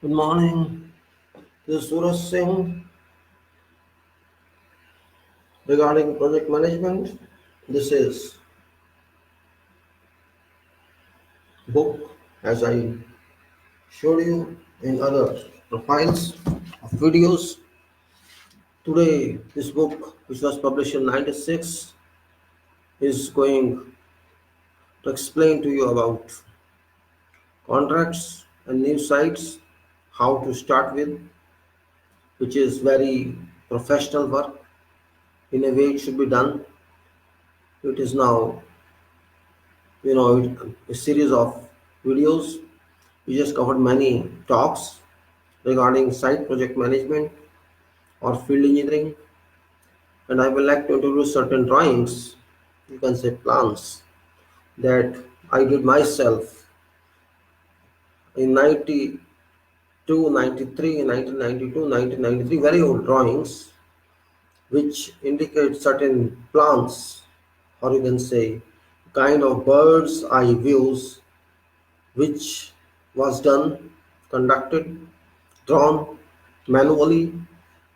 Good morning. This is Suraj Singh regarding project management. This is book as I showed you in other profiles of videos. Today, this book, which was published in '96, is going to explain to you about contracts and new sites, how to start with, which is very professional work in a way it should be done. It is now, a series of videos. We just covered many talks regarding site project management or field engineering, and I would like to introduce certain drawings, you can say plans, that I did myself in 92, 93, 1992, 1993, very old drawings which indicate certain plans, or you can say kind of bird's eye views which was done, conducted, drawn manually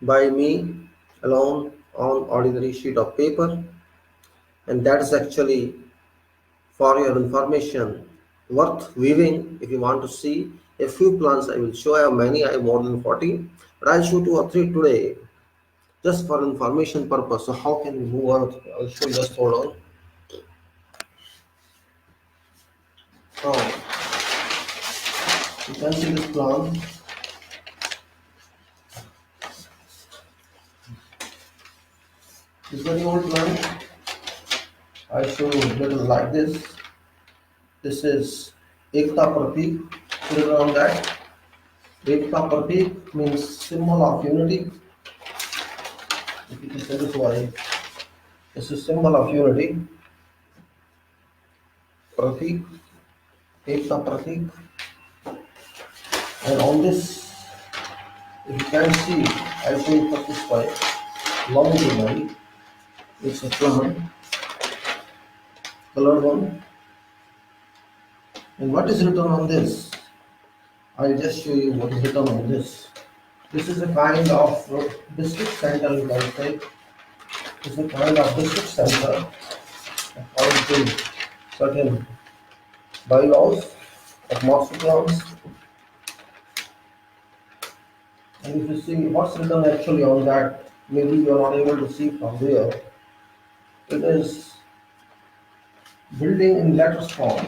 by me alone on ordinary sheet of paper, and that is actually for your information worth viewing. If you want to see a few plants, I will show. I have many, I have more than 40, but I'll show 2 or 3 today just for information purpose. So how can we move on? I'll show you, just hold on. Now you can see this plant. This very old plant. I show you little like this. This is Ekta Pratik. Put on that. Ekta Pratik means symbol of unity. If you can say this way, it's a symbol of unity. Pratik, Ekta Pratik. And on this, if you can see, I show you first this way. Longitudinally, it's a plant, colored one. And what is written on this? I'll just show you what is written on this. This is a kind of district center, you can say. It's a kind of district center according to certain bylaws of master plans. And if you see what's written actually on that, maybe you are not able to see from there. It is building in letters form.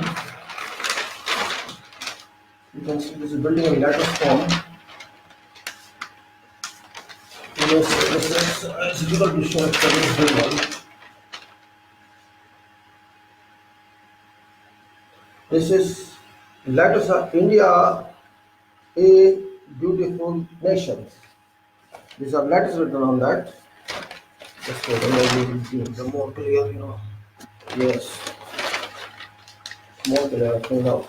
You can see this is building in letters form. It's difficult to show actually this big one. This is letters of India, a beautiful nation. These are letters written on that. Just so the more clear. Yes, more clear, I think now.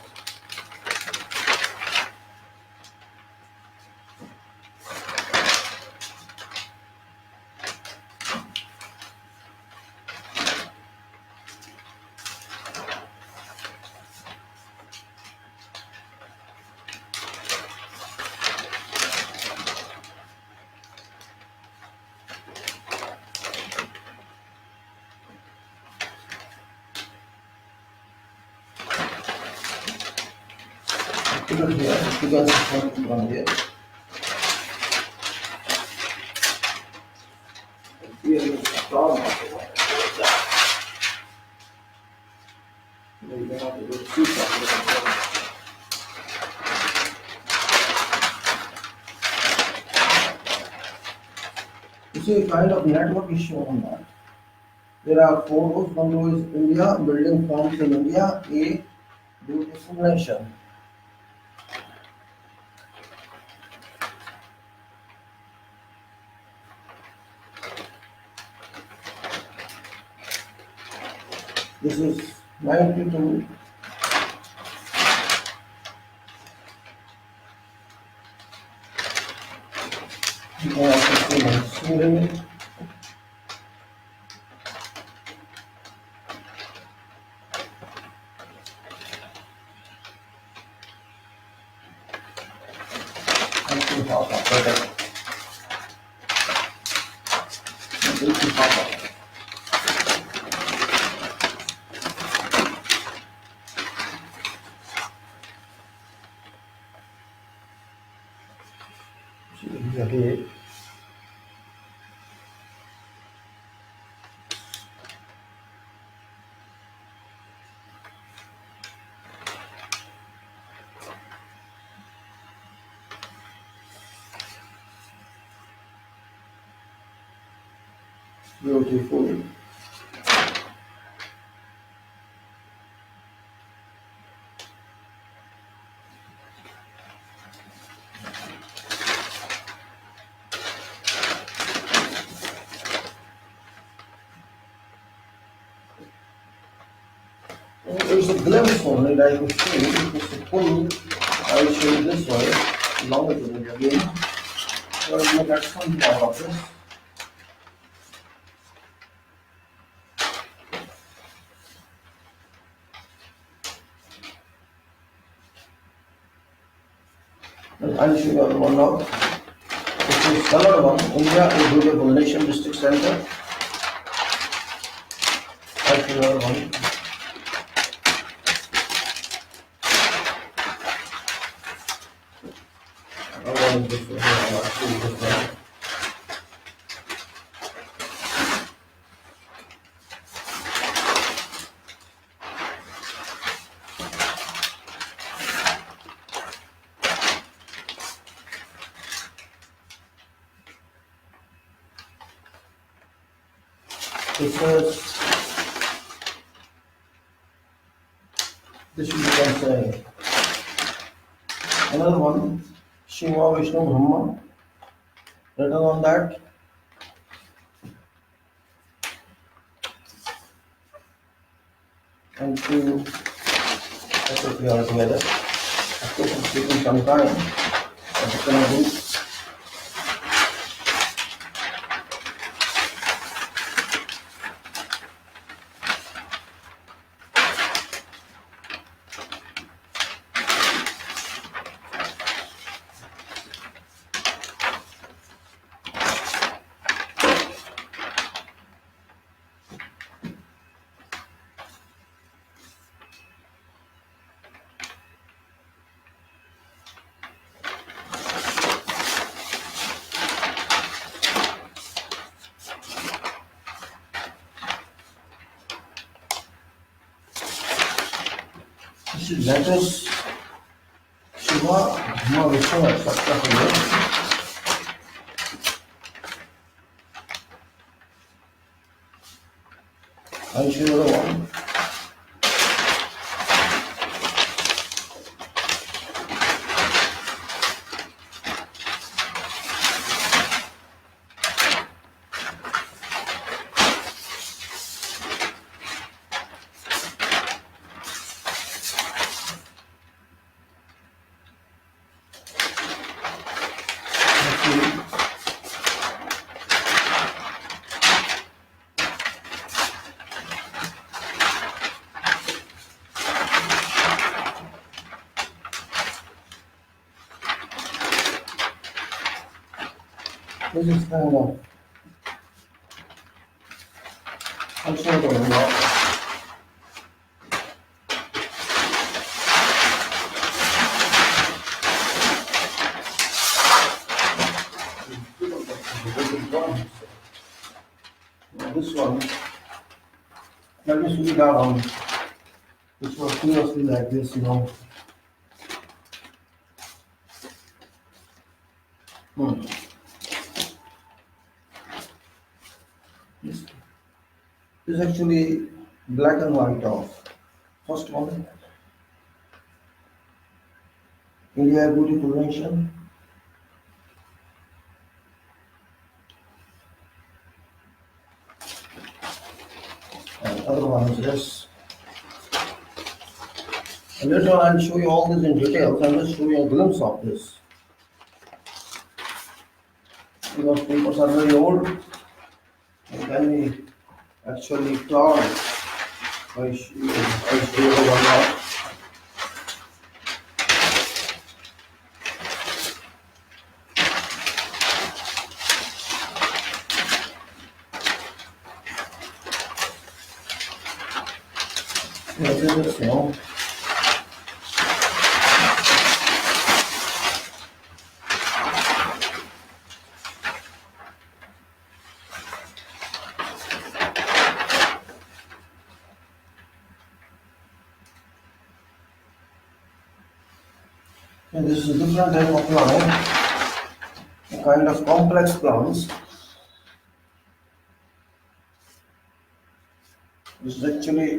Put it here, you can see from here. Here is strong. You may not be able to see properly. You see a kind of network is shown on that. There are 4 rows. One row is India, building forms in India, a beautiful nation. This is 92. You can also see my ceiling. Here. Beautiful. There's a glimpse only that I will show you. Just to pull, I will show you this way. Longer to it again. So I will get some out of this. And I'll show you other one now. This is colored one. India is Video Nation District Center. I'll show you other one. This is, you can say, another one, Shiva Vishnu Brahma, written on that. And to put it all together. Of course, it's taking some time. What can I do? This is letters Shiva Brahma Vishnu etc. I'll show you the one. This is kind of, I'll show you the one now. This one, let me see that on, which was previously like this, you know. This is actually black and white of first one. India beautiful nation. And other one is this. And later on I'll show you all this in details. I'll just show you a glimpse of this. Because papers are very old. And then we actually torn. I show you the one now. Yes, it is so. And this is a different type of plan, a kind of complex plans. This is actually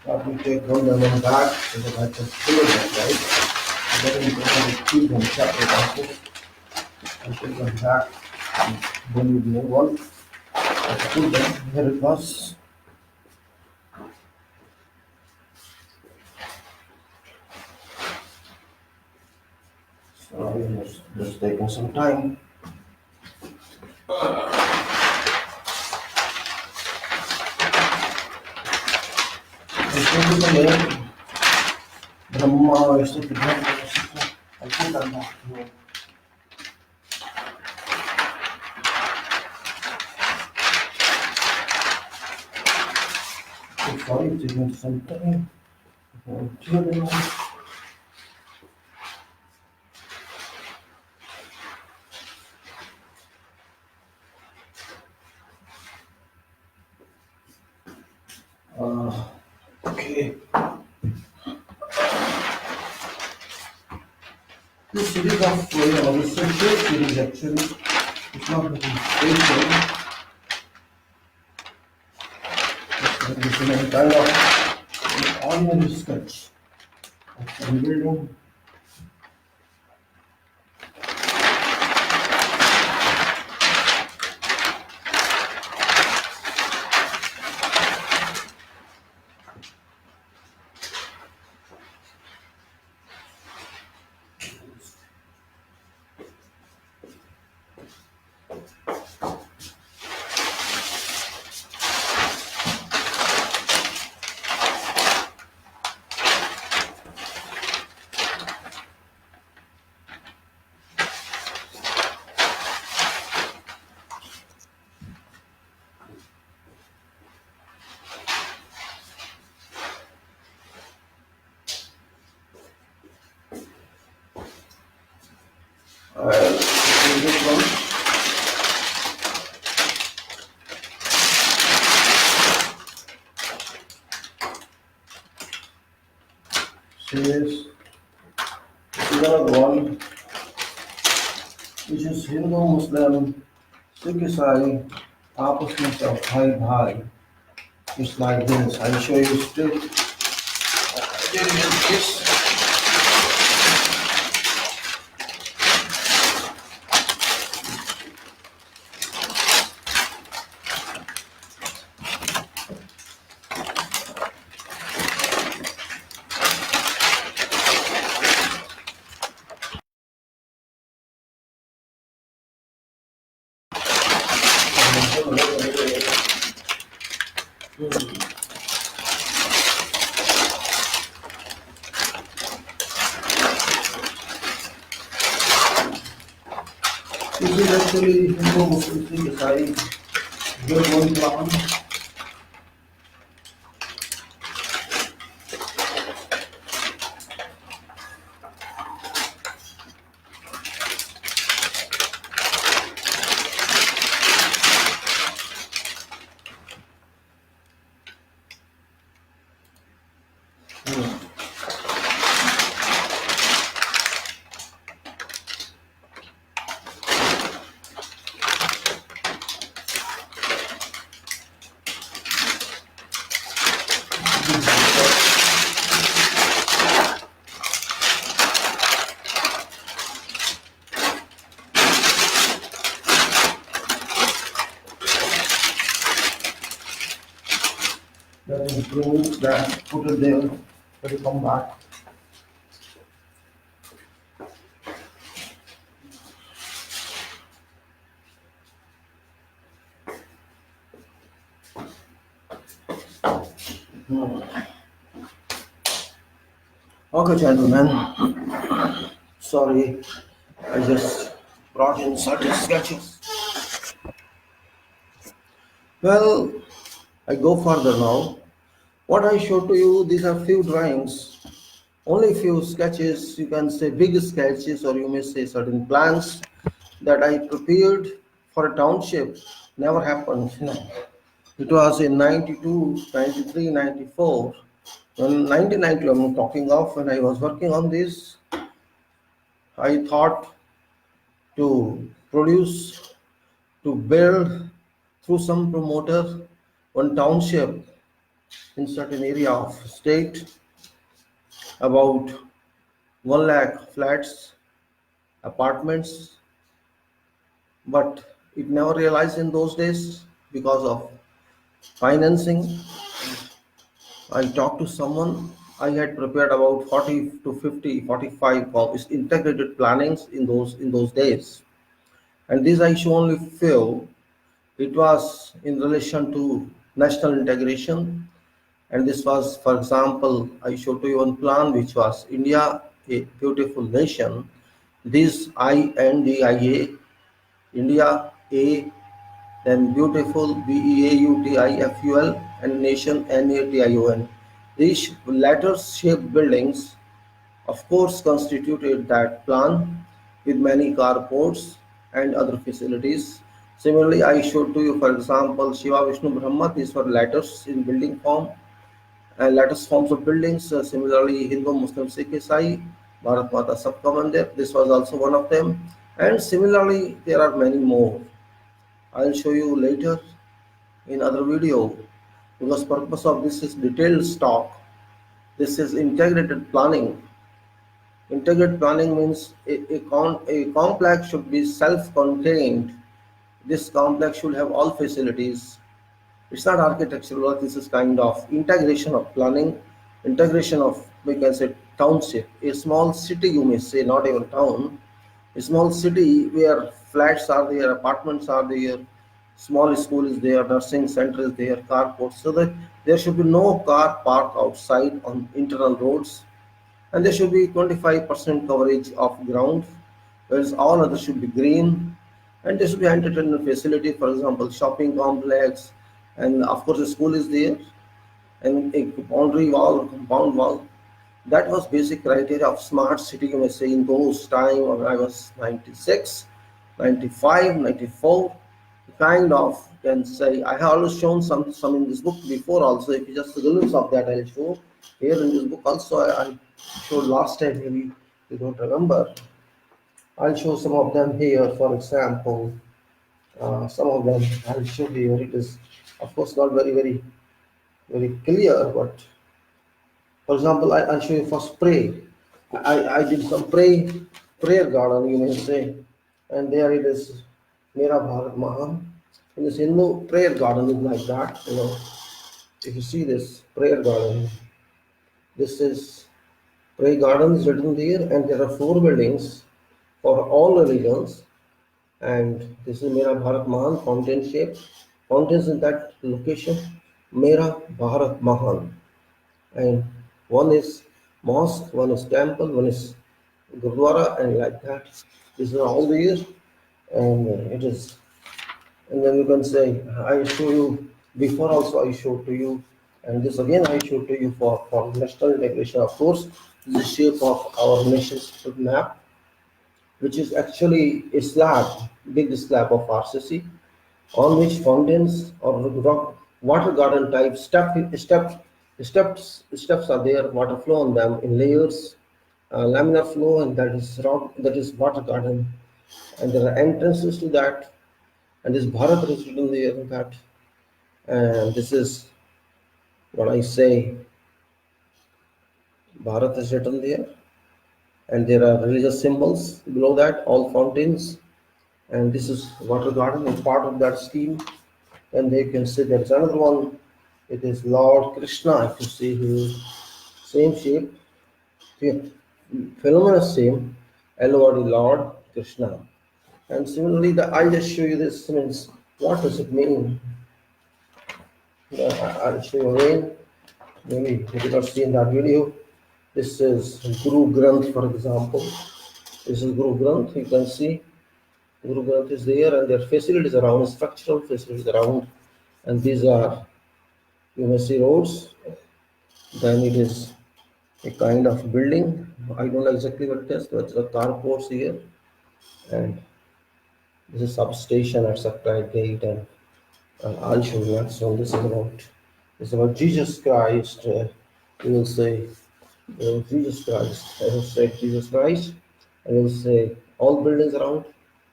what we take one lemon back so that I can fill it up, right? And then we go ahead and keep them separate also. And take them back and then we move on. Let's put them, here it was. So it's just taking some time. Basically, Brahma is the I think I'm not here. Sorry, it's taking some time. Okay. This series of this series actually it's not looking straight. This is a kind of ordinary sketch of some building. This one. Says another one, which is Hindu Muslim Sikh Isai आपस में सब भाई भाई. It's like this. I'll show you straight. There is this. This is actually Hindu Muslim Sikh Isai. Good one plan. Let me remove that, put it there, let it come back. Okay, gentlemen, sorry, I just brought in certain sketches. Well, I go further now. What I show to you, these are few drawings, only few sketches, you can say big sketches, or you may say certain plans that I prepared for a township. Never happened. It was in 92, 93, 94. When 1990, I'm talking of, when I was working on this, I thought to produce, to build through some promoter one township in certain area of state, about 1 lakh flats, apartments, but it never realized in those days because of financing. I talked to someone. I had prepared about 40 to 50, 45 of its integrated plannings in those days. And this I show only few. It was in relation to national integration. And this was, for example, I showed to you one plan which was India, a beautiful nation. This INDIA, India, A, then beautiful BEAUTIFUL, and nation NATION. These letters shaped buildings, of course, constituted that plan with many carports and other facilities. Similarly, I showed to you, for example, Shiva Vishnu Brahma. These were letters in building form and latest forms of buildings. Similarly, Hindu, Muslim, Sikh, Isai, Bharat Mata Sabka Mandir. This was also one of them. And similarly, there are many more. I'll show you later in other video, because purpose of this is detailed stock. This is integrated planning. Integrated planning means a complex should be self-contained. This complex should have all facilities. It's not architectural work. This is kind of integration of planning, integration of, we can say, township, a small city, you may say, not even town, a small city where flats are there, apartments are there, small school is there, nursing center is there, carports, so that there should be no car parked outside on internal roads, and there should be 25% coverage of ground, whereas all others should be green, and there should be entertainment facility, for example, shopping complex, and of course, the school is there, and a boundary wall, compound wall. That was basic criteria of smart city, you may say, in those time when I was 96, 95, 94. Kind of can say I have always shown some in this book before also. If you just glimpse of that, I'll show here in this book also. I showed last time, maybe you don't remember. I'll show some of them here. For example, some of them I'll show here. It is of course not very clear, but for example, I'll show you first pray. I did some prayer garden, you may say, and there it is, Mera Bharat Mahan. In this Hindu prayer garden is like that, If you see this prayer garden, this is prayer garden is written there, and there are four buildings for all religions, and this is Mera Bharat Mahan, fountain shape. Fountains in that location, Mera Bharat Mahan, and one is mosque, one is temple, one is gurdwara, and like that. These are all there, and it is. And then you can say, I show you before also I showed to you, and this again I showed to you for national integration. Of course, this is the shape of our nation's map, which is actually a slab, big slab of RCC, on which fountains or rock, water garden type steps are there, water flow on them in layers, laminar flow, and that is rock, that is water garden, and there are entrances to that, and this Bharat is written there in that, and this is what I say, Bharat is written there, and there are religious symbols below that, all fountains, and this is water garden is part of that scheme. And they can say there is another one, It is Lord Krishna. If you see here, same shape, phenomenon same, L-word Lord Krishna. And similarly, I'll just show you this means what does it mean? I'll show you again. Maybe you did not see in that video. This is Guru Granth, for example. This is Guru Granth. You can see Guru Granth is there, and their facilities around, structural facilities around, and these are, you may see roads. Then it is a kind of building. I don't know exactly what it is, but the carports here, and this is substation at Sakkar Gate, and I'll show you that. So this is about Jesus Christ. We will say Jesus Christ. I have said Jesus Christ. I will say all buildings around,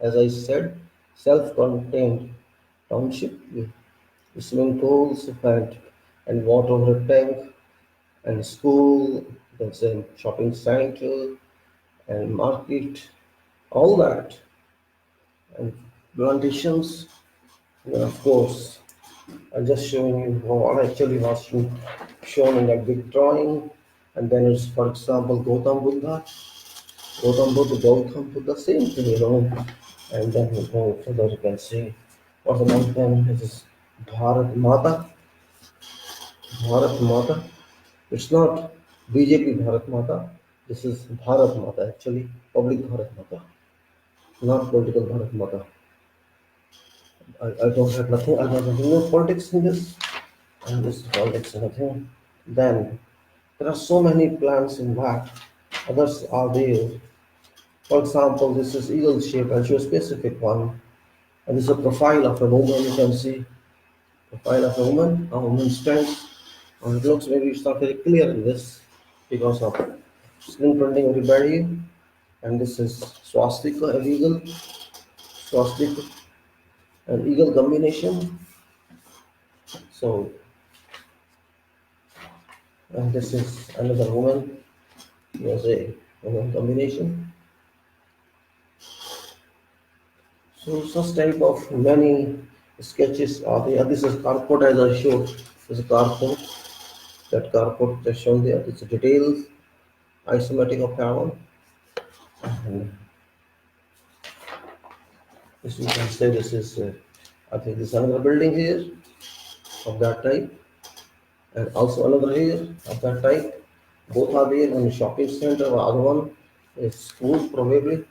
as I said, self-contained township with swimming pools and water tank and school, there's a shopping center and market, all that, and plantations. And of course, I'm just showing you what actually was shown in that big drawing. And then it's, for example, Gautam Buddha, same thing, And then we go further, you can see what's among them. This is Bharat Mata, Bharat Mata. It's not BJP Bharat Mata. This is Bharat Mata, actually, public Bharat Mata, not political Bharat Mata. I don't have nothing. I have no politics in this, and this is politics and nothing. Then there are so many plants in that. Others are there. For example, this is eagle shape. I'll show a specific one. And this is a profile of a woman. You can see profile of a woman stands. And it looks maybe it's not very clear in this because of screen printing very badly. And this is swastika, an eagle, swastika, an eagle combination. So, and this is another woman. Here's a woman combination. So, such type of many sketches are there. This is carport as I showed. This is a carport. That carport just shown there. It's a detailed isometric of carbon. And this you can say this is, I think this is another building here of that type, and also another here of that type. Both are there in a shopping center. The other one is school probably.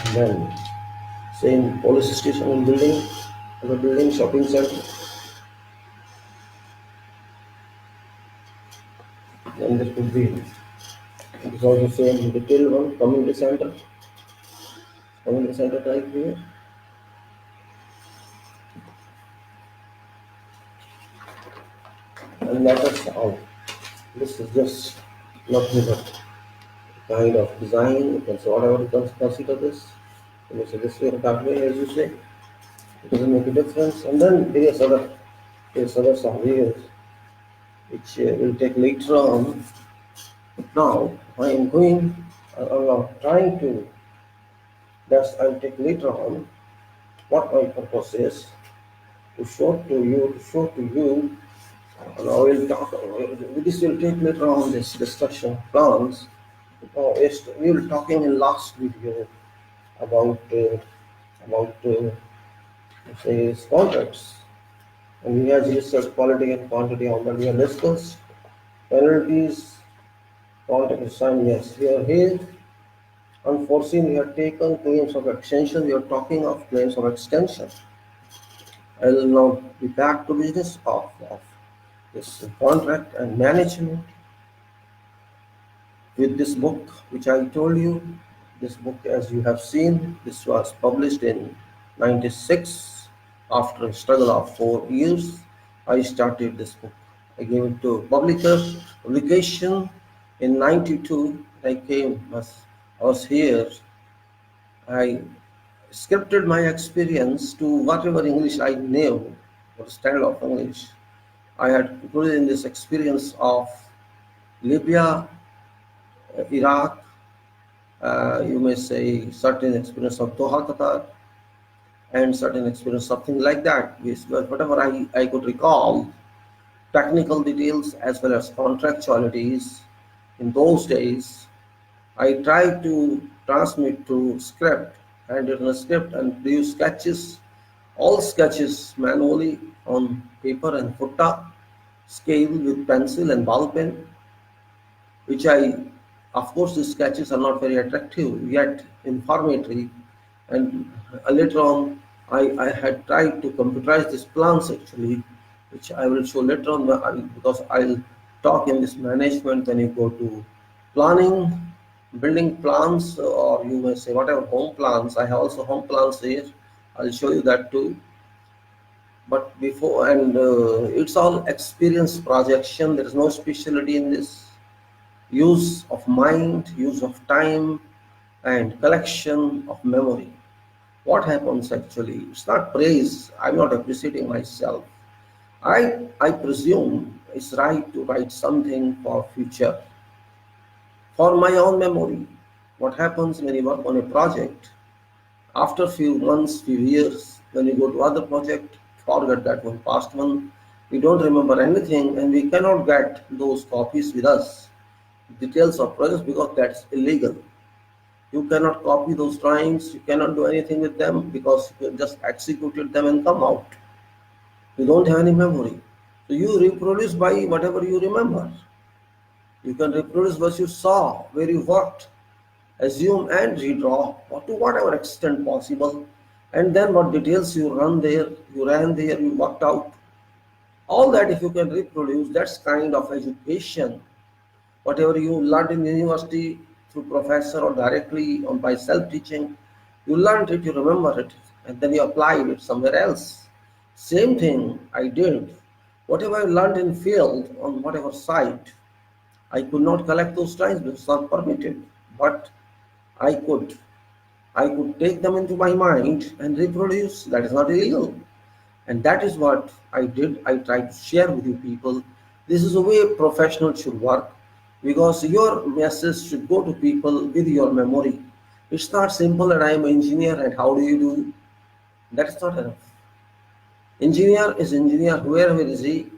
And then same police station building, another building, shopping center. Then there could be, it is also same detailed one, community center type here. And that is all. This is just nothing but kind of design. You can say whatever you can consider this. You may say this way or that way, as you say. It doesn't make a difference. And then various other software which will take later on. Now I am going. I'm trying to. That's I'll take later on. What my purpose is to show to you, and I will talk. This will take later on this discussion plans. Yes, we were talking in last video about say contracts, and we have discussed quality and quantity on that. We have discussed penalties, contract assigned. Yes, we are here. Unforeseen, we have taken claims of extension. We are talking of claims of extension. I will now be back to business of this contract and management with this book, which I told you. This book, as you have seen, this was published in 96. After a struggle of 4 years, I started this book. I gave it to publication in 92. I was here. I scripted my experience to whatever English I knew, or style of English. I had included in this experience of Libya, Iraq, you may say certain experience of Doha, Qatar, and certain experience, something like that. Whatever I could recall, technical details as well as contractualities in those days, I tried to transmit to script, handwritten script, and produce sketches, all sketches manually on paper and footer, scale with pencil and ball pen, which of course, the sketches are not very attractive yet informatory. And later on, I had tried to computerize these plans actually, which I will show later on because I'll talk in this management when you go to planning, building plans, or you may say whatever home plans. I have also home plans here. I'll show you that too. But before, and it's all experience projection. There is no specialty in this. Use of mind, use of time, and collection of memory. What happens actually? It's not praise. I'm not appreciating myself. I presume it's right to write something for future, for my own memory. What happens when you work on a project? After few months, few years, when you go to other project, forget that one past one. We don't remember anything, and we cannot get those copies with us, details of projects, because that's illegal. You cannot copy those drawings, you cannot do anything with them because you just executed them and come out. You don't have any memory. So you reproduce by whatever you remember. You can reproduce what you saw, where you worked, assume and redraw to whatever extent possible. And then what details you ran there, you worked out. All that if you can reproduce, that's kind of education. Whatever you learned in university through professor or directly on by self-teaching, you learned it, you remember it, and then you applied it somewhere else. Same thing I did. Whatever I learned in field on whatever site, I could not collect those times because it's not permitted. But I could. I could take them into my mind and reproduce. That is not illegal. And that is what I did. I tried to share with you people. This is the way a professional should work, because your message should go to people with your memory. It's not simple that I am an engineer and how do you do? That is not enough. Engineer is engineer, whoever is he.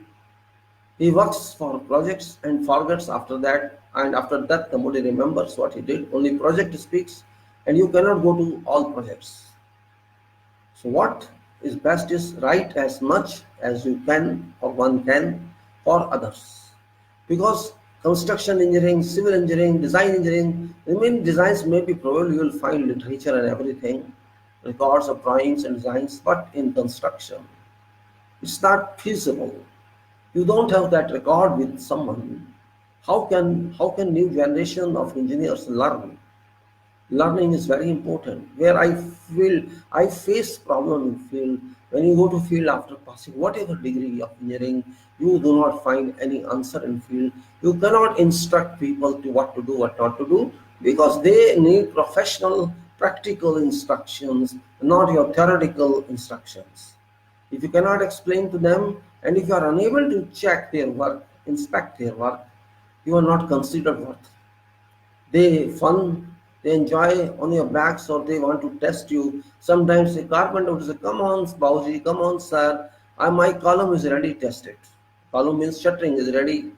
He works for projects and forgets after that, and after that nobody remembers what he did. Only project speaks, and you cannot go to all projects. So what is best is write as much as you can or one can for others. Because construction engineering, civil engineering, design engineering, I mean designs maybe probably you will find literature and everything, records of drawings and designs, but in construction, it's not feasible. You don't have that record with someone. How can new generation of engineers learn? Learning is very important. Where I face problem in field. When you go to field after passing whatever degree of engineering, you do not find any answer in field. You cannot instruct people to what to do, what not to do, because they need professional, practical instructions, not your theoretical instructions. If you cannot explain to them, and if you are unable to check their work, inspect their work, you are not considered worth. They enjoy on your backs, or they want to test you. Sometimes a carpenter would say, come on, Bauji, come on, sir. My column is ready, test it. Column means shuttering is ready.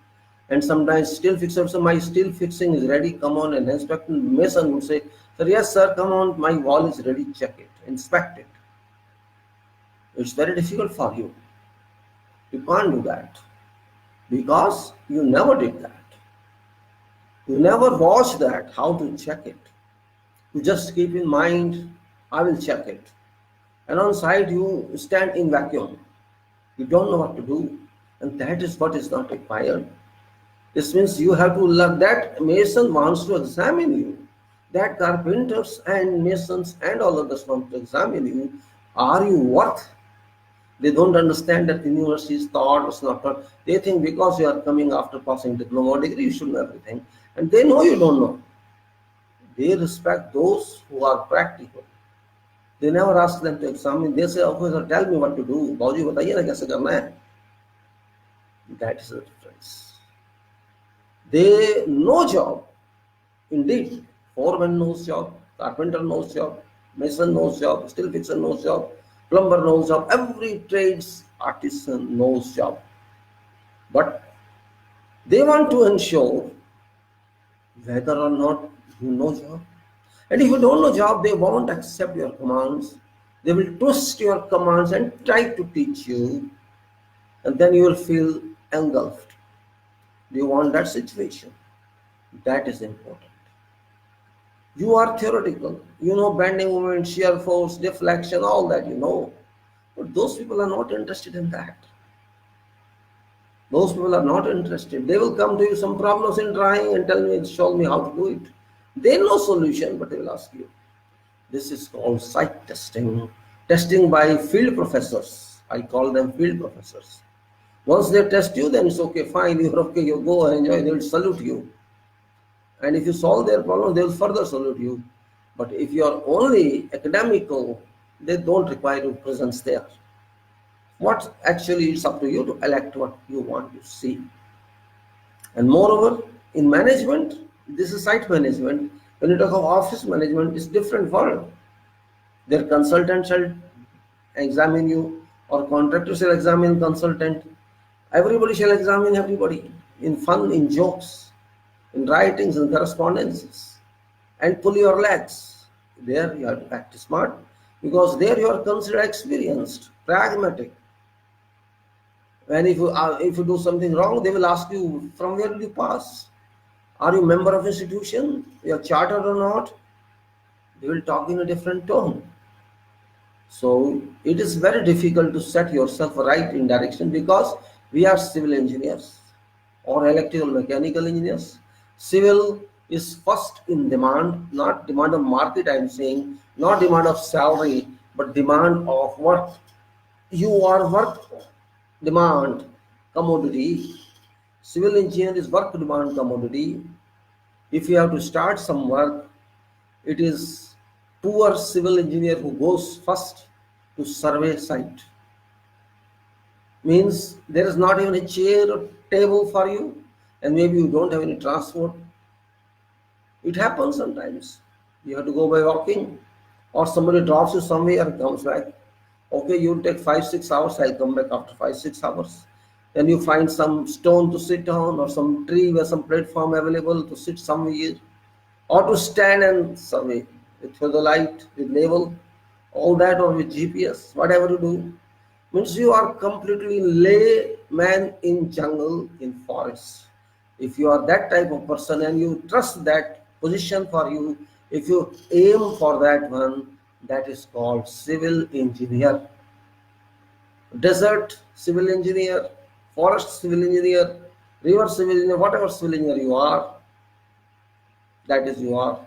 And sometimes steel fixer, so my steel fixing is ready, come on, and inspect. Mason would say, sir, yes, sir, come on, my wall is ready, check it, inspect it. It's very difficult for you. You can't do that because you never did that. You never watched that, how to check it. You just keep in mind, I will check it. And on site, you stand in vacuum. You don't know what to do. And that is what is not required. This means you have to learn that mason wants to examine you. That carpenters and masons and all others want to examine you. Are you worth? They don't understand that the university is taught, it's not taught. They think because you are coming after passing diploma degree, you should know everything. And they know you don't know. They respect those who are practical. They never ask them to examine. They say, officer, tell me what to do. Bauji, bataiye na kaise karna hai. That is the difference. They know job. Indeed, foreman knows job, carpenter knows job, mason knows job, steel fixer knows job. plumber knows job, every trades artisan knows job. But they want to ensure whether or not you know job. And if you don't know job, they won't accept your commands. They will twist your commands and try to teach you, and then you will feel engulfed. Do you want that situation? That is important. You are theoretical. You know bending moment, shear force, deflection, all that you know. But those people are not interested in that. Those people are not interested. They will come to you some problems in drawing and tell me, show me how to do it. They know solution, but they will ask you. This is called site testing. Testing by field professors. I call them field professors. Once they test you, then it's okay, fine, you're okay, you go and enjoy, they will salute you. And if you solve their problem, they will further salute you. But if you are only academical, they don't require your presence there. What actually it's up to you to elect what you want to see. And moreover, in management, this is site management. When you talk of office management, it's different world. Their consultant shall examine you, or contractor shall examine consultant. Everybody shall examine everybody in fun, in jokes, in writings, in correspondences, and pull your legs. There you have to act smart, because there you are considered experienced, pragmatic. And if you do something wrong, they will ask you, from where did you pass? Are you a member of institution? You are chartered or not? They will talk in a different tone. So it is very difficult to set yourself right in direction, because we are civil engineers or electrical mechanical engineers. Civil is first in demand, not demand of market, I am saying, not demand of salary, but demand of work. You are work demand commodity. Civil engineer is work demand commodity. If you have to start some work, it is poor civil engineer who goes first to survey site. Means there is not even a chair or table for you, and maybe you don't have any transport. It happens sometimes. You have to go by walking, or somebody drops you somewhere and comes back. Okay, you take 5-6 hours, I'll come back after 5-6 hours. Then you find some stone to sit on, or some tree where some platform available to sit somewhere, or to stand and survey with the light, with label, all that, or with GPS, whatever you do. Means you are completely layman in jungle, in forest. If you are that type of person and you trust that position for you, if you aim for that one, that is called civil engineer. Desert civil engineer, forest civil engineer, river civil engineer, whatever civil engineer you are, that is you are.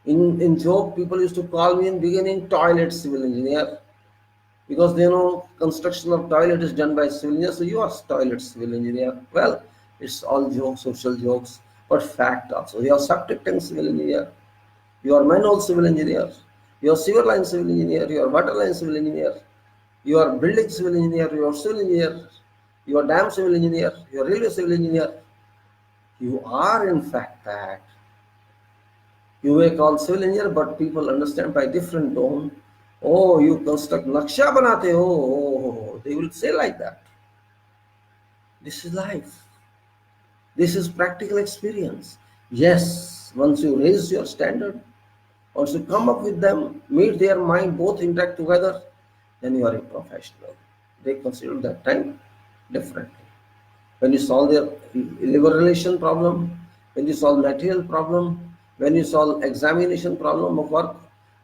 In joke, people used to call me in beginning toilet civil engineer, because they know construction of toilet is done by civil engineer, so you are toilet civil engineer. Well, it's all jokes, social jokes, but fact also. You are septic tank civil engineer, you are manhole civil engineer, you are sewer line civil engineer, you are water line civil engineer, you are building civil engineer, you are civil engineer, you are dam civil engineer, you are railway civil engineer. You are in fact that. You may call civil engineer, but people understand by different tone. Oh, you construct naksha banate ho. Oh, they will say like that. This is life. This is practical experience. Yes, once you raise your standard, once you come up with them, meet their mind, both interact together, then you are a professional. They consider that time differently. When you solve their labor relation problem, when you solve material problem, when you solve examination problem of work,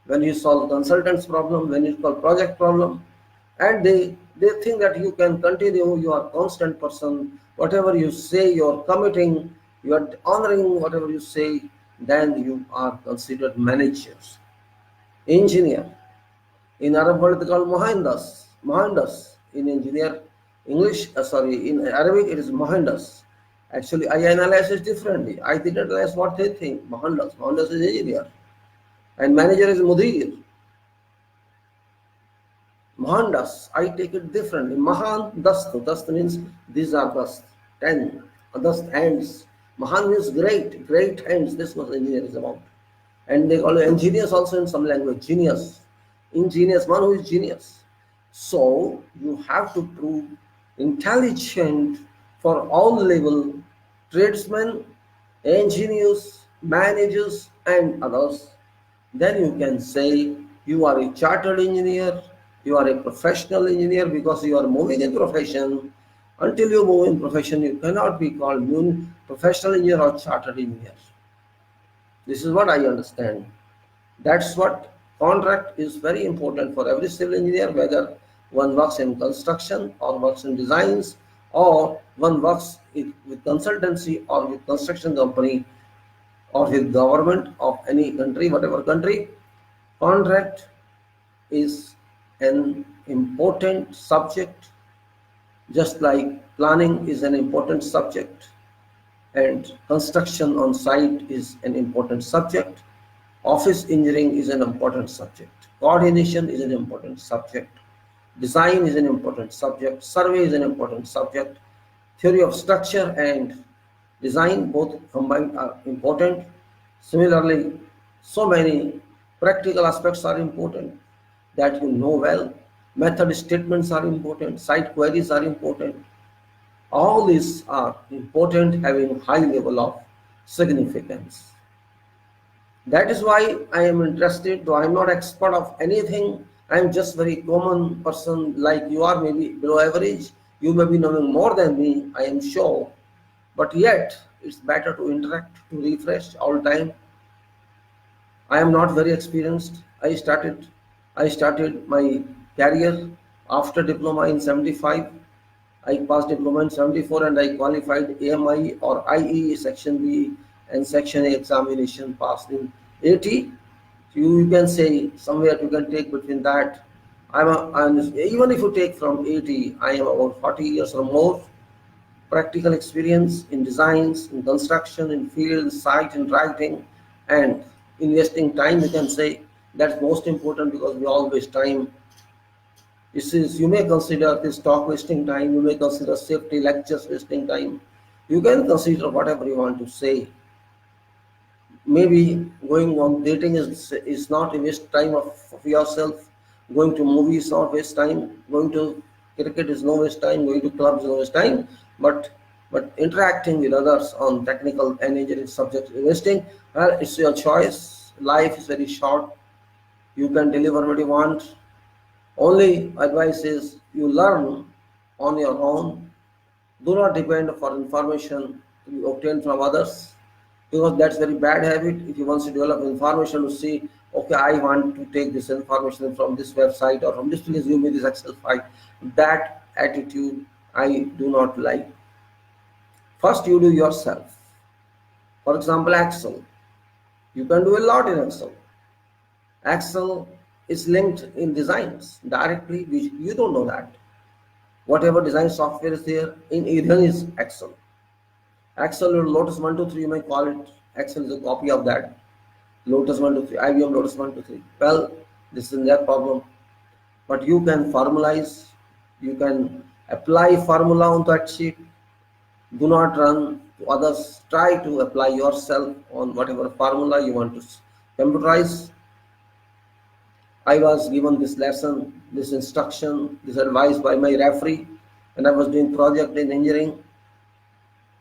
when you solve consultants problem, when you solve project problem, and they think that you can continue, you are constant person, whatever you say, you are committing, you are honoring whatever you say, then you are considered managers. Engineer, in Arab world they call Mohandas. In engineer, in Arabic it is Mohandas. Actually, I analyze it differently. I didn't analyze what they think. Mohandas is engineer, and manager is Mudir. Mohandas, I take it differently. Mahan Dast means these are dust. 10 dust hands. Mahan means great hands. This was engineer is about. And they call it engineers also in some language. Genius. Ingenious, one who is genius. So you have to prove intelligent for all level tradesmen, engineers, managers and others. Then you can say you are a chartered engineer, you are a professional engineer because you are moving in profession. Until you move in profession, you cannot be called professional engineer or chartered engineer. This is what I understand. That's what contract is very important for every civil engineer, whether one works in construction or works in designs or one works with consultancy or with construction company or with government of any country, whatever country. Contract is an important subject, just like planning is an important subject and construction on site is an important subject. Office engineering is an important subject. Coordination is an important subject. Design is an important subject. Survey is an important subject. Theory of structure and design both combined are important. Similarly, so many practical aspects are important that you know well. Method statements are important. Site queries are important. All these are important, having high level of significance. That is why I am interested, though I am not expert of anything. I am just very common person like you are, maybe below average. You may be knowing more than me, I am sure. But yet, it's better to interact, to refresh all time. I am not very experienced. I started my career after diploma in 75. I passed diploma in 74 and I qualified AMI or IE section B and section A examination passed in 80. You can say somewhere you can take between that. Even if you take from 80, I am about 40 years or more practical experience in designs, in construction, in field, site, in writing, and investing time. You can say that's most important because we all waste time. This is, you may consider this talk wasting time, you may consider safety lectures wasting time. You can consider whatever you want to say. Maybe going on dating is not a waste time of yourself. Going to movies is not waste time. Going to cricket is no waste time. Going to clubs is no waste time. But interacting with others on technical and engineering subjects is wasting. Well, it's your choice. Life is very short. You can deliver what you want. Only advice is you learn on your own. Do not depend for information to be obtained from others because that's very bad habit. If you want to develop information to see, okay, I want to take this information from this website or from this, please give me this Excel file. That attitude I do not like. First, you do yourself. For example, Excel. You can do a lot in Excel. Excel is linked in designs directly. You don't know that. Whatever design software is there in Eden is Excel. Excel or Lotus 123, you may call it. Excel is a copy of that. Lotus 123, IBM Lotus 123. Well, this is their problem. But you can formalize, you can apply formula on that sheet. Do not run to others. Try to apply yourself on whatever formula you want to computerize. I was given this lesson, this instruction, this advice by my referee when I was doing project in engineering.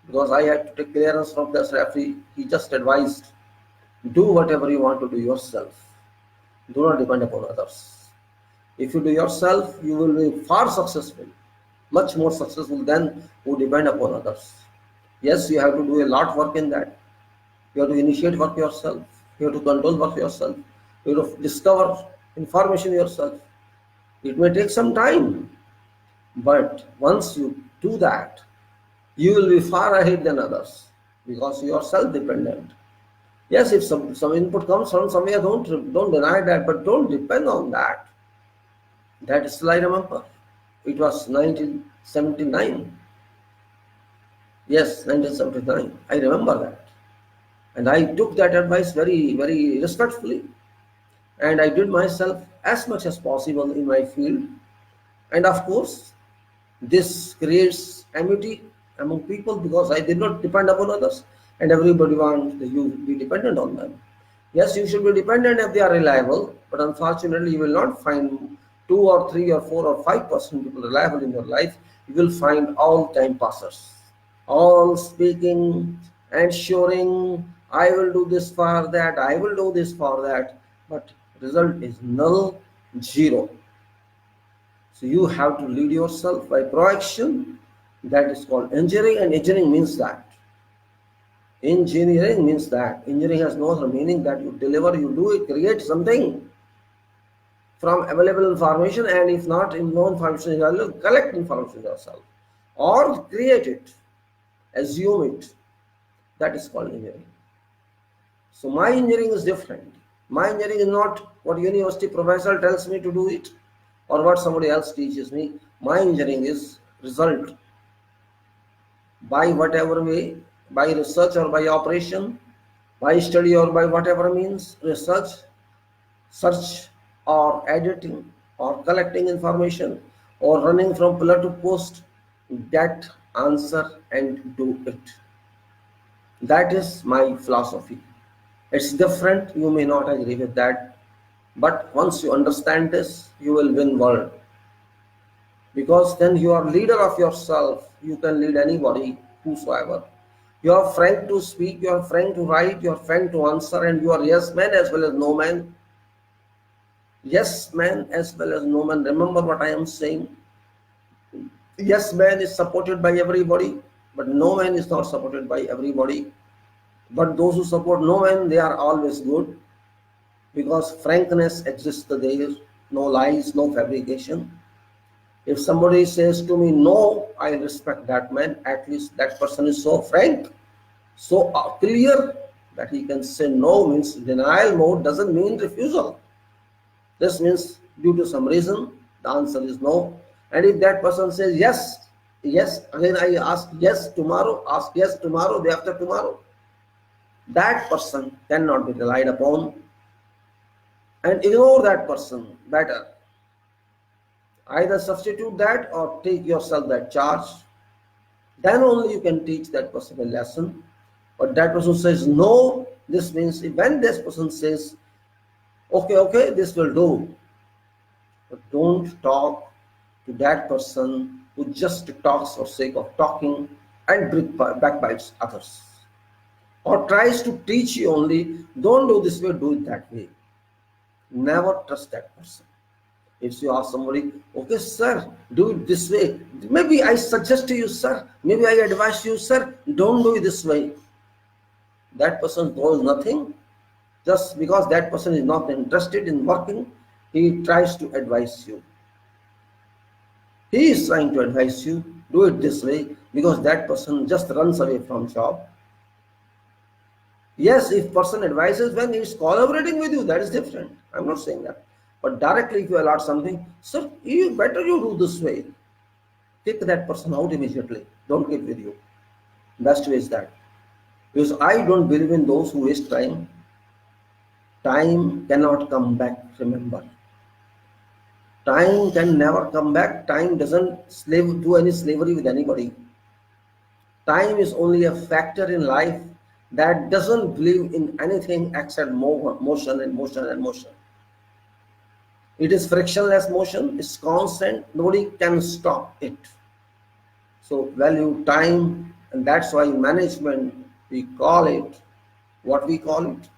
Because I had to take clearance from this referee, he just advised, do whatever you want to do yourself. Do not depend upon others. If you do yourself, you will be far successful, much more successful than who depend upon others. Yes, you have to do a lot of work in that. You have to initiate work yourself. You have to control work yourself. You have to discover information yourself. It may take some time, but once you do that, you will be far ahead than others because you are self-dependent. Yes, if some input comes from somewhere, don't deny that, but don't depend on that. That is still I remember. It was 1979. Yes, 1979. I remember that. And I took that advice very, very respectfully. And I did myself as much as possible in my field. And of course, this creates amity among people because I did not depend upon others. And everybody wants you to be dependent on them. Yes, you should be dependent if they are reliable, but unfortunately, you will not find 2 or 3 or 4 or 5% people reliable in your life, you will find all time passers, all speaking and showing, I will do this for that, I will do this for that, but result is null, zero. So you have to lead yourself by proaction. That is called engineering, and engineering means that. Engineering means that. Engineering has no other meaning that you deliver, you do it, create something from available information, and if not in no information, you collect information yourself or create it, assume it. That is called engineering. So my engineering is different. My engineering is not what university professor tells me to do it or what somebody else teaches me. My engineering is result by whatever way, by research or by operation, by study or by whatever means, research, search or editing or collecting information or running from pillar to post, get answer and do it. That is my philosophy. It's different, you may not agree with that, but once you understand this, you will win world. Because then you are leader of yourself, you can lead anybody, whosoever. You are frank to speak, you are frank to write, you are frank to answer, and you are yes man as well as no man. Yes man as well as no man. Remember what I am saying. Yes man is supported by everybody, but no man is not supported by everybody. But those who support no man, they are always good, because frankness exists there, no lies, no fabrication. If somebody says to me no, I respect that man. At least that person is so frank, so clear that he can say no. Means denial mode doesn't mean refusal. This means due to some reason the answer is no. And if that person says yes, yes, again I ask yes tomorrow, ask yes tomorrow, day after tomorrow, that person cannot be relied upon, and ignore that person. Better either substitute that or take yourself that charge. Then only you can teach that person a lesson. But that person says no, this means when this person says okay, this will do, but don't talk to that person who just talks for sake of talking and backbites others, or tries to teach you only, don't do this way, do it that way. Never trust that person. If you ask somebody, okay sir, do it this way, maybe I suggest to you sir, maybe I advise you sir, don't do it this way. That person knows nothing. Just because that person is not interested in working, he tries to advise you. He is trying to advise you, do it this way, because that person just runs away from job. Yes, if person advises when he is collaborating with you, that is different. I'm not saying that. But directly if you allot something, sir, you better you do this way, kick that person out immediately. Don't keep with you. Best way is that. Because I don't believe in those who waste time. Time cannot come back, remember. Time can never come back. Time doesn't do any slavery with anybody. Time is only a factor in life that doesn't believe in anything except motion and motion and motion. It is frictionless motion, it's constant, nobody can stop it. So value time, and that's why management, we call it, what we call it?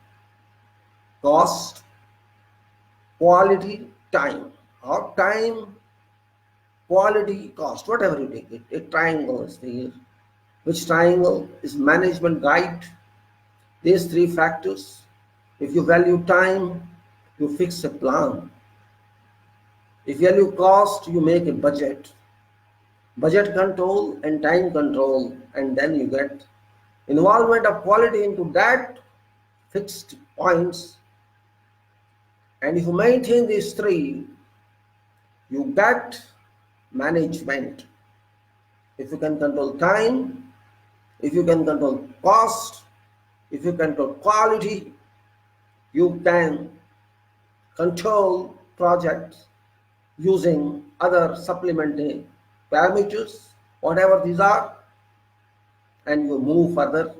Cost, quality, time, or time, quality, cost, whatever you take it. A triangle is here. Which triangle is management guide? These three factors. If you value time, you fix a plan. If you value cost, you make a budget. Budget control and time control, and then you get involvement of quality into that fixed points. And if you maintain these three, you get management. If you can control time, if you can control cost, if you control quality, you can control projects using other supplementary parameters, whatever these are, and you move further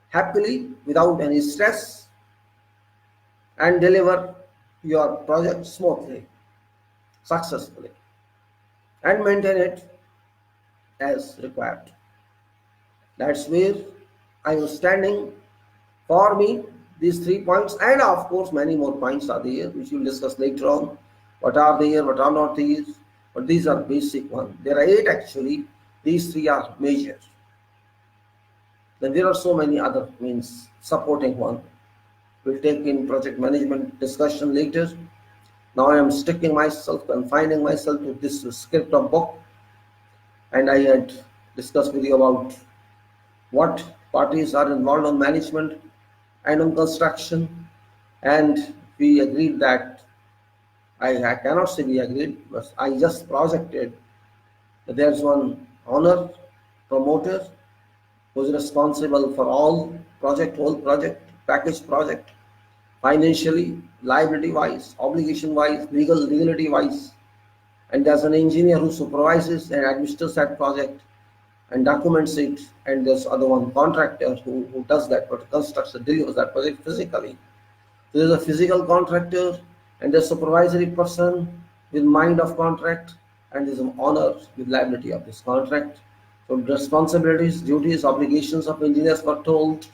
happily without any stress and deliver your project smoothly. successfully and maintain it as required. That's where I was standing. For me, these 3 points, and of course, many more points are there, which we'll discuss later on. What are there, what are not these? But these are basic ones. There are eight actually. These three are major. Then there are so many other means supporting one. We'll take in project management discussion later. Now I am sticking myself, confining myself to this script of book, and I had discussed with you about what parties are involved on management and on construction, and we agreed that I cannot say we agreed, but I just projected that there's one owner, promoter, who is responsible for all project, whole project, package project, financially, liability wise, obligation wise, legality wise, and there's an engineer who supervises and administers that project and documents it, and there's other one contractor who does that, but constructs and delivers that project physically. So there's a physical contractor and a supervisory person with mind of contract, and there's an owner with liability of this contract. So responsibilities, duties, obligations of engineers were told.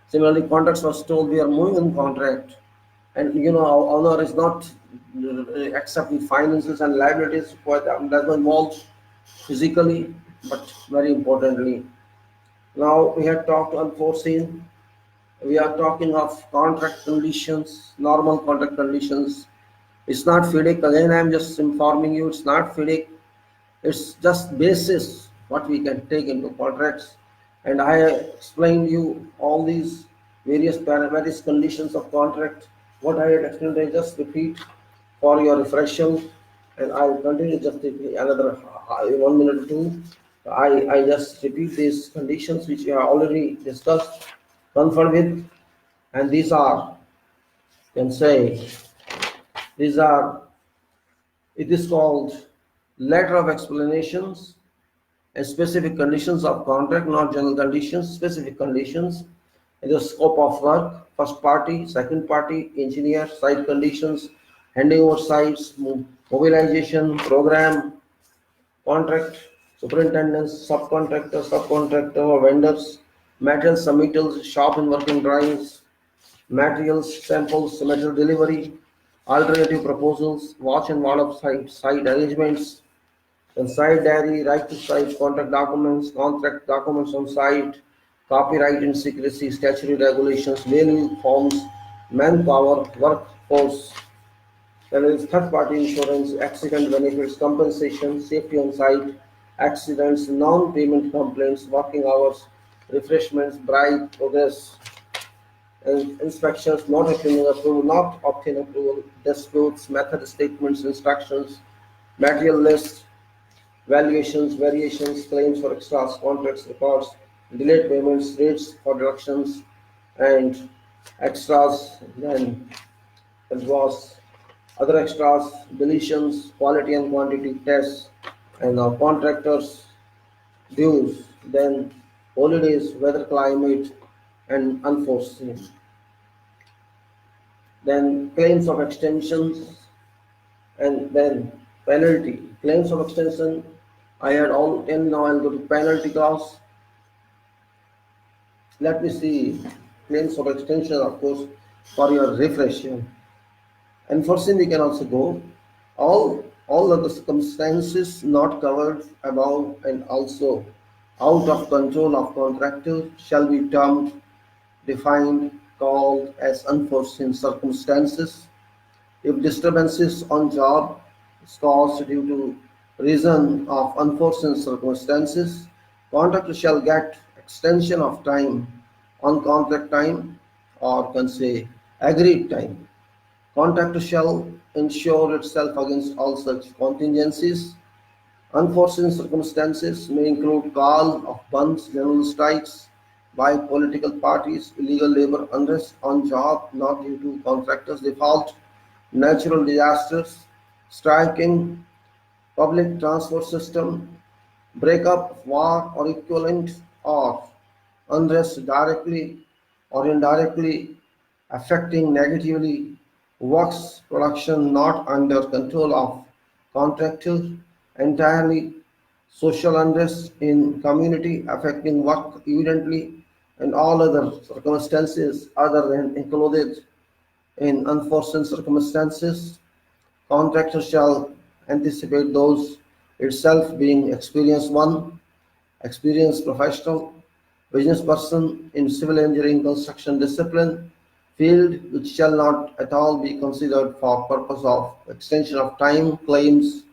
Similarly, contracts was told we are moving in contract, and our owner is not accepting finances and liabilities quite that were involved physically, but very importantly. Now we have talked unforeseen. We are talking of contract conditions, normal contract conditions. It's not FIDIC. Again, I'm just informing you, it's not FIDIC. It's just basis what we can take into contracts. And I explained you all these various conditions of contract. What I had explained, I just repeat for your refresher, and I will continue just another 1 minute or two. I just repeat these conditions which we have already discussed, confirmed with, and these are, you can say, these are, it is called letter of explanations and specific conditions of contract, not general conditions, specific conditions, and the scope of work, first party, second party, engineer, site conditions, handing over sites, mobilization, program, contract, superintendents, subcontractor or vendors, materials, submittals, shop and working drawings, materials, samples, material delivery, alternative proposals, watch and ward of site arrangements, then site diary, right to site, contract documents, contract documents on site, copyright and secrecy, statutory regulations, mailing forms, manpower, workforce, there is third-party insurance, accident benefits, compensation, safety on site, accidents, non-payment complaints, working hours, refreshments, bribe, progress, and inspections, not obtain approval, disputes, method statements, instructions, material list, valuations, variations, claims for extras, contracts, records, delayed payments, rates for deductions, and extras. Then it was other extras, deletions, quality and quantity tests, and contractors' dues, then holidays, weather, climate, and unforeseen. Then claims of extensions, and then penalty. Claims of extension, I had all 10, now I'll go to penalty clause. Let me see claims of extension, of course, for your refresher. Unforeseen we can also go. All of the circumstances not covered above and also out of control of contractor shall be termed, defined, called as unforeseen circumstances. If disturbances on job is caused due to reason of unforeseen circumstances, contractor shall get extension of time on contract time, or can say agreed time. Contractor shall insure itself against all such contingencies. Unforeseen circumstances may include call of bunds, general strikes by political parties, illegal labor unrest on job not due to contractors' default, natural disasters, striking, public transport system, breakup, war or equivalent, or unrest directly or indirectly affecting negatively works production not under control of contractor, entirely social unrest in community affecting work evidently, and all other circumstances other than included in unforeseen circumstances. Contractor shall anticipate those itself being experienced professional, business person in civil engineering construction discipline field which shall not at all be considered for purpose of extension of time, claims,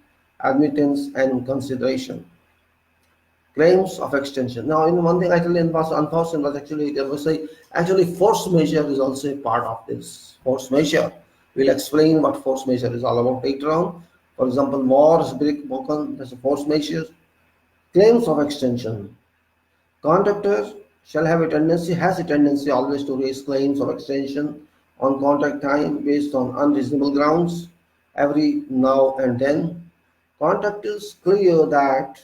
admittance and consideration. Claims of extension. Now, in one thing actually in past unfortunate was actually there was a actually force majeure is also a part of this. Force majeure. We'll explain what force majeure is all about later on. For example, war is broken, there's a force majeure. Claims of extension. Contractor shall have a tendency, has a tendency always to raise claims of extension on contract time based on unreasonable grounds every now and then. Contractors clear that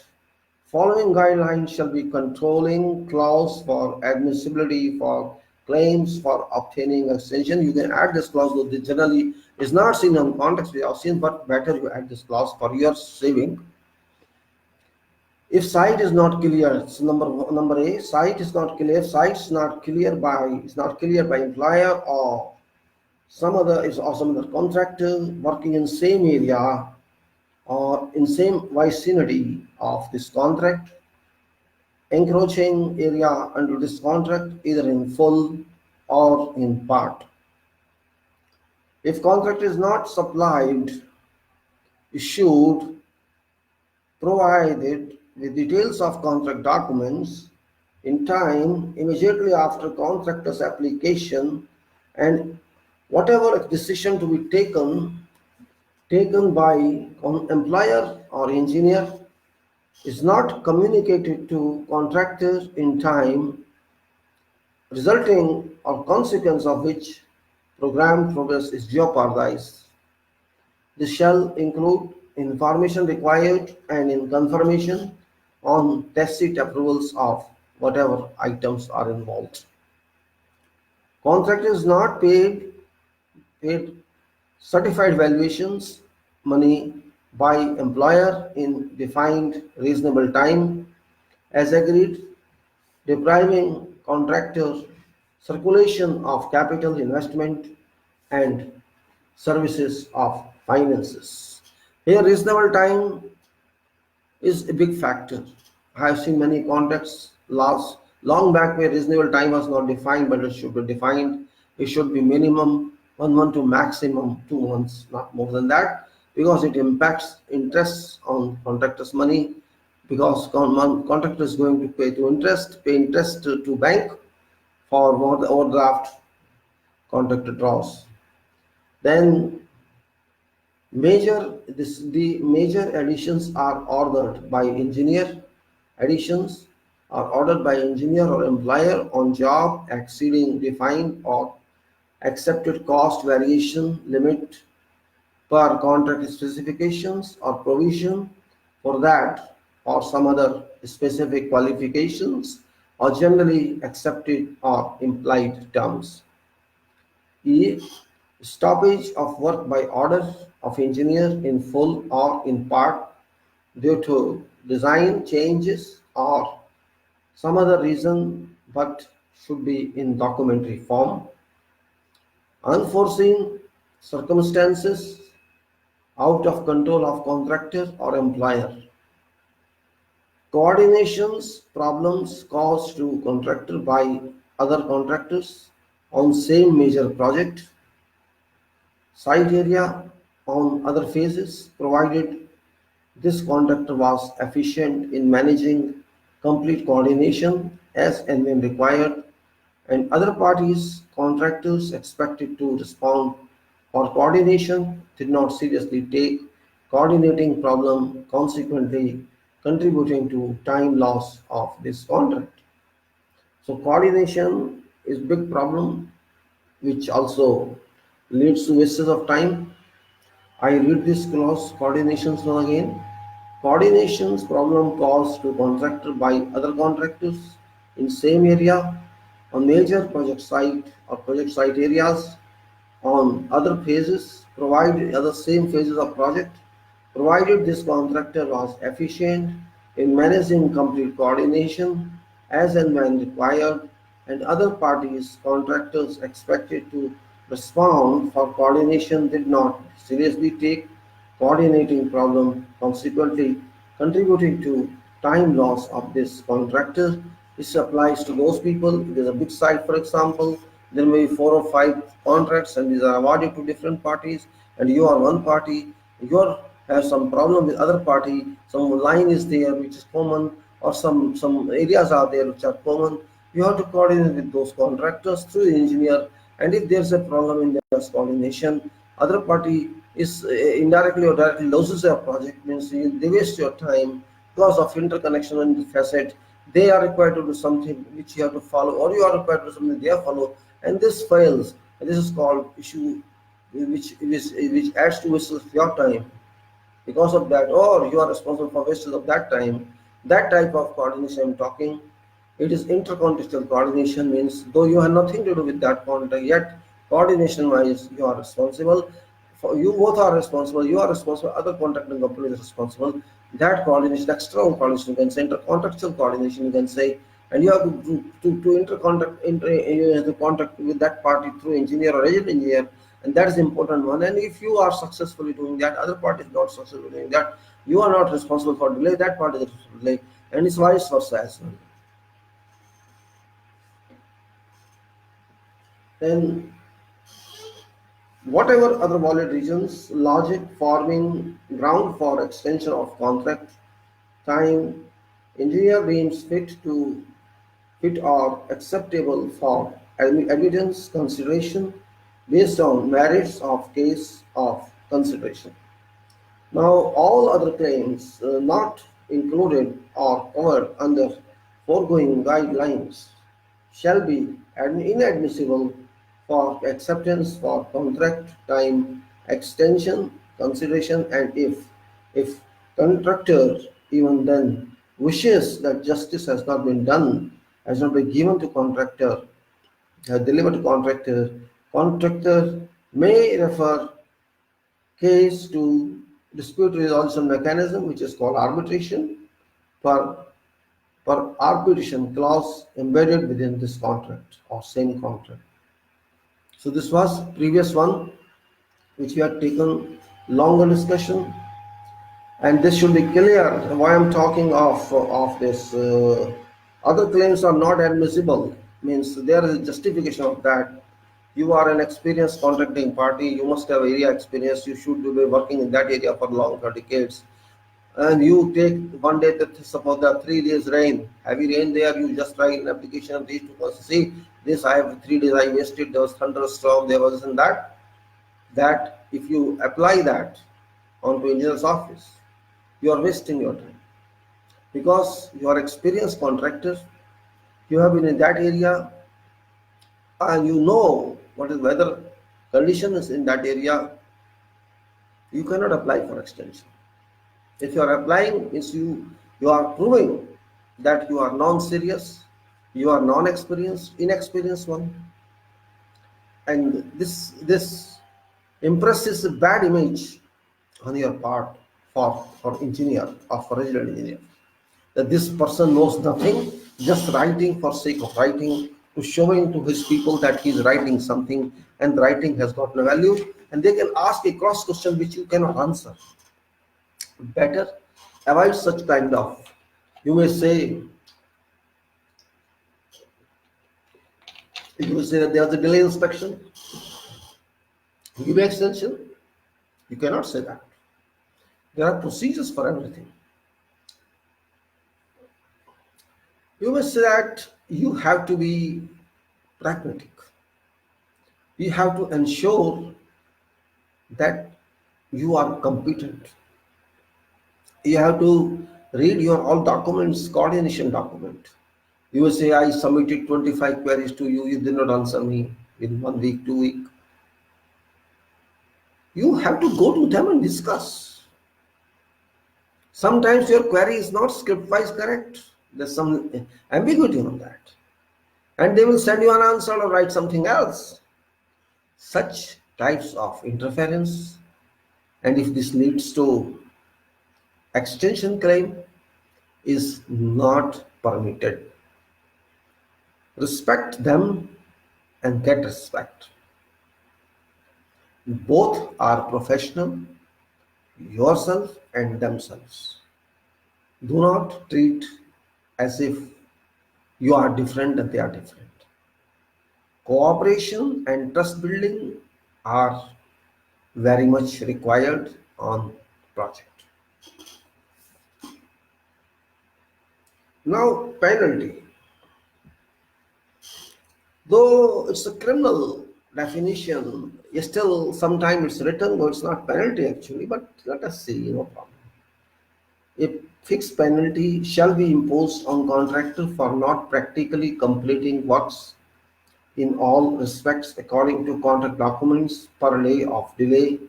following guidelines shall be controlling clause for admissibility for claims for obtaining extension. You can add this clause, though this generally is not seen on contracts we have seen, but better you add this clause for your saving. If site is not clear, it's number A, site is not clear. If site is not clear by employer or some other contractor working in same area or in same vicinity of this contract, encroaching area under this contract either in full or in part. If contract is not supplied, issued, provided with details of contract documents in time immediately after contractor's application, and whatever decision to be taken by employer or engineer is not communicated to contractor in time, resulting or consequence of which program progress is jeopardized. This shall include information required and in confirmation on tacit approvals of whatever items are involved. Contractor is not paid certified valuations money by employer in defined reasonable time as agreed, depriving contractor circulation of capital investment and services of finances. Here reasonable time is a big factor. I have seen many contracts last long back where reasonable time was not defined, but it should be defined. It should be minimum 1 month to maximum 2 months, not more than that, because it impacts interests on contractor's money. Because contractor is going to pay interest to bank for what the overdraft contractor draws. Then the major additions are ordered by engineer. Additions are ordered by engineer or employer on job exceeding defined or accepted cost variation limit per contract specifications or provision for that or some other specific qualifications or generally accepted or implied terms. E. Stoppage of work by order of engineer in full or in part due to design changes or some other reason, but should be in documentary form. Unforeseen circumstances out of control of contractor or employer. Coordinations problems caused to contractor by other contractors on same major project. Site area on other phases, provided this contractor was efficient in managing complete coordination as and when required, and other parties, contractors expected to respond for coordination did not seriously take coordinating problem, consequently contributing to time loss of this contract. So coordination is big problem which also leads to wastage of time. I read this clause coordinations now again. Coordinations problem caused to contractor by other contractors in same area on major project site or project site areas on other phases, provide other same phases of project, provided this contractor was efficient in managing complete coordination as and when required, and other parties, contractors expected to respond for coordination did not seriously take coordinating problem, consequently contributing to time loss of this contractor. This applies to those people. If there's a big site, for example, there may be 4 or 5 contracts and these are awarded to different parties, and you are one party, you have some problem with other party, some line is there which is common, or some areas are there which are common. You have to coordinate with those contractors through the engineer, and if there's a problem in their coordination, other party is indirectly or directly loses their project, means they waste your time because of interconnection and facet. They are required to do something which you have to follow, or you are required to do something they follow, and this fails. And this is called issue which adds to waste of your time because of that, or you are responsible for wastage of that time. That type of coordination I'm talking, it is intercontextual coordination, means though you have nothing to do with that contact, yet coordination wise you are responsible. For you both are responsible, you are responsible, other contracting company is responsible. That coordination, external coordination, you can say intercontextual coordination, you can say, and you have to intercontact you have to contact with that party through engineer or agent engineer, and that is the important one. And if you are successfully doing that, other party is not successfully doing that, you are not responsible for delay, that party is responsible for delay, and it's vice versa as well. Then whatever other valid reasons, logic forming ground for extension of contract time, engineer deems fit or acceptable for evidence consideration based on merits of case of consideration. Now, all other claims not included or covered under foregoing guidelines shall be inadmissible for acceptance for contract time extension consideration, and if contractor even then wishes that justice has not been done, has not been given to contractor, delivered to contractor, contractor may refer case to dispute resolution mechanism, which is called arbitration, for arbitration clause embedded within this contract or same contract. So this was previous one which we had taken longer discussion, and this should be clear why I'm talking of this. Other claims are not admissible, means there is a justification of that. You are an experienced contracting party, you must have area experience, you should be working in that area for long for decades, and you take one day that suppose there are 3 days rain, heavy rain there, you just write an application and reach to us, see this, I have 3 days I wasted, there was thunderstorm, there was in that if you apply that onto engineer's office, you are wasting your time, because you are experienced contractor, you have been in that area, and you know what is weather conditions in that area. You cannot apply for extension. If you are applying, means you are proving that you are non-serious, you are non-experienced, inexperienced one, and this impresses a bad image on your part for engineer or for resident engineer, that this person knows nothing, just writing for sake of writing, to showing to his people that he is writing something and writing has got no value, and they can ask a cross question which you cannot answer. Better avoid such kind of, you may say, that there was a delay inspection, give extension. You cannot say that. There are procedures for everything. You may say that you have to be pragmatic. You have to ensure that you are competent. You have to read your all documents, coordination document. You will say, I submitted 25 queries to you, you did not answer me in 1 week, 2 weeks. You have to go to them and discuss. Sometimes your query is not script-wise correct. There's some ambiguity on that. And they will send you an answer or write something else. Such types of interference, and if this leads to Extension claim is not permitted. Respect them and get respect. Both are professional, yourself and themselves. Do not treat as if you are different and they are different. Cooperation and trust building are very much required on project. Now penalty. Though it's a criminal definition, still sometimes it's written, though it's not penalty actually, but let us see, no problem. A fixed penalty shall be imposed on contractor for not practically completing works in all respects according to contract documents per day of delay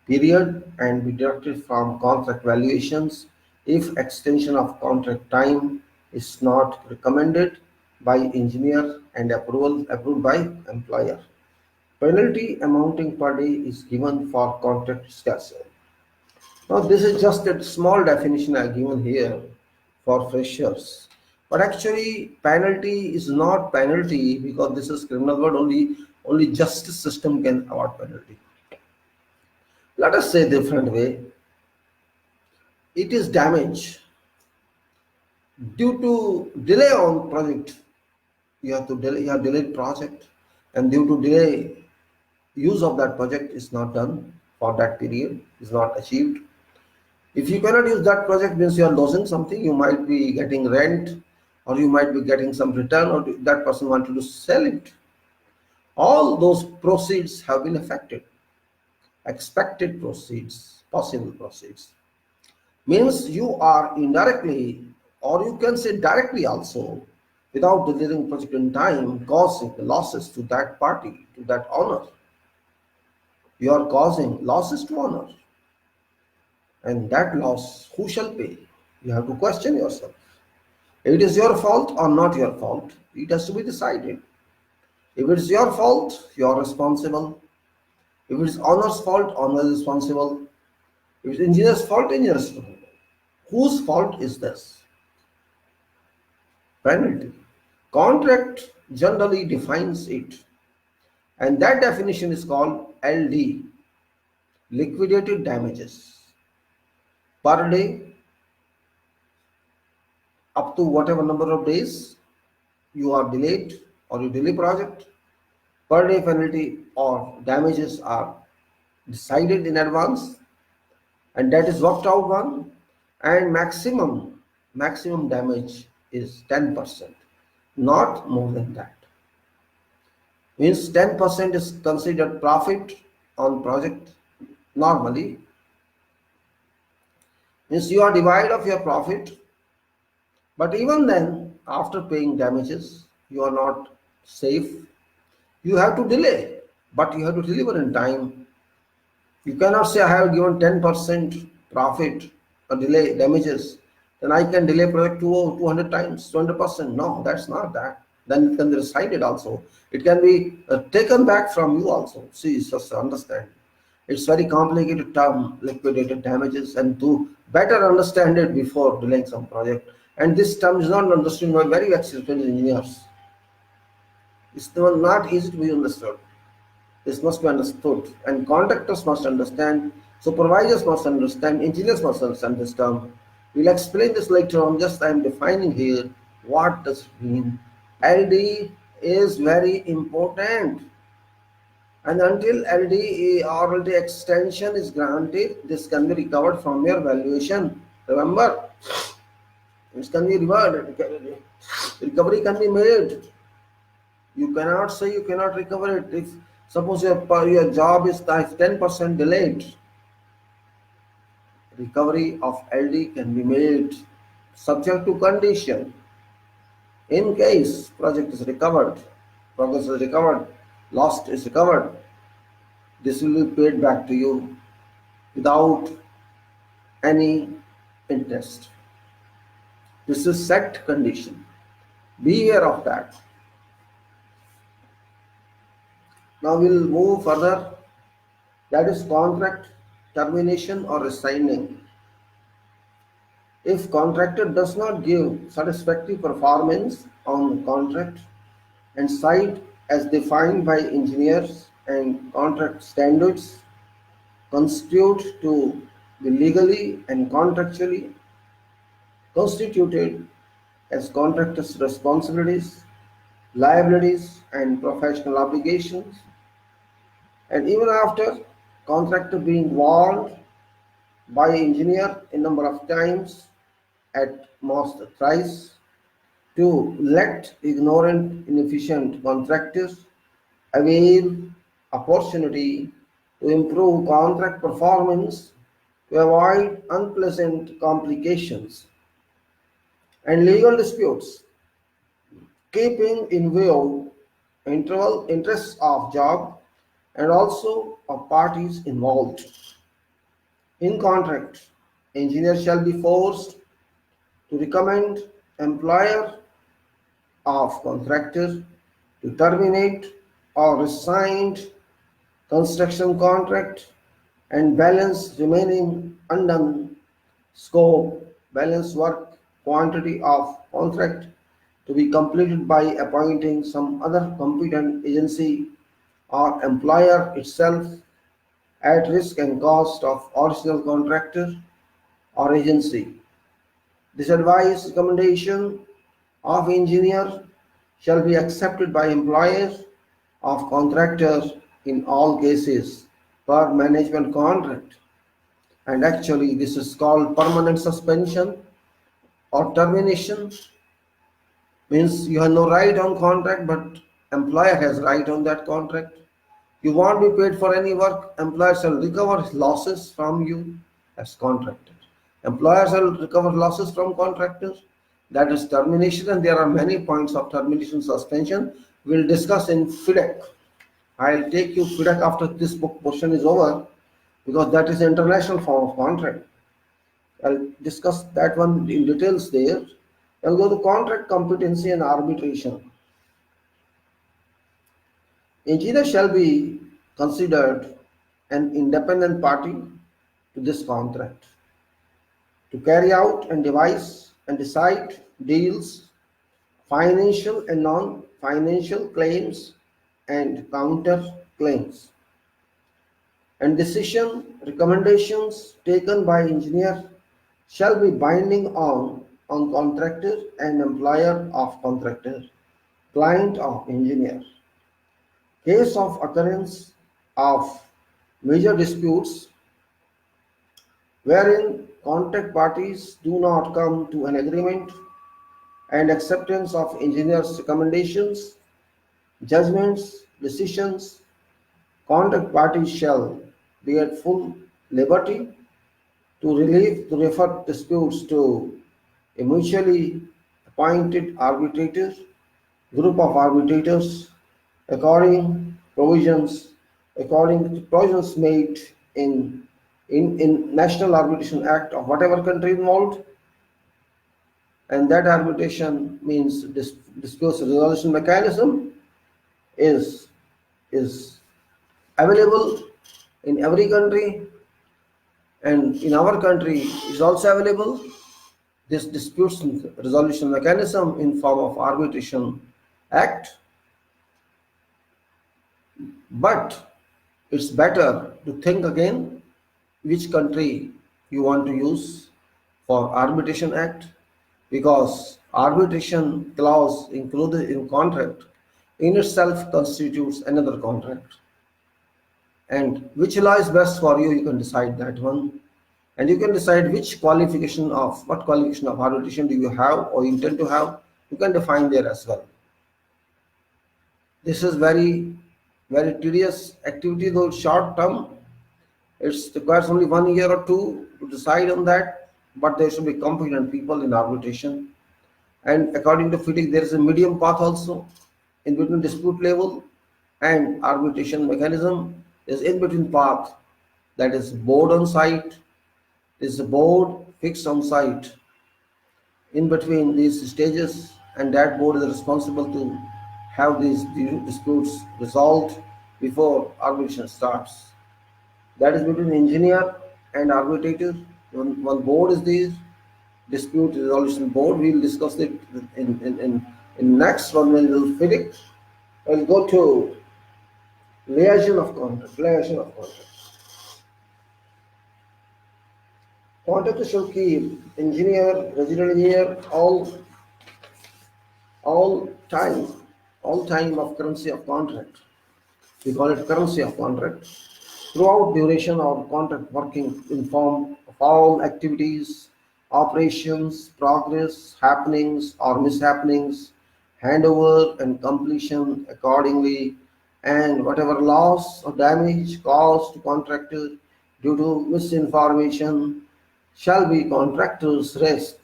period and be deducted from contract valuations if extension of contract time is not recommended by engineer and approved by employer. Penalty amounting per day is given for contract schedule. Now this is just a small definition I have given here for freshers. But actually penalty is not penalty because this is criminal word, only justice system can award penalty. Let us say different way. It is damage due to delay on project. You have delayed project, and due to delay, use of that project is not done for that period, is not achieved. If you cannot use that project, means you are losing something. You might be getting rent, or you might be getting some return, or that person wanted to sell it. All those proceeds have been affected. Expected proceeds, possible proceeds. Means you are indirectly, or you can say directly also, without delivering project in time, causing losses to that party, to that owner. You are causing losses to owner, and that loss, who shall pay? You have to question yourself. If it is your fault or not your fault, it has to be decided. If it's your fault, you are responsible. If it's owner's fault, owner is responsible. If it's engineer's fault, engineer is responsible. Whose fault is this? Penalty. Contract generally defines it, and that definition is called LD, liquidated damages. Per day, up to whatever number of days you are delayed or you delay project, per day penalty or damages are decided in advance, and that is worked out one, and maximum damage is 10%, not more than that. Means 10% is considered profit on project normally. Means you are divided of your profit, but even then, after paying damages, you are not safe. You have to delay, but you have to deliver in time. You cannot say I have given 10% profit or delay damages, then I can delay project 200 times, 200%. No, that's not that. Then it can be decided also. It can be taken back from you also. See, just understand. It's very complicated term, liquidated damages, and to better understand it before delaying some project. And this term is not understood by very experienced engineers. It's not easy to be understood. This must be understood, and contractors must understand, supervisors must understand, engineers must understand this term. We'll explain this later on. Just I am defining here what does it mean. LD is very important, and until LD or LD extension is granted, this can be recovered from your valuation. Remember, it can be recovered. Recovery can be made. You cannot say you cannot recover it. If suppose your job is 10% delayed, recovery of LD can be made subject to condition. In case project is recovered, progress is recovered, lost is recovered, this will be paid back to you without any interest. This is set condition. Be aware of that. Now we'll move further. That is contract termination or resigning. If contractor does not give satisfactory performance on contract and site as defined by engineers and contract standards constitute to be legally and contractually constituted as contractor's responsibilities, liabilities, and professional obligations, and even after contractor being warned by engineer a number of times, at most thrice, to let ignorant, inefficient contractors avail opportunity to improve contract performance to avoid unpleasant complications and legal disputes, keeping in view interval interests of job and also of parties involved. In contract, engineer shall be forced to recommend employer of contractor to terminate or rescind construction contract and balance remaining undone scope, balance work quantity of contract to be completed by appointing some other competent agency or employer itself at risk and cost of original contractor or agency. This advice recommendation of engineer shall be accepted by employer of contractor in all cases per management contract. And actually this is called permanent suspension or termination, means you have no right on contract but employer has right on that contract. You won't be paid for any work, employer shall recover losses from you as contractor. Employer shall recover losses from contractors. That is termination, and there are many points of termination suspension. We'll discuss in FIDEC. I'll take you FIDEC after this book portion is over because that is the international form of contract. I'll discuss that one in details there. I'll go to contract competency and arbitration. Engineer shall be considered an independent party to this contract to carry out and devise and decide deals, financial and non-financial claims and counter claims, and decision recommendations taken by engineer shall be binding on contractor and employer of contractor, client of engineer. Case of occurrence of major disputes wherein contract parties do not come to an agreement and acceptance of engineers' recommendations, judgments, decisions, contract parties shall be at full liberty to refer disputes to a mutually appointed arbitrator, group of arbitrators, according to provisions made in National Arbitration Act of whatever country involved, and that arbitration means dispute resolution mechanism is available in every country, and in our country is also available. This disputes resolution mechanism in form of arbitration act, but it's better to think again which country you want to use for arbitration act, because arbitration clause included in contract in itself constitutes another contract, and which law is best for you, you can decide that one, and you can decide what qualification of arbitration do you have or intend to have, you can define there as well. This is very tedious activity, though short term. It requires only 1 year or two to decide on that, but there should be competent people in arbitration. And according to FIDIC, there is a medium path also in between dispute level and arbitration mechanism is in between path, that is board on site. This is a board fixed on site in between these stages, and that board is responsible to have these disputes resolved before arbitration starts. That is between engineer and arbitrator. One board is there, dispute resolution board. We'll discuss it in next one when we'll finish. We'll go to liaison of contract. Liaison of contract. Contractor shall keep engineer, resident engineer, all time, all time of currency of contract. We call it currency of contract. Throughout duration of contract working in form of all activities, operations, progress, happenings or mishappenings, handover and completion accordingly, and whatever loss or damage caused to contractor due to misinformation shall be contractor's risk.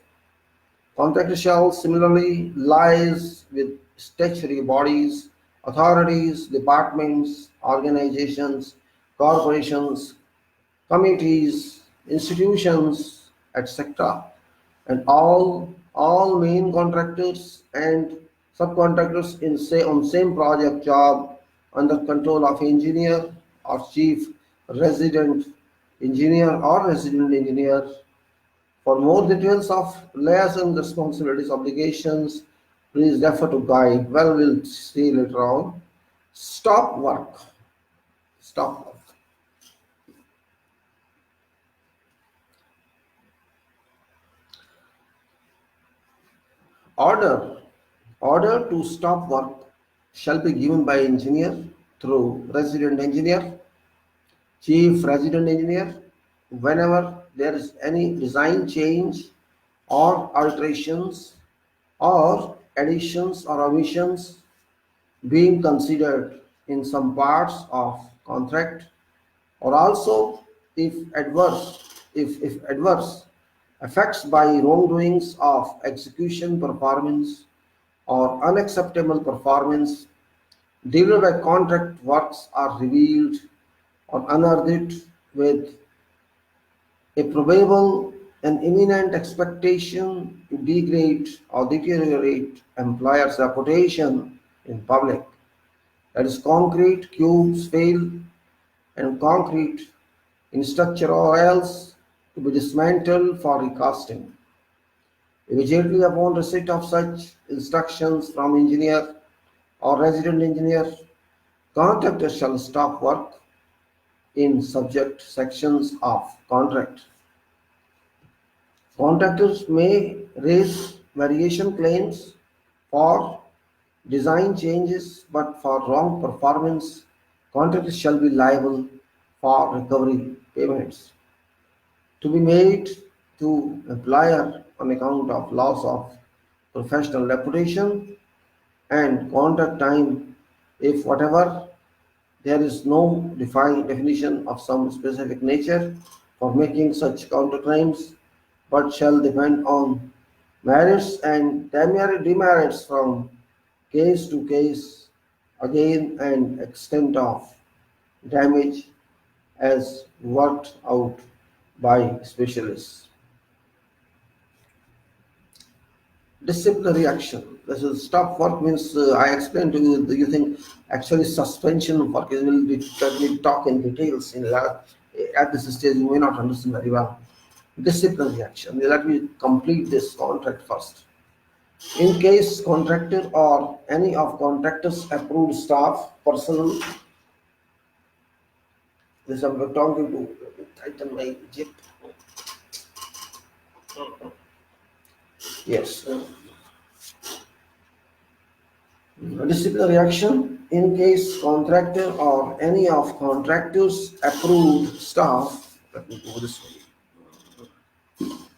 Contractor shall similarly liaise with statutory bodies, authorities, departments, organizations, corporations, committees, institutions, etc. and all main contractors and subcontractors in say on same project job under control of engineer or chief resident engineer or resident engineer. For more details of liaison responsibilities, obligations, please refer to guide. Well, we'll see later on. Stop work. Stop work. Order. Order to stop work shall be given by engineer through resident engineer, chief resident engineer, whenever there is any design change or alterations or additions or omissions being considered in some parts of contract, or also if adverse effects by wrongdoings of execution performance or unacceptable performance delivered by contract works are revealed or unearthed with a probable and imminent expectation to degrade or deteriorate employer's reputation in public. That is, concrete cubes fail and concrete in structure or else to be dismantled for recasting. Immediately upon receipt of such instructions from engineer or resident engineer, contractor shall stop work in subject sections of contract. Contractors may raise variation claims for design changes, but for wrong performance, contractors shall be liable for recovery payments to be made to employer on account of loss of professional reputation and contract time if whatever there is no defined definition of some specific nature for making such counterclaims, but shall depend on merits and demerits from case to case, again and extent of damage as worked out by specialists. Disciplinary action. This is stop work means I explained to you. Do you think actually suspension of work is will be that we talk in details in at this stage you may not understand very well. Disciplinary action. Let me complete this contract first. In case contractor or any of contractors approved staff personnel, this I'm talking to tighten my zip. Yes. Disciplinary action in case contractor or any of contractors approved staff. Let me go this way.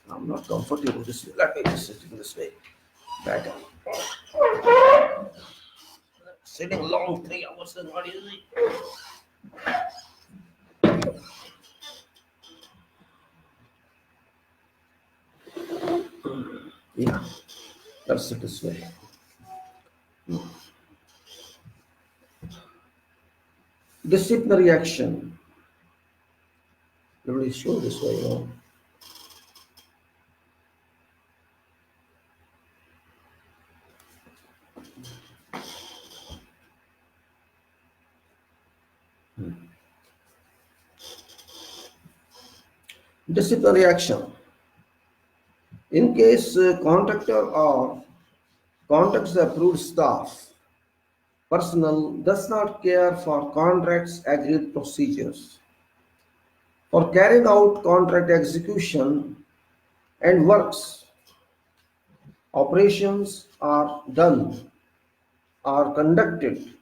I'm not comfortable this way. Let me just sit in this way. Back up. Sitting long 3 hours is not easy. Yeah, let's sit this way. Disciplinary action. Let me show this way. Disciplinary action. In case contractor or contracts approved staff personnel does not care for contracts agreed procedures for carrying out contract execution and works, operations are conducted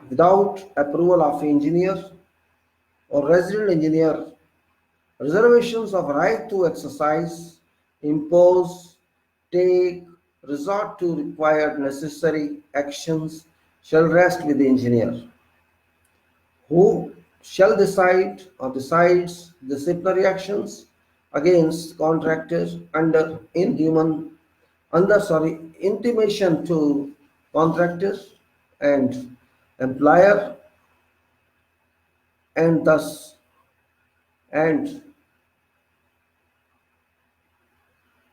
without approval of engineer or resident engineer, reservations of right to exercise, impose, take, resort to required necessary actions shall rest with the engineer, who shall decide or decides disciplinary actions against contractors under intimation to contractors and employer, and thus and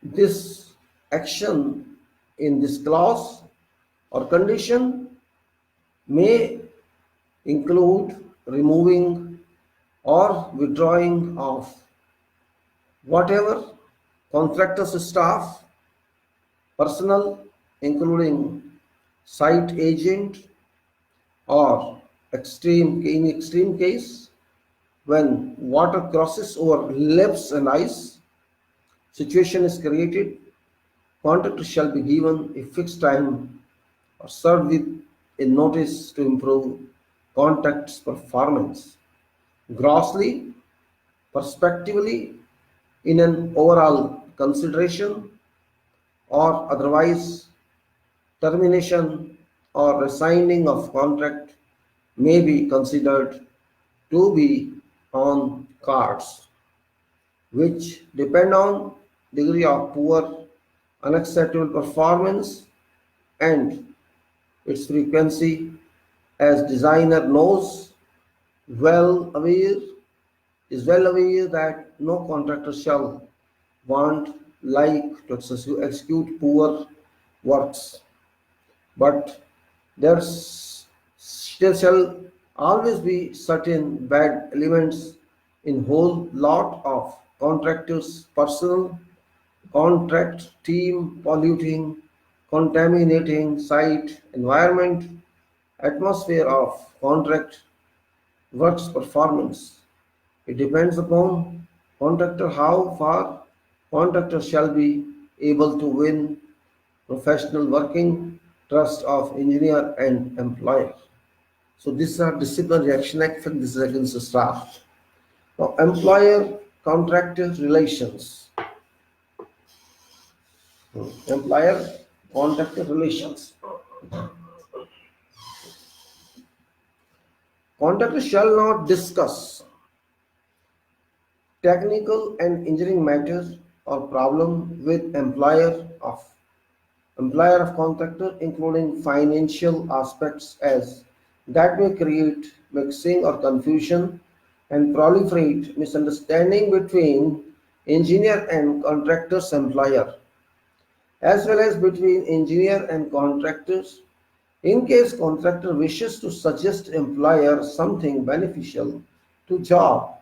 this action in this clause or condition may include removing or withdrawing of whatever contractor's staff, personnel, including site agent, or in extreme case when water crosses over lips and ice situation is created, contractor shall be given a fixed time or served with a notice to improve contract's performance grossly, prospectively, in an overall consideration, or otherwise termination or rescinding of contract may be considered to be on cards, which depend on degree of poor, unacceptable performance and its frequency, as designer knows well aware is well aware that no contractor shall want like to execute poor works, but there still shall always be certain bad elements in whole lot of contractors' personal contract team polluting, contaminating site environment, atmosphere of contract works performance. It depends upon contractor how far contractor shall be able to win professional working trust of engineer and employer. So these are disciplinary action act. This is against the staff. Now employer contractor relations. Employer contractor relations. Contractor shall not discuss technical and engineering matters or problem with employer of contractor, including financial aspects as that may create mixing or confusion and proliferate misunderstanding between engineer and contractor's employer, as well as between engineer and contractors. In case contractor wishes to suggest employer something beneficial to job,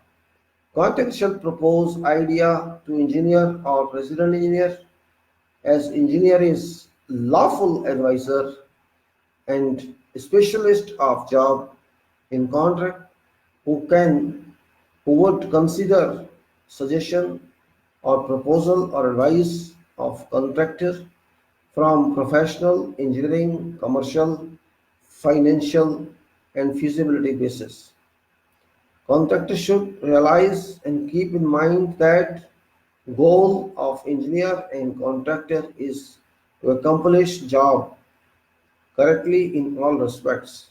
contractor shall propose idea to engineer or resident engineer, as engineer is lawful advisor and specialist of job in contract who would consider suggestion or proposal or advice of contractor from professional, engineering, commercial, financial, and feasibility basis. Contractor should realize and keep in mind that goal of engineer and contractor is to accomplish job correctly in all respects.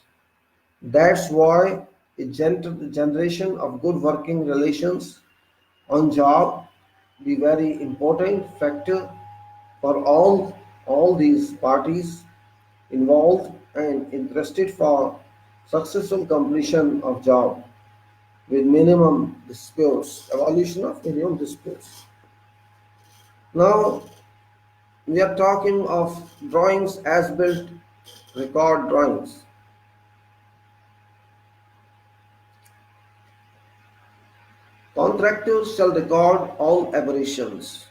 That's why a generation of good working relations on job be very important factor for all these parties involved and interested for successful completion of job with minimum disputes, evolution of minimum disputes. Now we are talking of drawings as built record drawings. Contractors shall record all aberrations,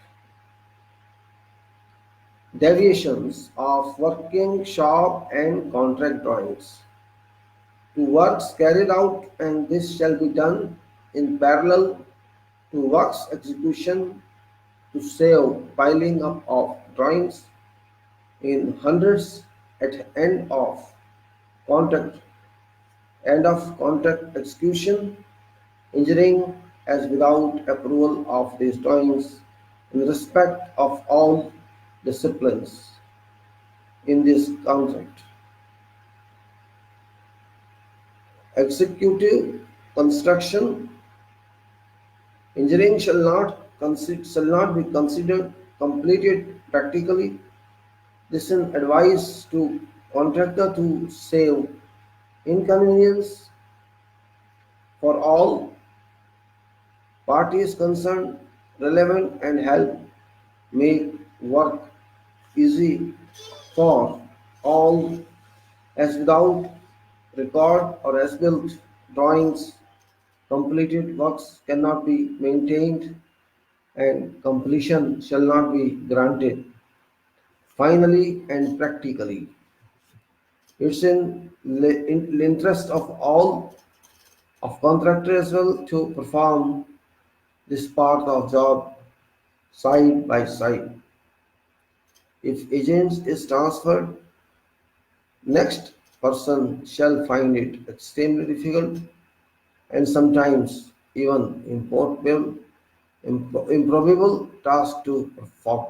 Deviations of working shop and contract drawings to works carried out, and this shall be done in parallel to works execution to save piling up of drawings in hundreds at contract end of contract execution, injuring as without approval of these drawings in respect of all disciplines in this contract. Executive construction engineering shall not be considered completed practically. This is advice to contractor to save inconvenience for all parties concerned, relevant and help make work easy for all, as without record or as built drawings completed works cannot be maintained and completion shall not be granted. Finally and practically, it's in the interest of all of contractor as well to perform this part of job side by side. If agent is transferred, next person shall find it extremely difficult and sometimes even improbable task to perform.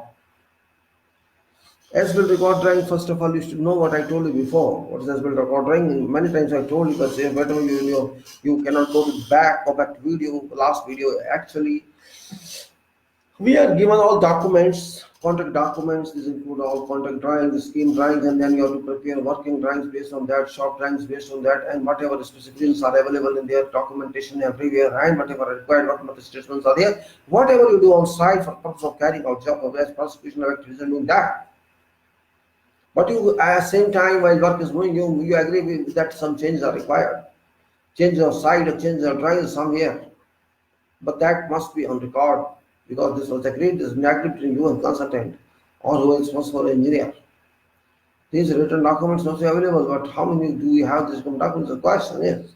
As-built record drawing, first of all, you should know what I told you before. What is as-built record drawing? Many times I told you, but whatever you cannot go back to video, last video. Actually, we are given all documents, contract documents. This include all contract drawings, the scheme drawings, and then you have to prepare working drawings based on that, shop drawings based on that, and whatever specifications are available in their documentation everywhere, and whatever required document statements are there. Whatever you do on site for purpose of carrying out job of as prosecution of activities and doing that. But you, at the same time, while work is going, you agree with that some changes are required. Change of site or change of drawings somewhere. But that must be on record because this was agreed, this is agreed between you and consultant or who is responsible for engineer. These written documents must be available, but how many do you have these documents? The question is,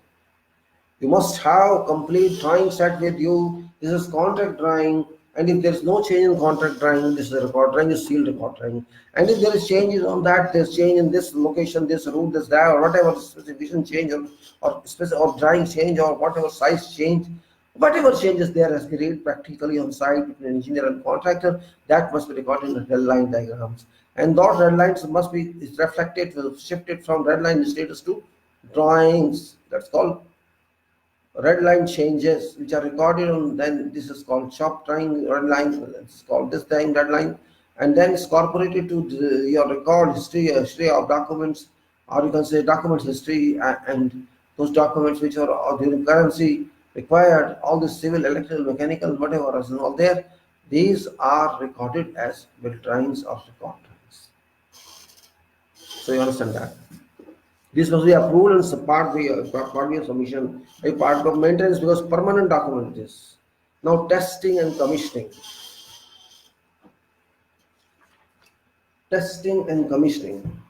you must have complete drawing set with you. This is contract drawing, and if there is no change in contract drawing, this is a record drawing, is sealed record drawing. And if there is changes on that, there's change in this location, this route, this that, or whatever specification change or drawing change or whatever size change, whatever changes there has to read practically on site between engineer and contractor, that must be recorded in the red line diagrams. And those red lines must be reflected, shifted from red line status to drawings. That's called red line changes, which are recorded on, then this is called shop drawing red line, it's called this thing red line, and then it's incorporated to your record history of documents, or you can say document history, and those documents which are during currency required, all the civil, electrical, mechanical, whatever is all there, these are recorded as built drawings or record drawings. So you understand that. This must be approved and part be a submission, a part of maintenance because permanent document it is. Now testing and commissioning. Testing and commissioning.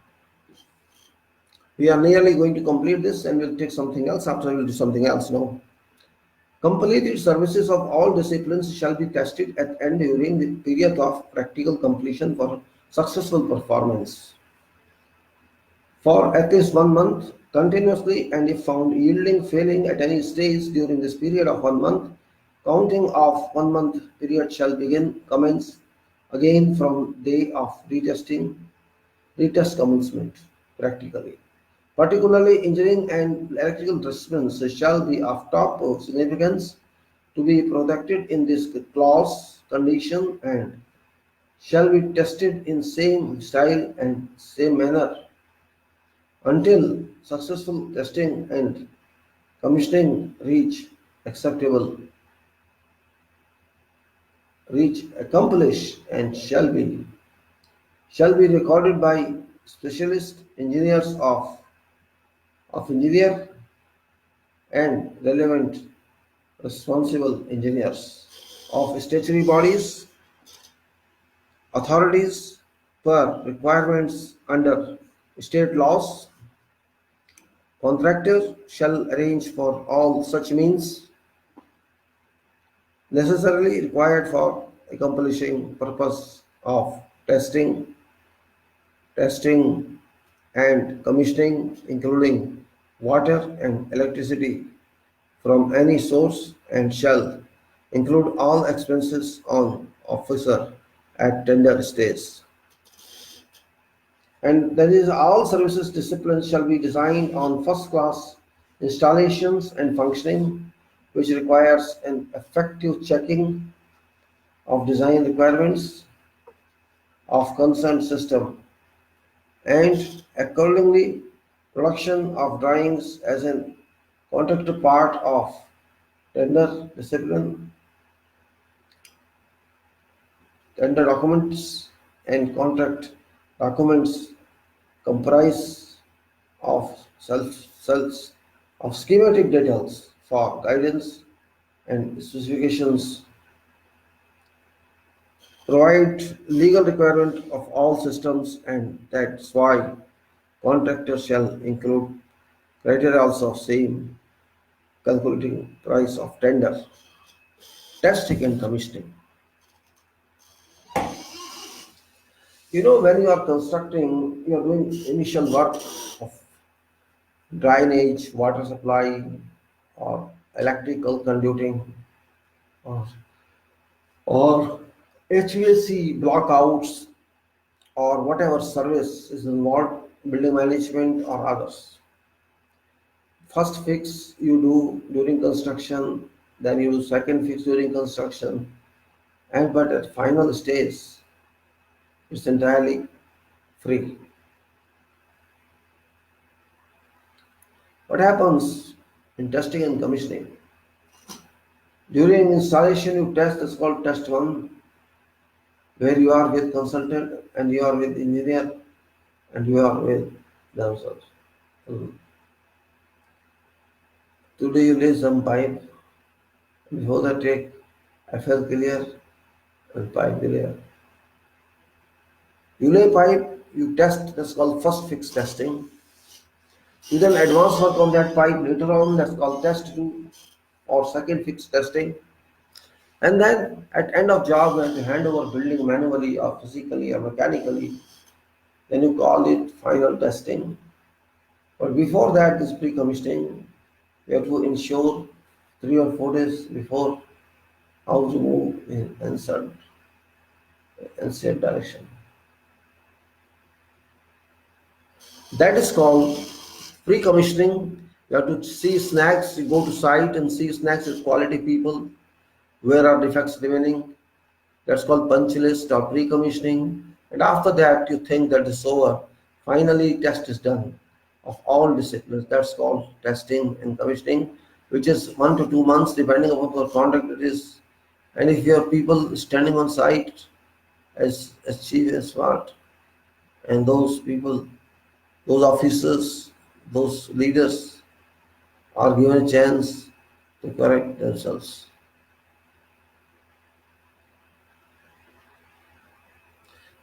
We are nearly going to complete this and we'll take something else. After we'll do something else now. Completed services of all disciplines shall be tested at end during the period of practical completion for successful performance. For at least 1 month continuously, and if found yielding failing at any stage during this period of 1 month, counting of 1 month period shall commence again from day of retest commencement practically. Particularly engineering and electrical disciplines shall be of top significance to be protected in this clause condition and shall be tested in same style and same manner until successful testing and commissioning accomplish and shall be recorded by specialist engineers of engineer and relevant responsible engineers of statutory bodies, authorities, per requirements under state laws. Contractor shall arrange for all such means necessarily required for accomplishing purpose of testing and commissioning, including water and electricity from any source, and shall include all expenses on officer at tender stage. And that is, all services disciplines shall be designed on first class installations and functioning, which requires an effective checking of design requirements of concerned system, and accordingly production of drawings as an contractor part of tender discipline, tender documents and contract documents comprise of cells of schematic details for guidance and specifications, provide legal requirement of all systems, and that's why contractors shall include criteria also of same calculating price of tender, testing and commissioning. When you are constructing, you are doing initial work of drainage, water supply, or electrical conduiting, or, or HVAC blockouts, or whatever service is involved, building management or others. First fix you do during construction, then you do second fix during construction, and but at final stage, it's entirely free. What happens in testing and commissioning? During installation, you test is called test one, where you are with consultant and you are with engineer and you are with themselves. Hmm. Today you lay some pipe, before that take FL clear and pipe clear. You lay pipe, you test, that's called first fix testing. You then advance work on that pipe later on, that's called test two or second fix testing. And then at end of job, when you hand over building manually or physically or mechanically, then you call it final testing. But before that, this pre-commissioning, you have to ensure 3 or 4 days before how to move in unsaid direction. That is called pre-commissioning. You have to see snags. You go to site and see snags with quality people. Where are defects remaining? That's called punch list or pre-commissioning. And after that, you think that is over. Finally, test is done of all disciplines. That's called testing and commissioning, which is 1 to 2 months, depending upon the contract it is. And if you have people standing on site as chief and smart, and those people, those officers, those leaders are given a chance to correct themselves.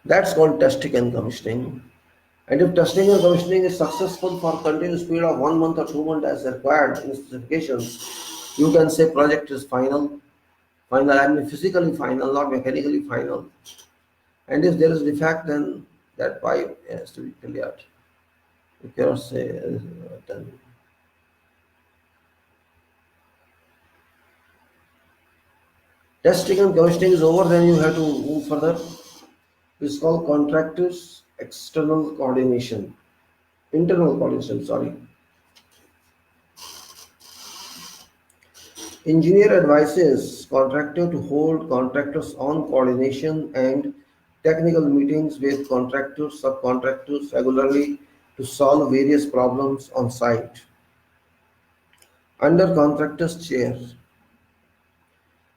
That's called testing and commissioning. And if testing and commissioning is successful for continuous period of 1 month or 2 months as required in specifications, you can say project is final. Final, I mean physically final, not mechanically final. And if there is defect, then that pipe has to be cleared. You cannot say done. Testing and commissioning is over, then you have to move further. It's called contractors external coordination, internal coordination, sorry. Engineer advises contractor to hold contractors on coordination and technical meetings with contractors, subcontractors regularly to solve various problems on site under contractor's chair,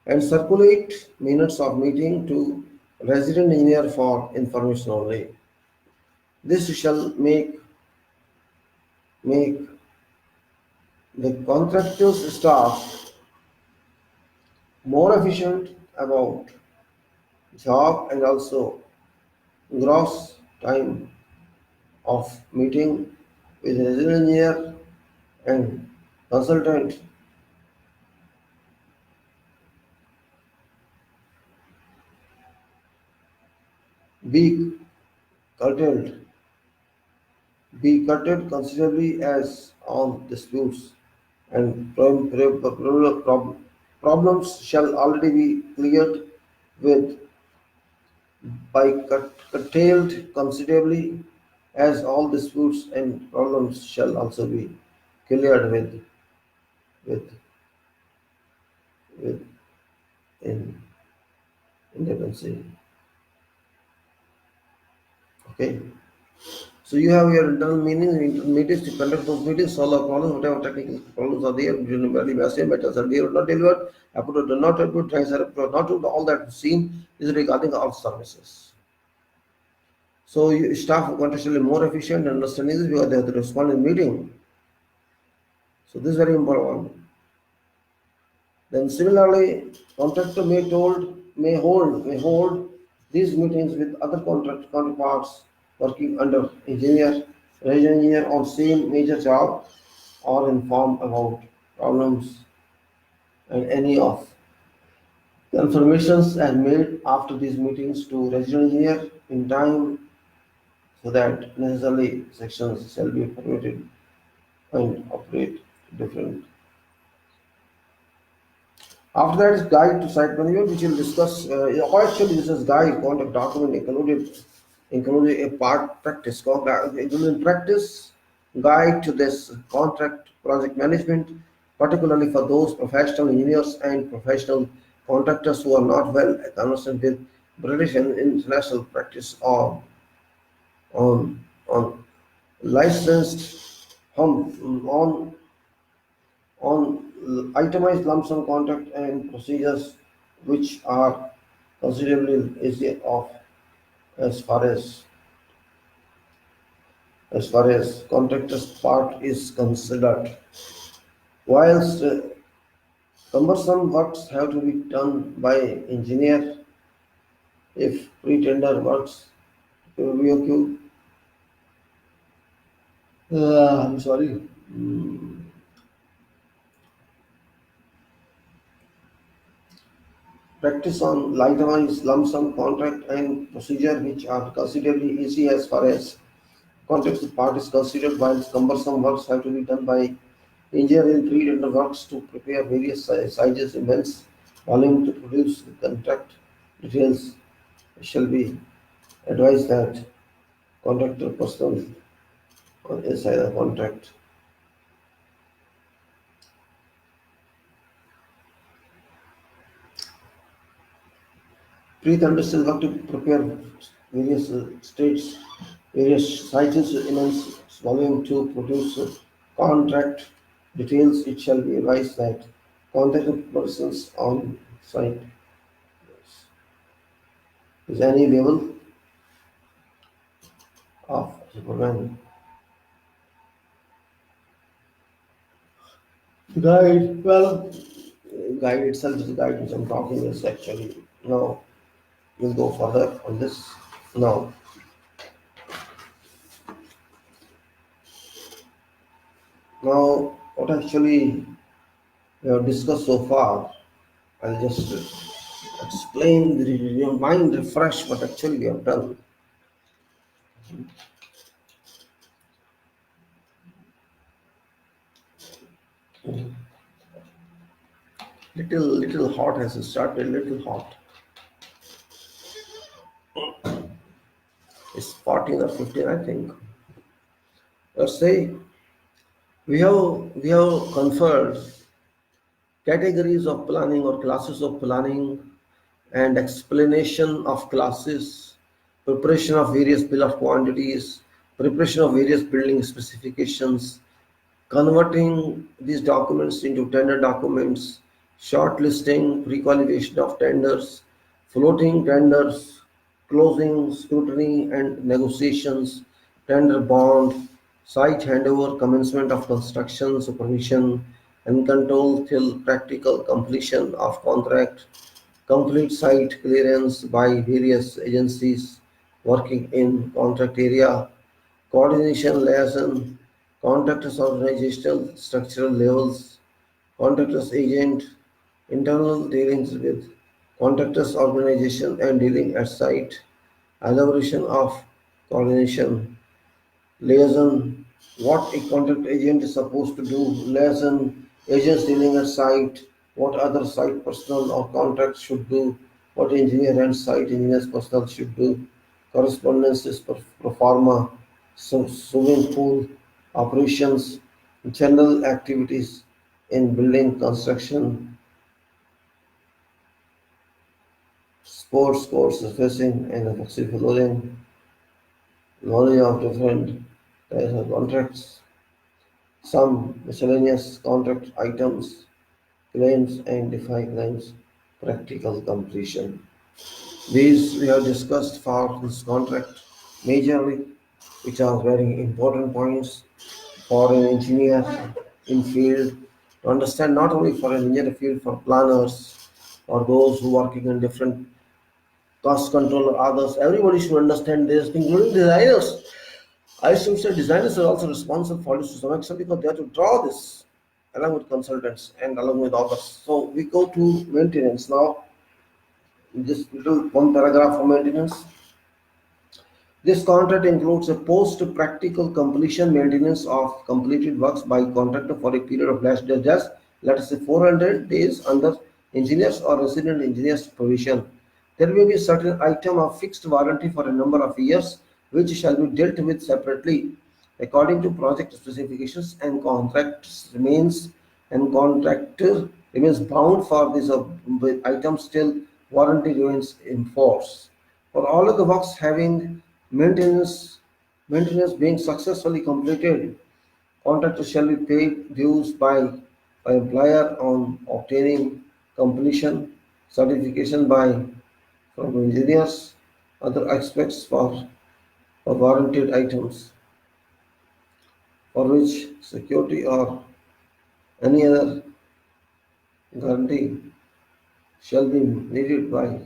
and circulate minutes of meeting to resident engineer for information only. This shall make the contractor's staff more efficient about job and also gross time of meeting with an engineer and consultant be curtailed be curtailed considerably as all disputes and problems shall already be cleared with by curtailed considerably as all disputes and problems shall also be cleared with with in independency. Okay. So you have your internal meetings to conduct those meetings, solve the problems, whatever technical problems are there, very massive matters are there or not delivered, approve or do not approve, thanks are approved, not approved, all that seen is regarding our services. So staff are contextually more efficient and understanding this because they have to respond in meeting. So this is very important. Then similarly, contractor may hold these meetings with other contract counterparts working under regional engineer on same major job or inform about problems and any of confirmations are made after these meetings to regional engineer in time so that necessarily sections shall be permitted and operate different. After that is guide to site management, which we'll discuss. Actually, this is guide conduct document included a part practice. Including practice guide to this contract project management, particularly for those professional engineers and professional contractors who are not well conversant with British and international practice on licensed on itemized lump sum contract and procedures which are considerably easier of as far as contractor's part is considered. Whilst cumbersome works have to be done by engineer if pre-tender works VOQ. I'm sorry. Practice on itemized lump sum contract and procedure which are considerably easy as far as contracted part is considered, while cumbersome works have to be done by engineer in pre-tender works to prepare various sizes, immense volume to produce the contract details. It shall be advised that contractor personnel on inside the contract. Pre-tender still work to prepare various states, various sizes, immense volume to produce contract details. It shall be advised that contracted persons on site is any level of superman. Guide, well, guide itself is a guide which I'm talking is actually now we'll go further on this. Now, what actually we have discussed so far, I'll just explain, your mind refresh what actually we have done. Little hot has started, little hot. It's 14 or 15, I think. Let's say we have conferred categories of planning or classes of planning and explanation of classes, preparation of various bill of quantities, preparation of various building specifications, converting these documents into tender documents, shortlisting, pre-qualification of tenders, floating tenders, closing, scrutiny and negotiations, tender bond, site handover, commencement of construction, supervision and control till practical completion of contract, complete site clearance by various agencies, working in contract area, coordination liaison, contractors organizational structural levels, contractors agent, internal dealings with contractors organization and dealing at site, elaboration of coordination, liaison, what a contract agent is supposed to do, liaison, agents dealing at site, what other site personnel or contracts should do, what engineer and site engineers personnel should do, correspondences pro forma, swimming pool, operations, general activities in building construction, sports course surfacing and effective loading, knowledge of different types of contracts, some miscellaneous contract items, claims and defy claims, practical completion. These we have discussed for this contract majorly, which are very important points for an engineer in field to understand, not only for an engineer field, for planners or those who working in different cost control or others. Everybody should understand this, including designers. I should say designers are also responsible for this to some extent because they have to draw this along with consultants and along with others. So we go to maintenance now. This little one paragraph for maintenance. This contract includes a post-practical completion maintenance of completed works by contractor for a period of just let us say 400 days under engineers or resident engineers provision. There may be a certain item of fixed warranty for a number of years which shall be dealt with separately according to project specifications, and contractor remains bound for this item still warranty remains in force. For all of the works having maintenance maintenance being successfully completed, contractor shall be paid dues by employer on obtaining completion certification by from engineers, other aspects for warranted items for which security or any other guarantee shall be needed by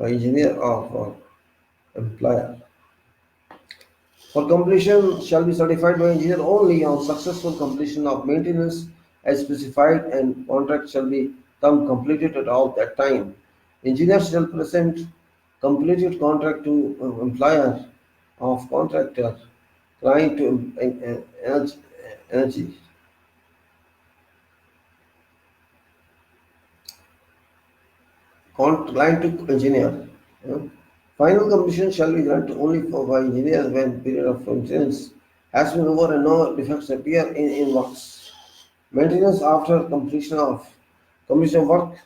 engineer or for employer. For completion shall be certified by engineer only on successful completion of maintenance as specified, and contract shall be completed at all that time. Engineer shall present completed contract to employer of contractor, client to energy. Client to engineer. Yeah. Final completion shall be granted only for by engineers when period of maintenance has been over and no defects appear in works. Maintenance after completion of work,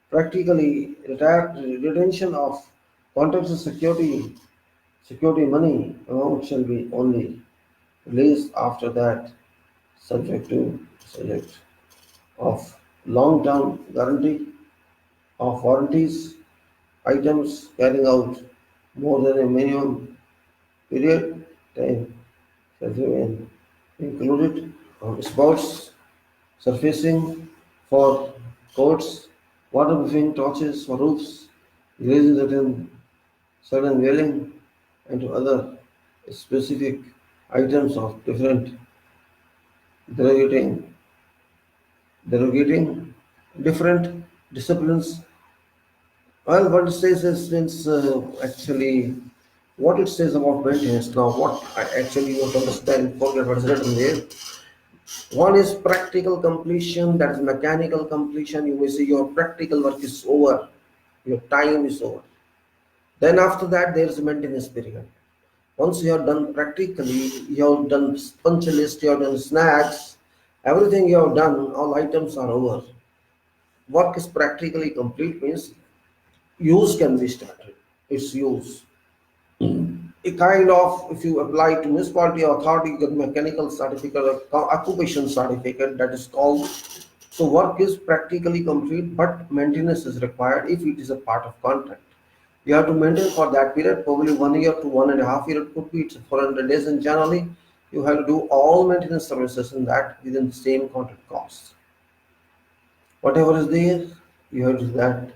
practically retention of contractor security money amount shall be only released after that, subject of long-term guarantee of warranties, items carrying out more than a minimum period time shall remain included on spouts, surfacing for courts, waterproofing torches for roofs, erasing certain dwelling, and to other specific items of different derogating derogating different disciplines. Well, what it says is since actually what it says about maintenance now, what I actually want to understand, forget what is written there. One is practical completion, that is mechanical completion. You may say your practical work is over, your time is over. Then after that, there is a maintenance period. Once you have done practically, you have done punch list, you have done snacks, everything you have done, all items are over. Work is practically complete means use can be started. It's use. A kind of, if you apply to municipality authority, you get mechanical certificate or occupation certificate, that is called. So work is practically complete, but maintenance is required if it is a part of contract. You have to maintain for that period, probably 1 year to 1.5 years. It could be it's 400 days, and generally you have to do all maintenance services in that within the same contract cost. Whatever is there, you have to do that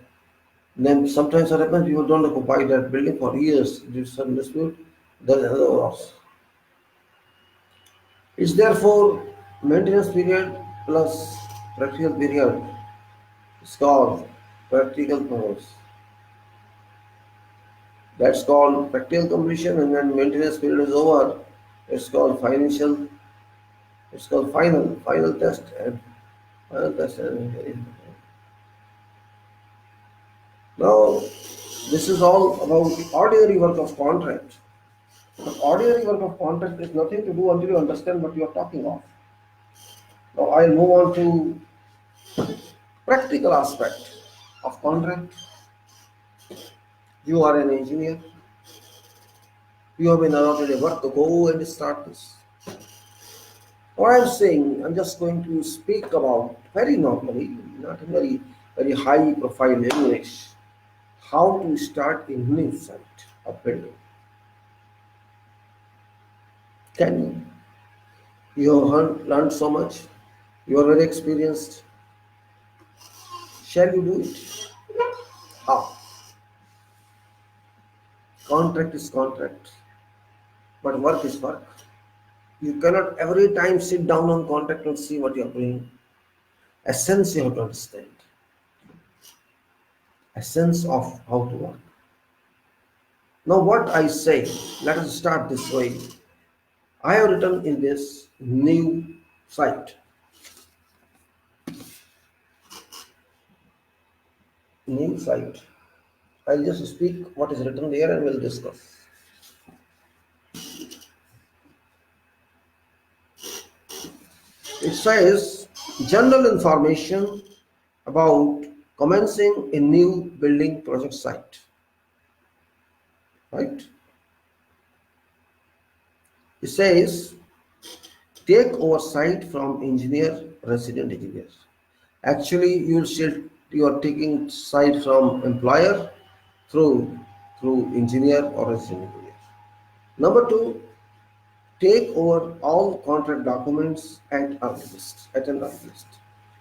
Then sometimes what happens, people don't occupy that building for years due to some dispute. There is another loss. It's therefore maintenance period plus practical period. It's called practical purpose. That's called practical completion, and when maintenance period is over, it's called financial. It's called final test and final test and now this is all about the ordinary work of contract. The ordinary work of contract is nothing to do until you understand what you are talking of. Now I'll move on to practical aspect of contract. You are an engineer. You have been allotted a work to go and start this. What I'm saying, I'm just going to speak about very normally, not in very high profile English, how to start a new site of building. Can you have learned so much? You are very experienced. Shall you do it? Ah, contract is contract, but work is work. You cannot every time sit down on contract and see what you are doing. Essence you have to understand. Essence of how to work. Now what I say, let us start this way. I have written in this new site. New site. I'll just speak what is written there and we'll discuss. It says general information about commencing a new building project site. Right? It says take oversight from engineer, resident engineer. Actually, you are taking side from employer through engineer or resident engineer. Number two, take over all contract documents at an early list.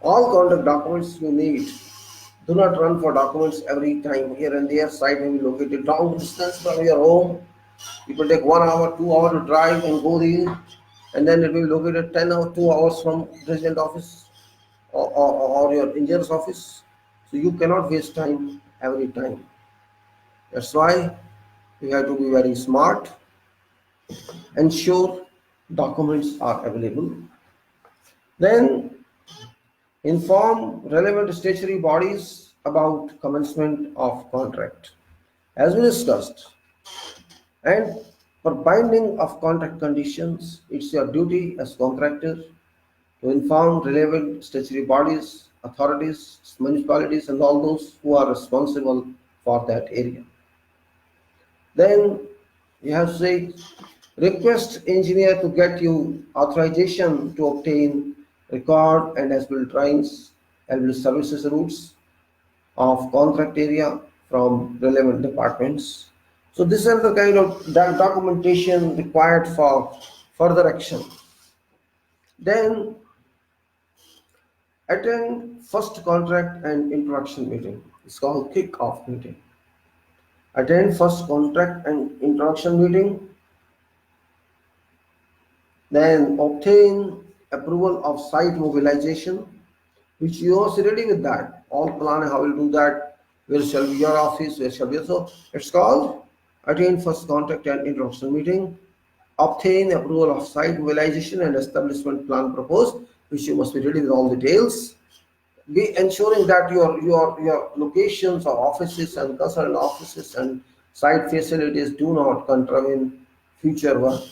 All contract documents you need. Do not run for documents every time here and there. Site may be located long distance from your home. It will take 1 hour, 2 hours to drive and go there, and then it will be located 10 hours, 2 hours from resident office or your engineer's office. So you cannot waste time every time. That's why you have to be very smart. Ensure documents are available. Then inform relevant statutory bodies about commencement of contract. As we discussed, and for binding of contract conditions, it's your duty as contractor to inform relevant statutory bodies, authorities, municipalities, and all those who are responsible for that area. Then you have to say, request engineer to get you authorization to obtain record and as-built drawings and build services routes of contract area from relevant departments. So this is the kind of documentation required for further action. Then attend first contract and introduction meeting. It's called kick-off meeting. Attend first contract and introduction meeting. Then obtain approval of site mobilization, which you are ready with that. All plan how will do that. Where shall be your office? Where shall be so? It's called attend first contract and introduction meeting. Obtain approval of site mobilization and establishment plan proposed, which you must be ready with all details. Be ensuring that your locations of offices and concerned offices and site facilities do not contravene future work,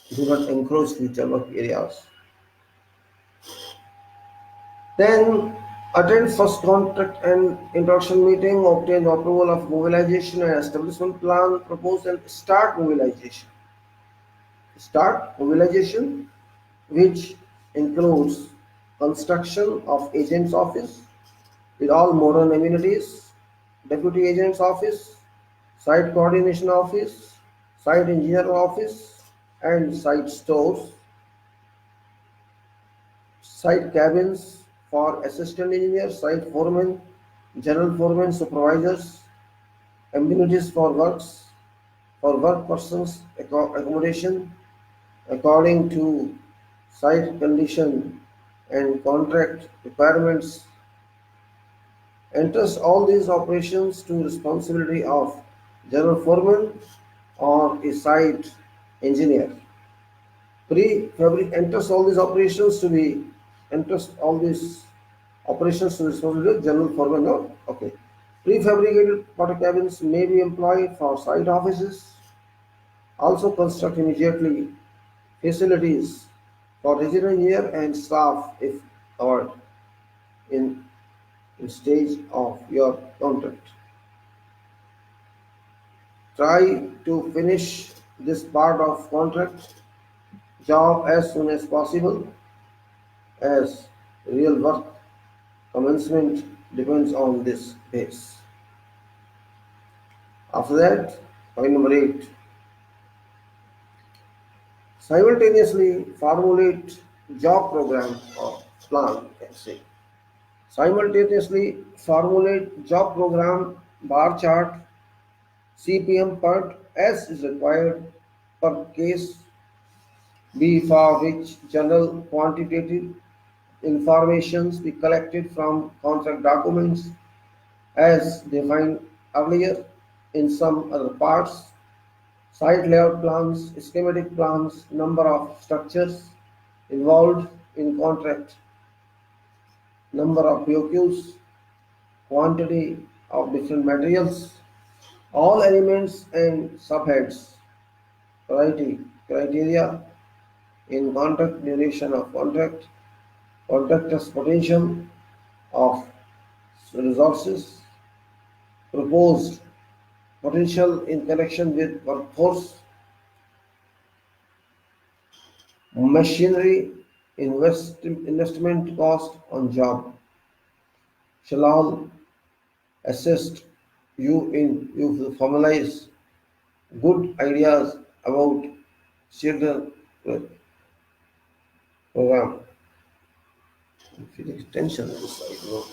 do not encroach future work areas. Then attend first contract and introduction meeting, obtain approval of mobilization and establishment plan proposed, and start mobilization. Start mobilization, which includes construction of agent's office with all modern amenities, deputy agent's office, site coordination office, site engineer office, and site stores, site cabins for assistant engineer, site foreman, general foremen, supervisors, amenities for work persons, accommodation according to site condition and contract requirements, enters all these operations to responsibility of general foreman or a site engineer. Prefabric enters all these operations to be enters all these operations to responsibility of general foreman. No? Okay. Prefabricated porta cabins may be employed for site offices. Also construct immediately facilities for resident engineer and staff if covered in, in stage of your contract. Try to finish this part of contract job as soon as possible as real work commencement depends on this base. After that, point number 8. Simultaneously formulate job program or plan, you can say. Simultaneously formulate job program, bar chart, CPM part as is required per case B for which general quantitative informations be collected from contract documents as defined earlier in some other parts, site layout plans, schematic plans, number of structures involved in contract, number of POQs, quantity of different materials, all elements and subheads, criteria in contract, duration of contract, contractor's potential of resources, proposed potential in connection with workforce, machinery, investment cost on job shall all assist you to formalize good ideas about children program. Feeling tension on this side, no?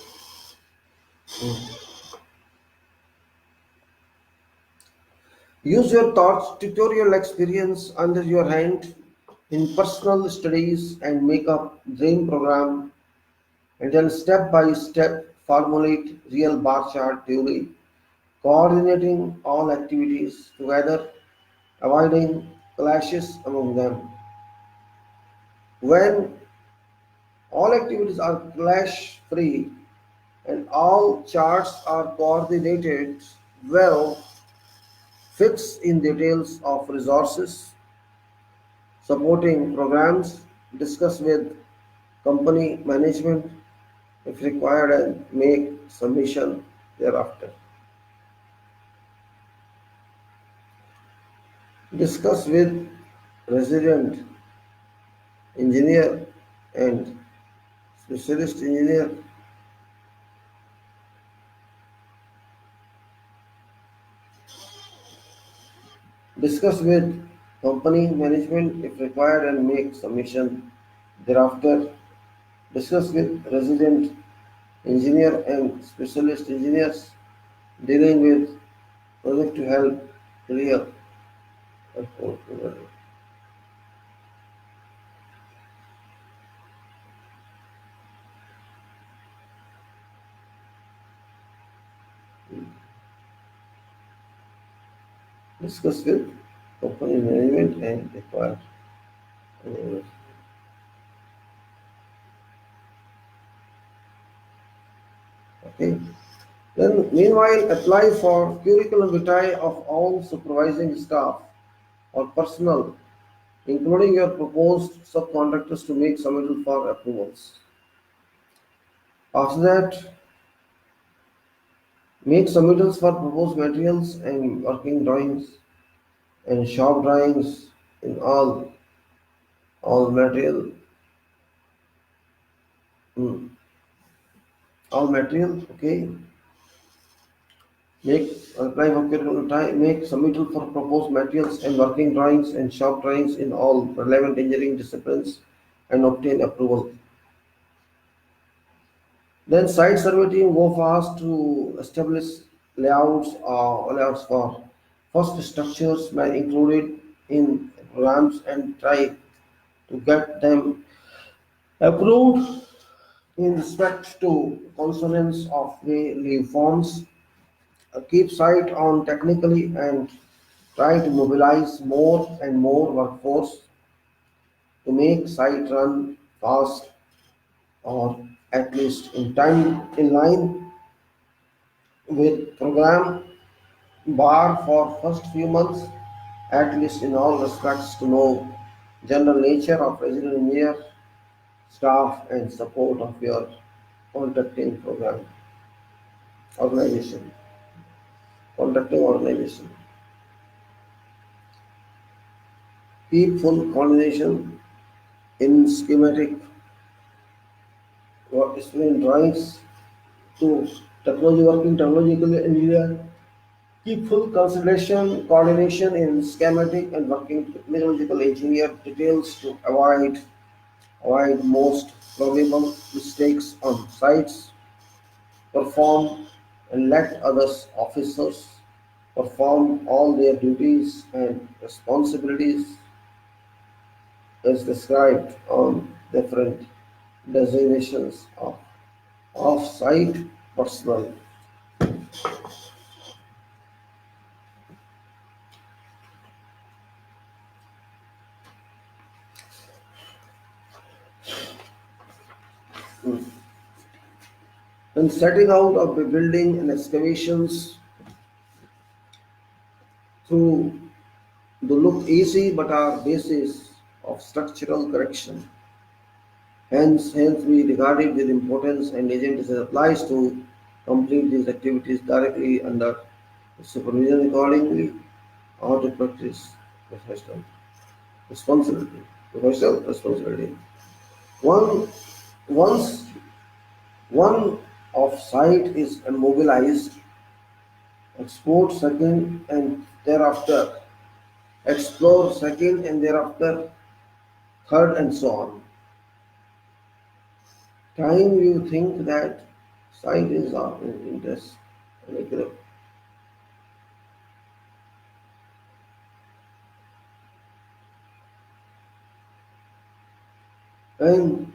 Use your thoughts, tutorial experience under your hand in personal studies and make up dream program and then step by step formulate real bar chart duly, coordinating all activities together, avoiding clashes among them. When all activities are clash free and all charts are coordinated well, fix in details of resources, supporting programs, discuss with company management if required and make submission thereafter. Discuss with resident engineer and specialist engineer. Discuss with company management if required and make submission thereafter. Discuss with resident engineer and specialist engineers dealing with project to help clear. Discuss with company management and required. Okay. Then, meanwhile, apply for curriculum vitae of all supervising staff or personnel, including your proposed subcontractors, to make submittal for approvals. After that, make submittals for proposed materials and working drawings and shop drawings in all material, hmm, all material. Okay. Make apply for curriculum vitae. Make submittal for proposed materials and working drawings and shop drawings in all relevant engineering disciplines and obtain approval. Then site survey team go fast to establish layouts for first structures may included in programs and try to get them approved in respect to consonants of way leave forms. Keep site on technically and try to mobilize more and more workforce to make site run fast or at least in time in line with program bar for first few months, at least in all respects to know general nature of resident engineer, staff and support of your contracting program organization, contracting organization. Keep full coordination in schematic or explain drawings to technology working technological engineer. Keep full consideration coordination in schematic and working technological engineer details to avoid most probable mistakes on sites. Perform and let others officers perform all their duties and responsibilities as described on different designations of off-site personnel. When setting out of the building and excavations through they look easy but are basis of structural correction. Hence we regard it with importance and agent applies to complete these activities directly under supervision accordingly or to practice professional responsibility. Professional responsibility. One once one of site is immobilized, export second and thereafter explore second and thereafter third and so on. Time you think that site is of interest and and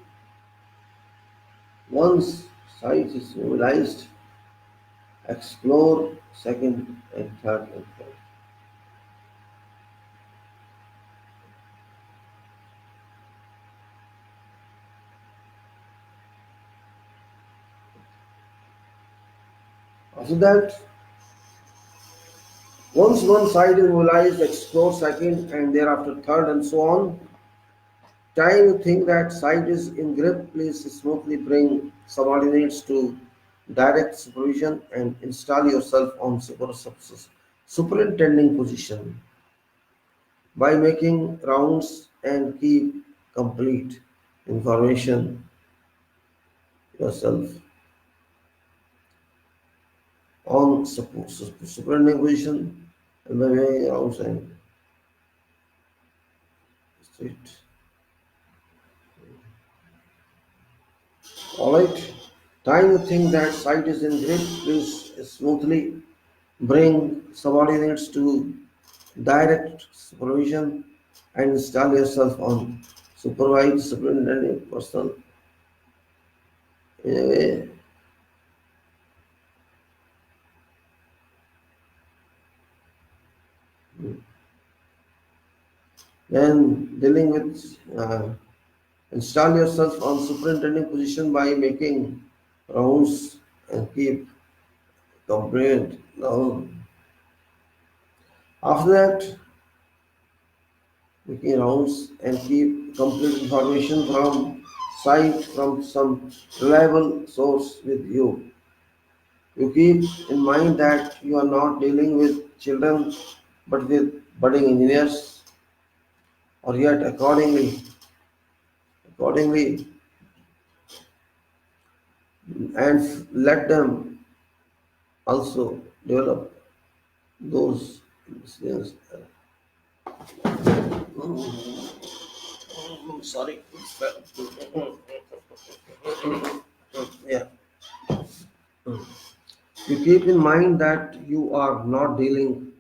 once site is mobilized, explore second and third and fourth. After that, once one site is mobilized, explore second and thereafter third and so on. Time you think that site is in grip, please smoothly bring subordinates to direct supervision and install yourself on superintending position by making rounds and keep complete information yourself on superintending position and by making rounds and street. Alright. Time you think that site is in grip, please smoothly bring subordinates to direct supervision and install yourself on supervised superintending personnel in a way. Then dealing with install yourself on superintending position by making rounds and keep comprehend. Now after that making rounds and keep complete information from site from some reliable source with you. You keep in mind that you are not dealing with children but with budding engineers or yet accordingly and let them also develop those skills. Sorry. Yeah. You keep in mind that you are not dealing,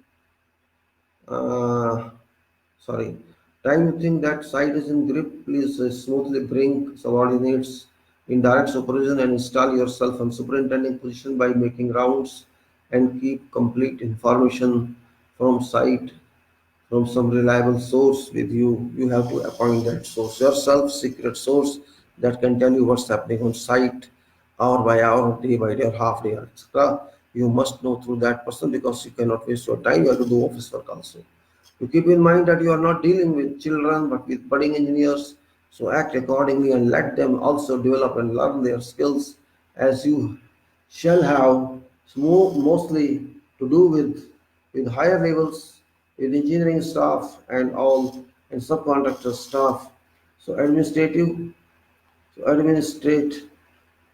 uh, sorry, time you think that site is in grip, please smoothly bring subordinates in direct supervision and install yourself on superintending position by making rounds and keep complete information from site from some reliable source with you. You have to appoint that source yourself, secret source that can tell you what's happening on site, hour by hour, day by day, or half day, etc. You must know through that person because you cannot waste your time. You have to do office work also. You keep in mind that you are not dealing with children but with budding engineers. So act accordingly and let them also develop and learn their skills as you shall have mostly to do with higher levels, with engineering staff and all and subcontractor staff. So so administrate,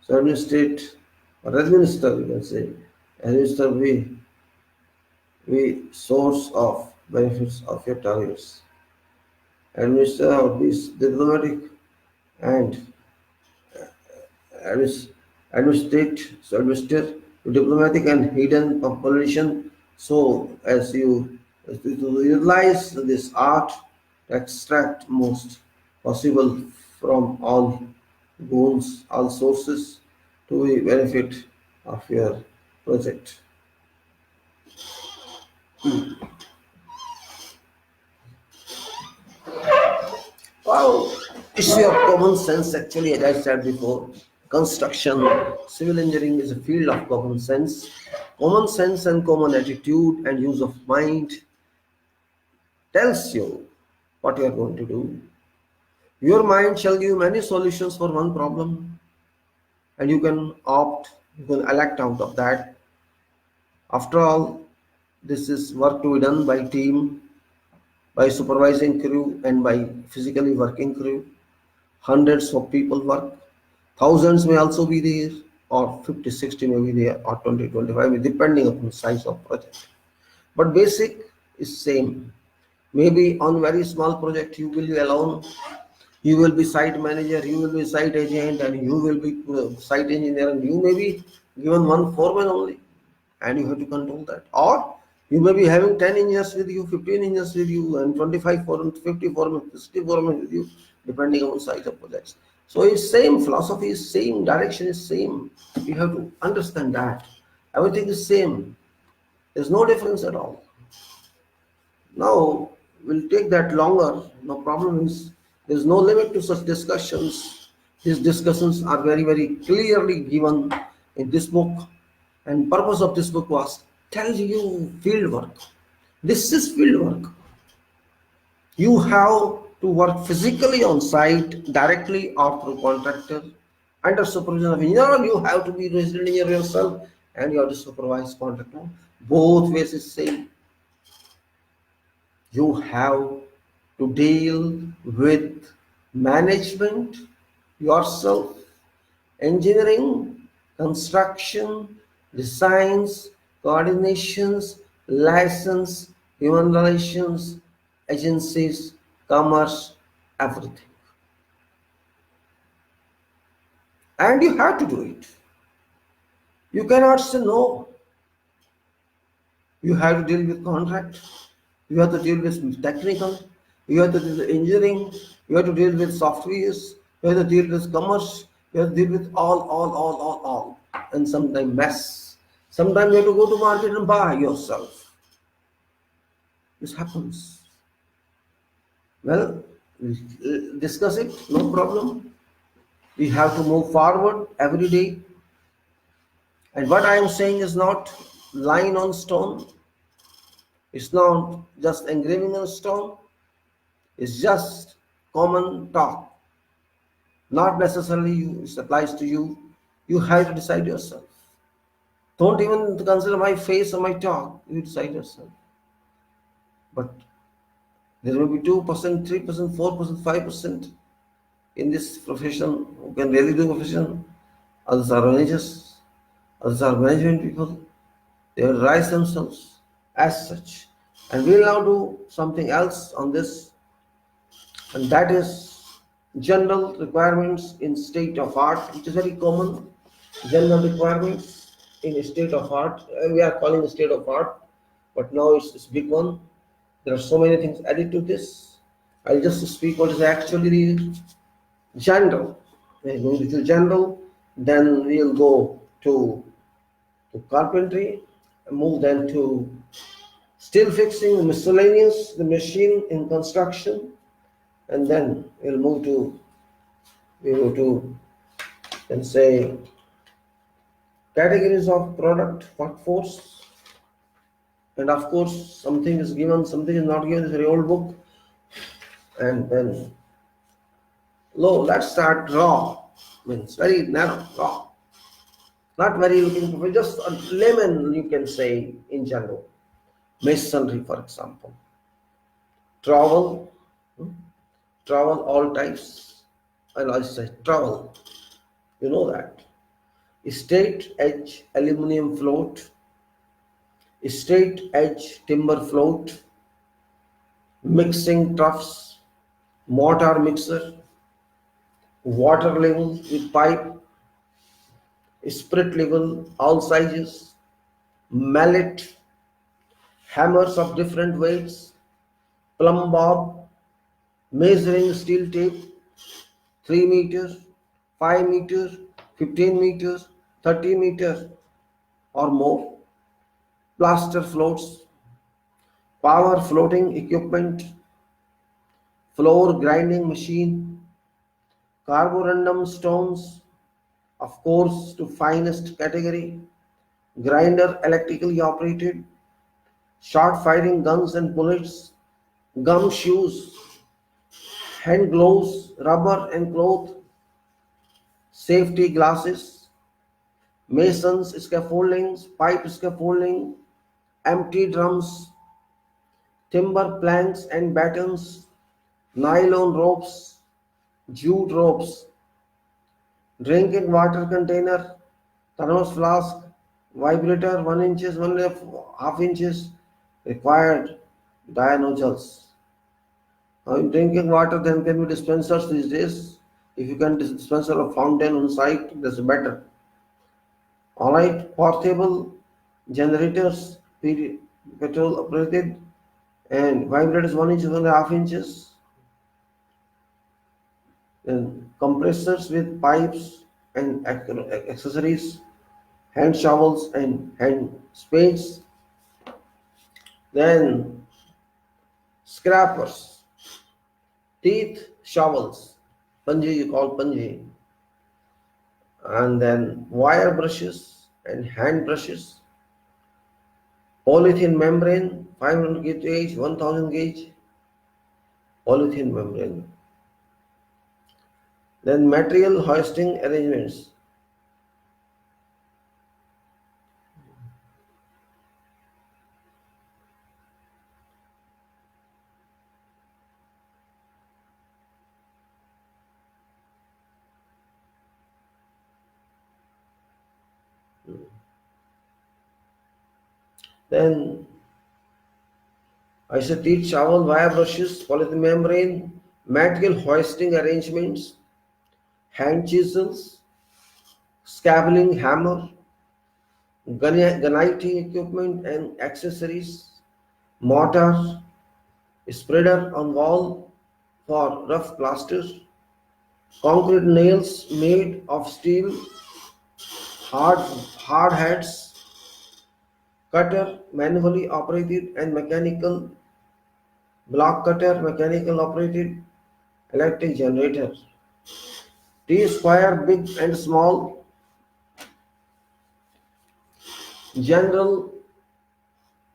so administrate or administer you can say, administer the source of benefits of your targets. Administer of these diplomatic and admis- administer to diplomatic and hidden population. So as you utilize this art to extract most possible from all bones, all sources to the benefit of your project. Wow, issue of common sense actually, as I said before, construction, civil engineering is a field of common sense. Common sense and common attitude and use of mind tells you what you are going to do. Your mind shall give many solutions for one problem, and you can elect out of that. After all, this is work to be done by team, by supervising crew, and by physically working crew. Hundreds of people work, thousands may also be there, or 50, 60 may be there, or 20, 25, depending upon the size of project. But basic is same. Maybe on very small project you will be alone, you will be site manager, you will be site agent, and you will be site engineer, and you may be given one foreman only, and you have to control that. Or you may be having 10 engineers with you, 15 engineers with you, and 25 foremen, 50 foremen, 60 foremen with you, depending on size of projects. So it's same philosophy, is same direction is same. You have to understand that everything is same. There's no difference at all. Now, we'll take that longer. No problem is there's no limit to such discussions. These discussions are very, very clearly given in this book. And purpose of this book was tell you field work. This is field work. You have to work physically on site, directly or through contractor, under supervision of engineer, or you have to be resident engineer yourself and you have to supervise contractor. Both ways is same. You have to deal with management yourself, engineering, construction, designs, coordinations, license, human relations, agencies, commerce, everything. And you have to do it. You cannot say no. You have to deal with contract. You have to deal with technical. You have to deal with engineering. You have to deal with softwares. You have to deal with commerce. You have to deal with all. And sometimes mess. Sometimes you have to go to market and buy yourself. This happens. Well, we'll discuss it. No problem. We have to move forward every day. And what I am saying is not line on stone. It's not just engraving on stone. It's just common talk. Not necessarily it applies to you. You have to decide yourself. Don't even consider my face or my talk. You decide yourself. But there will be 2%, 3%, 4%, 5% in this profession who can really do profession. Others are managers. Others are management people. They will rise themselves as such. And we'll now do something else on this, and that is general requirements in state of art, which is very common. General requirements. in a state of art. We are calling a state of art, but now it's big one. There are so many things added to this. I'll just speak what is actually the general. We're going to general, then we'll go to carpentry, move then to steel fixing, miscellaneous, the machine in construction, and then we'll move to and say categories of product workforce, and of course something is given, something is not given. It's a very old book, and then low. Let's start raw. Means very narrow, raw. Not very looking for just a layman, you can say in general. Masonry, for example. Travel, hmm, travel all types. I say travel. You know that. Straight edge aluminum float, straight edge timber float, mixing troughs, mortar mixer, water level with pipe, spirit level, all sizes, mallet, hammers of different weights, plumb bob, measuring steel tape, 3 meters, 5 meters, 15 meters, 30 meters or more, plaster floats, power floating equipment, floor grinding machine, carborundum stones, of course, to finest category, grinder electrically operated, short firing guns and bullets, gum shoes, hand gloves, rubber and cloth, safety glasses, masons scaffoldings, pipe scaffolding, empty drums, timber planks and battens, nylon ropes, jute ropes, drinking water container, thermos flask, vibrator 1 inches, 1.5 inches, required dia nozzles. Now in drinking water there can be dispensers these days. If you can dispenser a fountain on site, that's better. Alright, portable generators, petrol operated, and vibrators 1 inch, 1.5 inches, then compressors with pipes and accessories, hand shovels and hand spades, then scrapers, teeth shovels, panji you call panji, and then wire brushes and hand brushes, polythene membrane, 500 gauge, 1000 gauge, polythene membrane. Then material hoisting arrangements. Then I said teeth shovel, wire brushes, polythene membrane, material hoisting arrangements, hand chisels, scabbling hammer, gunite equipment and accessories, mortar, spreader on wall for rough plasters, concrete nails made of steel, hard heads, cutter manually operated and mechanical, block cutter mechanical operated, electric generator, T square big and small, general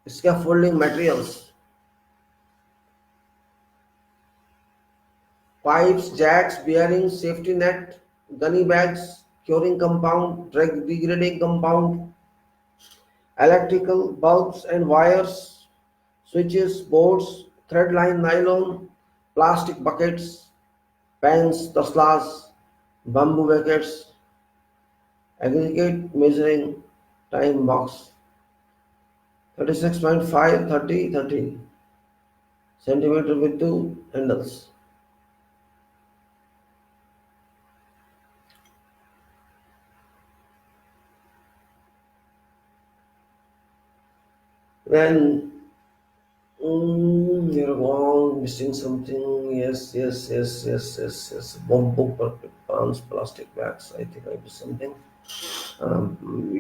scaffolding materials, pipes, jacks, bearings, safety net, gunny bags, curing compound, degrading compound, electrical bulbs and wires, switches, boards, thread line nylon, plastic buckets, pans, taslas, bamboo buckets, aggregate measuring time box, 36.5, 30, 30 centimeter with two handles. Then you're wrong, missing something. Yes, yes, yes, yes, yes, yes. Bamboo, perfect pans, plastic bags. I think I missed something.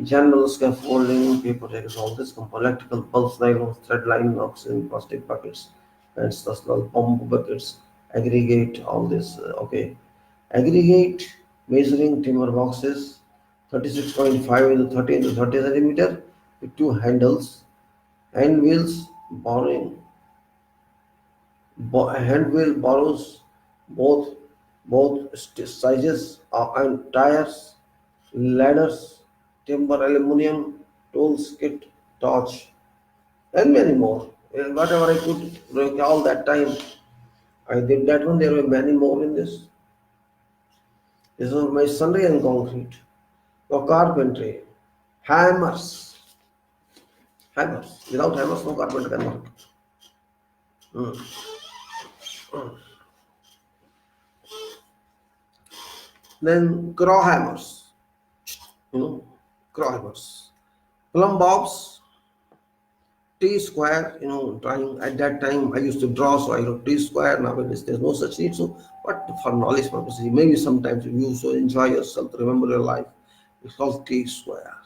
General scaffolding, paper tags, all this, electrical pulse nylon, thread line, oxygen, plastic buckets, and stuff like pump buckets, aggregate, all this. Okay. Aggregate measuring timber boxes, 36.5 into 30 into 30 centimeter with two handles, hand wheels, borrowing hand wheel borrows both sizes and tires, ladders, timber, aluminum, tools, kit, torch, and many more. Whatever I could recall that time, I did that one. There were many more in this. This was masonry and concrete. For carpentry, hammers, hammers. Without hammers, no carpenter can work. Hmm. Then claw hammers, you know, claw hammers. Plumb bobs, T square, drawing at that time I used to draw, so I wrote T square. Nowadays there's no such need. So, but for knowledge purposes, maybe sometimes if you so enjoy yourself, remember your life, it's called T square.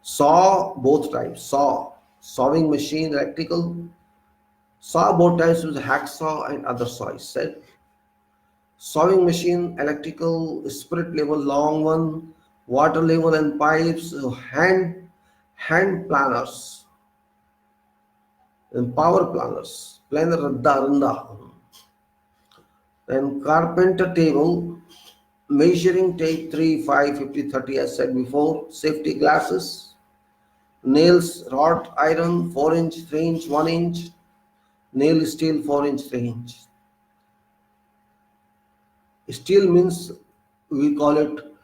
Saw, both types. Saw, sawing machine, electrical. Saw both types with hacksaw and other saw. I said sawing machine, electrical, spirit level, long one, water level and pipes, hand planners and power planners, planer radda randa. Then carpenter table, measuring tape 3, 5, 50, 30, as said before, safety glasses, nails, wrought iron, 4 inch, 3 inch, 1 inch, nail steel, 4 inch, 3 inch. Steel means we call it,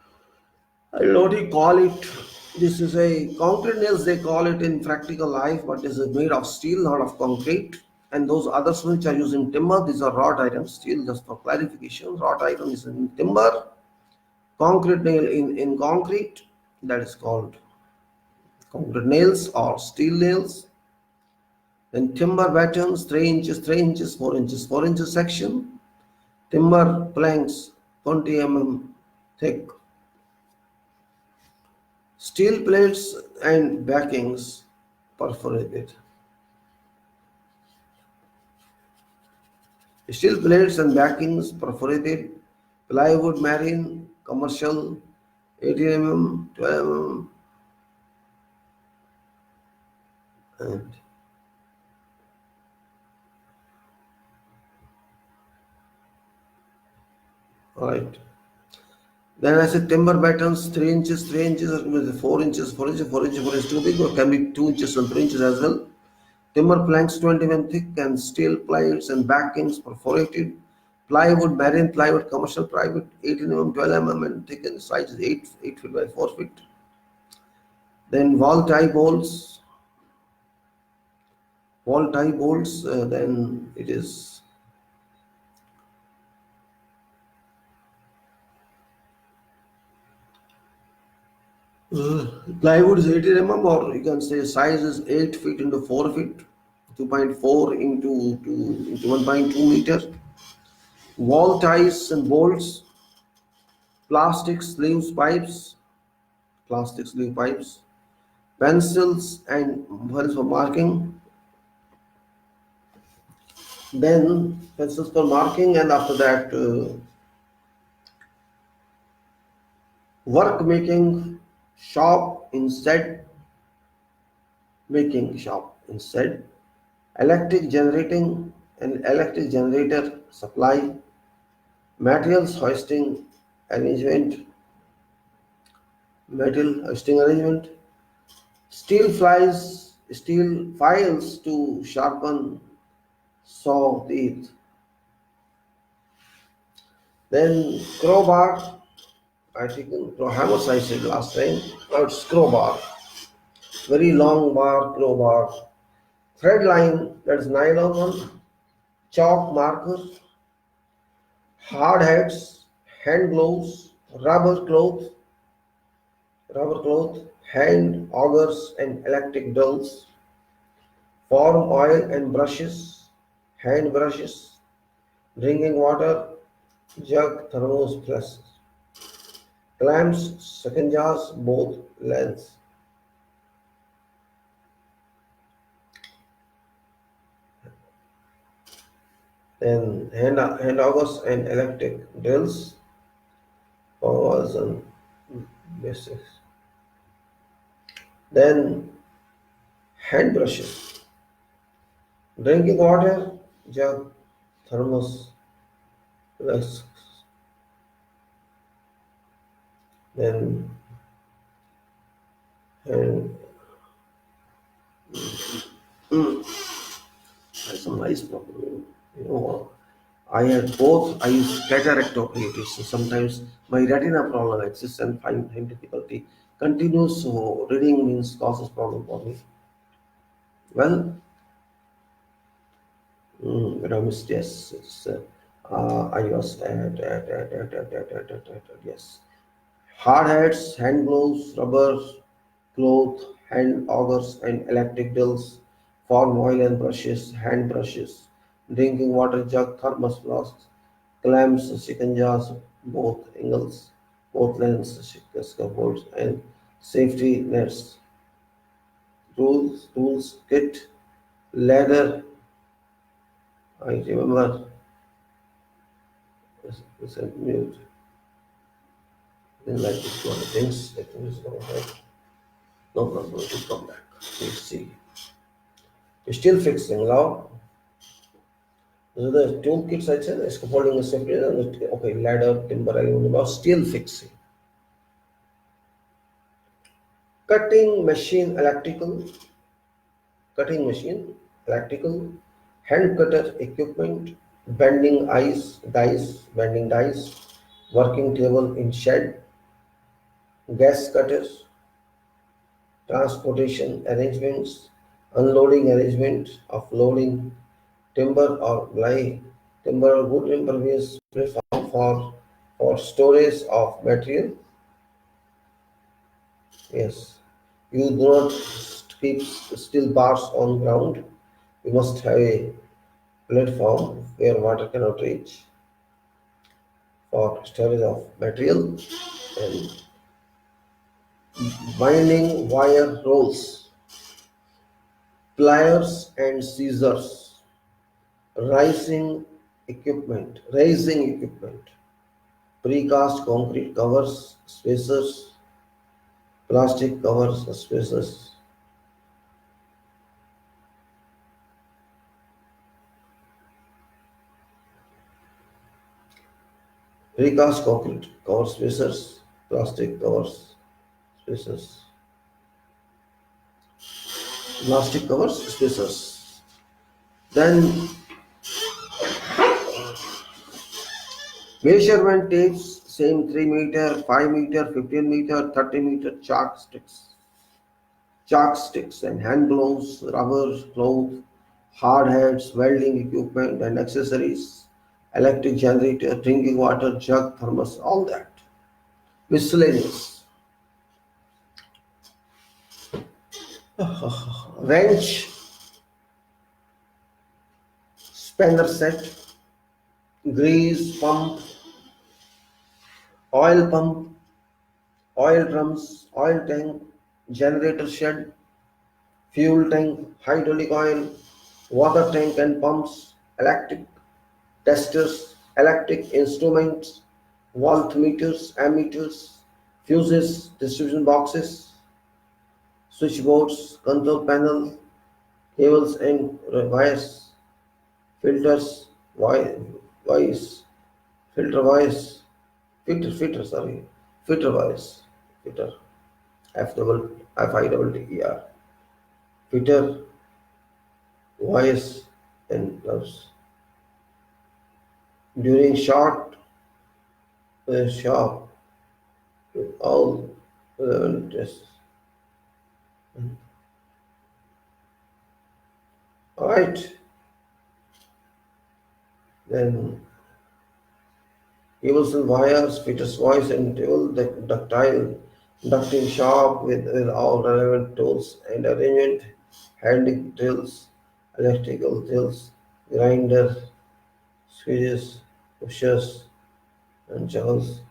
I don't know what you call it. This is a concrete nails, they call it in practical life, but this is made of steel, not of concrete. And those others which are used in timber, these are wrought iron steel, just for clarification. Wrought iron is in timber, concrete nail in concrete, that is called concrete nails or steel nails. Then timber battens, 3 inches, 3 inches, 4 inches, 4 inches section. Timber planks, 20 mm thick. Steel plates and backings perforated. Steel plates and backings perforated. Plywood marine, commercial, 18 mm, 12 mm, and alright. Then I said timber battens, 3 inches, 3 inches, 4 inches, 4 inches, 4 inches, 4 inches too big, or can be 2 inches and 3 inches as well. Timber planks 20 mm thick and steel plates and backings perforated. Plywood, marine plywood, commercial plywood, 18 mm, 12 mm and thick, and size is 8 feet by 4 feet. Then wall tie bolts, then it is plywood is 18 mm, or you can say size is 8 feet into 4 feet, 2.4 into 1.2 meter. Wall ties and bolts, plastic sleeves pipes, plastic sleeve pipes, pencils and pencils for marking. Then pencils for marking, and after that work making shop inside, making shop inside, electric generating and electric generator supply, materials hoisting arrangement, metal hoisting arrangement, steel files to sharpen saw teeth. Then crowbar, I think hammers I said last time. Now it's crowbar, very long bar, crowbar. Thread line, that's nylon one. Chalk marker, hard hats, hand gloves, rubber cloth, hand augers and electric dowels. Form oil and brushes, hand brushes, drinking water, jug, thermos, plus clamps, second jars, both lengths. Then hand augers and electric drills, forwards and basics. Then hand brushes, drinking water, jug, thermos, flasks. Then hand. That's a nice problem. You know, I had both. I use cataract operators. So sometimes my retina problem exists and find difficulty. Continuous reading means causes problem for me. Well, Ramesh, yes, I was yes. Hard hats, hand gloves, rubber, cloth, hand augers, and electric drills, form oil and brushes, hand brushes, drinking water jug, thermos flasks, clamps, chicken jars, both angles, both lengths, scaffolds, and safety nets, tools, kit, ladder. I remember this mute. Then like this one things, I think it's going to no problem, it will come back. Let's see. Still fixing now. So the toolkits I said, scaffolding is separate. Okay, ladder, timber, aluminum, now steel fixing. Cutting machine, electrical, hand cutter equipment, bending dies, working table in shed, gas cutters, transportation arrangements, unloading arrangement of loading timber or ply, timber or wood timber waste platform for storage of material. Yes, you do not keep steel bars on ground. You must have a platform where water cannot reach for storage of material and winding wire rolls, pliers and scissors, raising equipment, precast concrete covers, spacers, plastic covers, spacers, precast concrete covers, spacers, plastic covers, spacers, plastic covers, spacers. Then measurement tapes, same 3 meter, 5 meter, 15 meter, 30 meter chalk sticks and hand gloves, rubber, cloth, hard hats, welding equipment and accessories, electric generator, drinking water, jug, thermos, all that. Miscellaneous. Wrench, spanner set, grease pump, oil drums, oil tank, generator shed, fuel tank, hydraulic oil, water tank and pumps, electric testers, electric instruments, voltmeters, ammeters, fuses, distribution boxes, switchboards, control panel, cables and wires, filters, wires, filter wires, filter wires, filter, F-I-T-T-E-R, filter wires and gloves. During sharp, all relevant tests. All right, then cables and wires, fitters voice and tool, the ducting sharp with all relevant tools and arrangement, handling drills, electrical drills, grinder, squeezes, pushers, and shovels.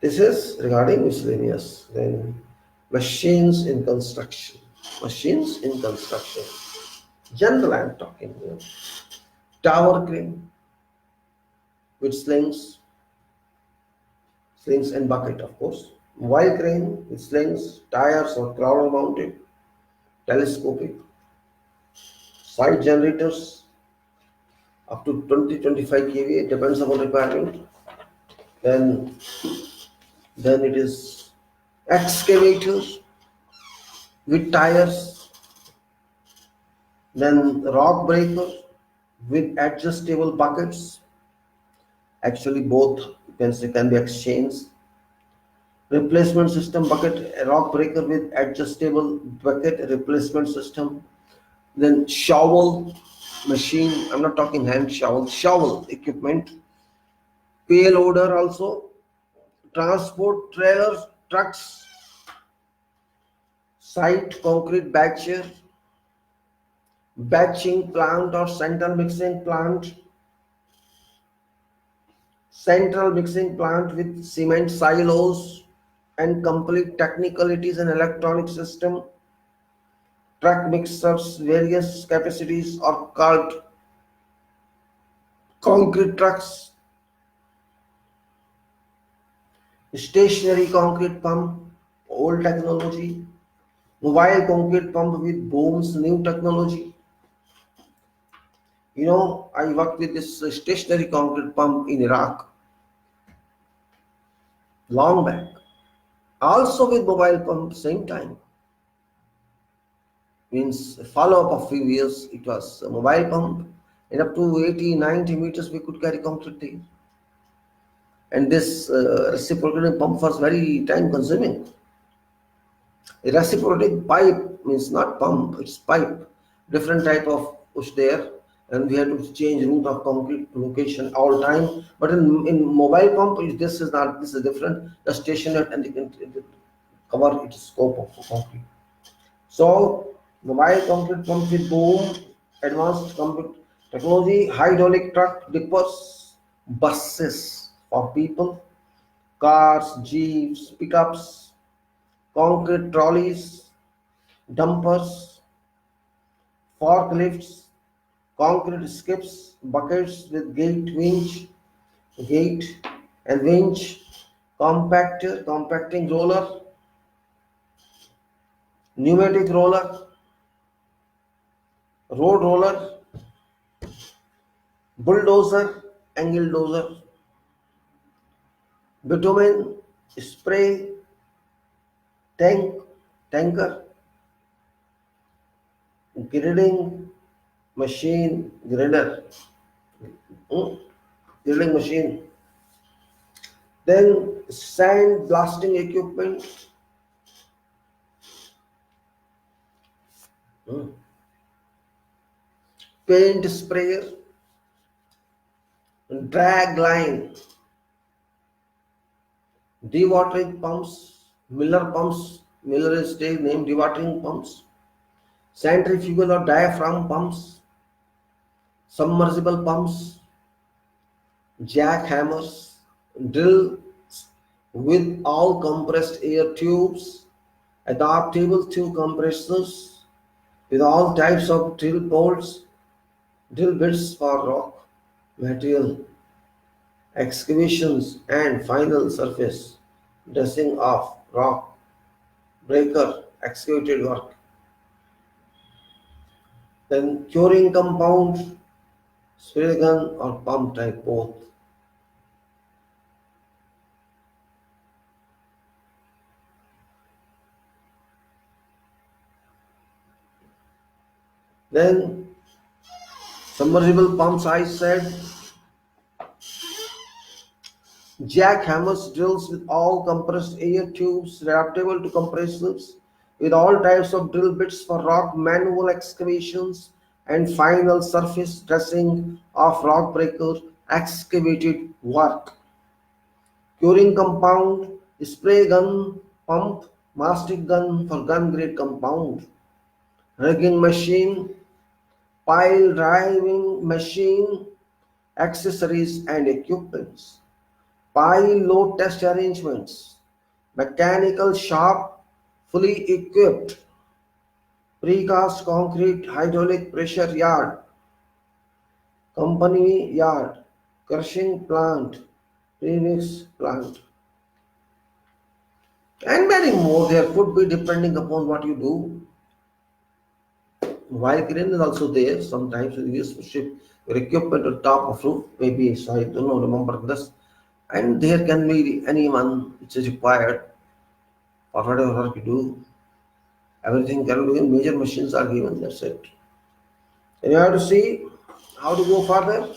This is regarding miscellaneous. Then machines in construction. Machines in construction. General I am talking here. Tower crane with slings and bucket of course. Mobile crane with slings, tires or crawler mounted, telescopic. Site generators up to 20-25 kVA depends upon requirement. Then it is excavators with tires, then rock breaker with adjustable buckets. Actually, both can be exchanged. Replacement system bucket, a rock breaker with adjustable bucket replacement system. Then shovel machine. I'm not talking hand shovel. Shovel equipment. Payloader also. Transport trailers, trucks. Site concrete batcher. Batching plant or central mixing plant. Central mixing plant with cement silos and complete technicalities and electronic system. Truck mixers, various capacities are called concrete trucks. Stationary concrete pump, old technology. Mobile concrete pump with booms, new technology. I worked with this stationary concrete pump in Iraq long back. Also with mobile pump same time. Means a follow-up of few years, it was a mobile pump, and up to 80-90 meters we could carry concrete there. And this reciprocating pump was very time consuming. A reciprocating pipe means not pump, it's pipe, different type of push there, and we had to change route of concrete location all time. But in mobile pump, this is different. The stationary and it cover its scope of concrete. So mobile concrete pump with boom, advanced concrete technology, hydraulic truck, dippers, buses for people, cars, jeeps, pickups, concrete trolleys, dumpers, forklifts, concrete skips, buckets with gate and winch, compacting roller, pneumatic roller, road roller, bulldozer, angle dozer, bitumen, spray, tanker, grading machine, grading machine, then sand blasting equipment, paint sprayer, drag line, dewatering pumps, Miller is named dewatering pumps, centrifugal or diaphragm pumps, submersible pumps, jackhammers, drills with all compressed air tubes, adaptable tube compressors with all types of drill bolts, drill bits for rock material, excavations and final surface dressing of rock breaker excavated work. Then curing compound, spray gun or pump type both. Then submersible pumps I said, jackhammers, drills with all compressed air tubes, adaptable to compressors, with all types of drill bits for rock manual excavations and final surface dressing of rock breaker excavated work. Curing compound, spray gun, pump, mastic gun for gun grade compound, rigging machine, pile driving machine, accessories and equipments, pile load test arrangements, mechanical shop fully equipped, precast concrete hydraulic pressure yard, company yard, crushing plant, premix plant, and many more there could be depending upon what you do. While crane is also there, sometimes you use to ship your equipment on top of roof, maybe, so I don't know, remember this. And there can be anyone which is required for whatever work you do. Everything can be given, major machines are given, that's it. And you have to see how to go further,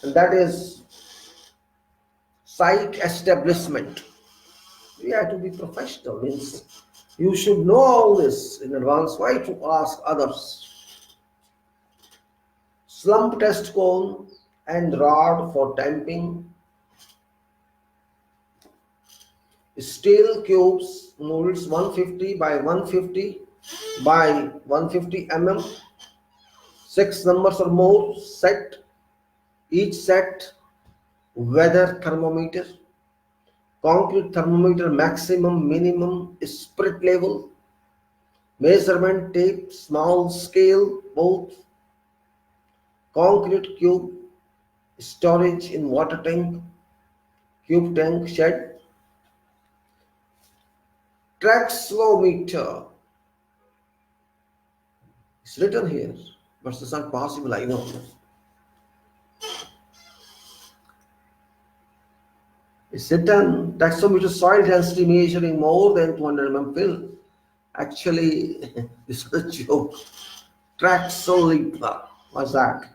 and that is site establishment. You have to be professional, means you should know all this in advance. Why to ask others? Slump test cone and rod for tamping, steel cubes, molds 150 by 150 by 150 mm, 6 numbers or more set, each set weather thermometer, concrete thermometer maximum minimum spirit level, measurement tape small scale both, concrete cube, storage in water tank, cube tank shed, traxlometer. It's written here, but it's not possible, I know. It's written taxometer soil density measuring more than 200 mm fill. Actually, this is a joke. Traxometer, what's that?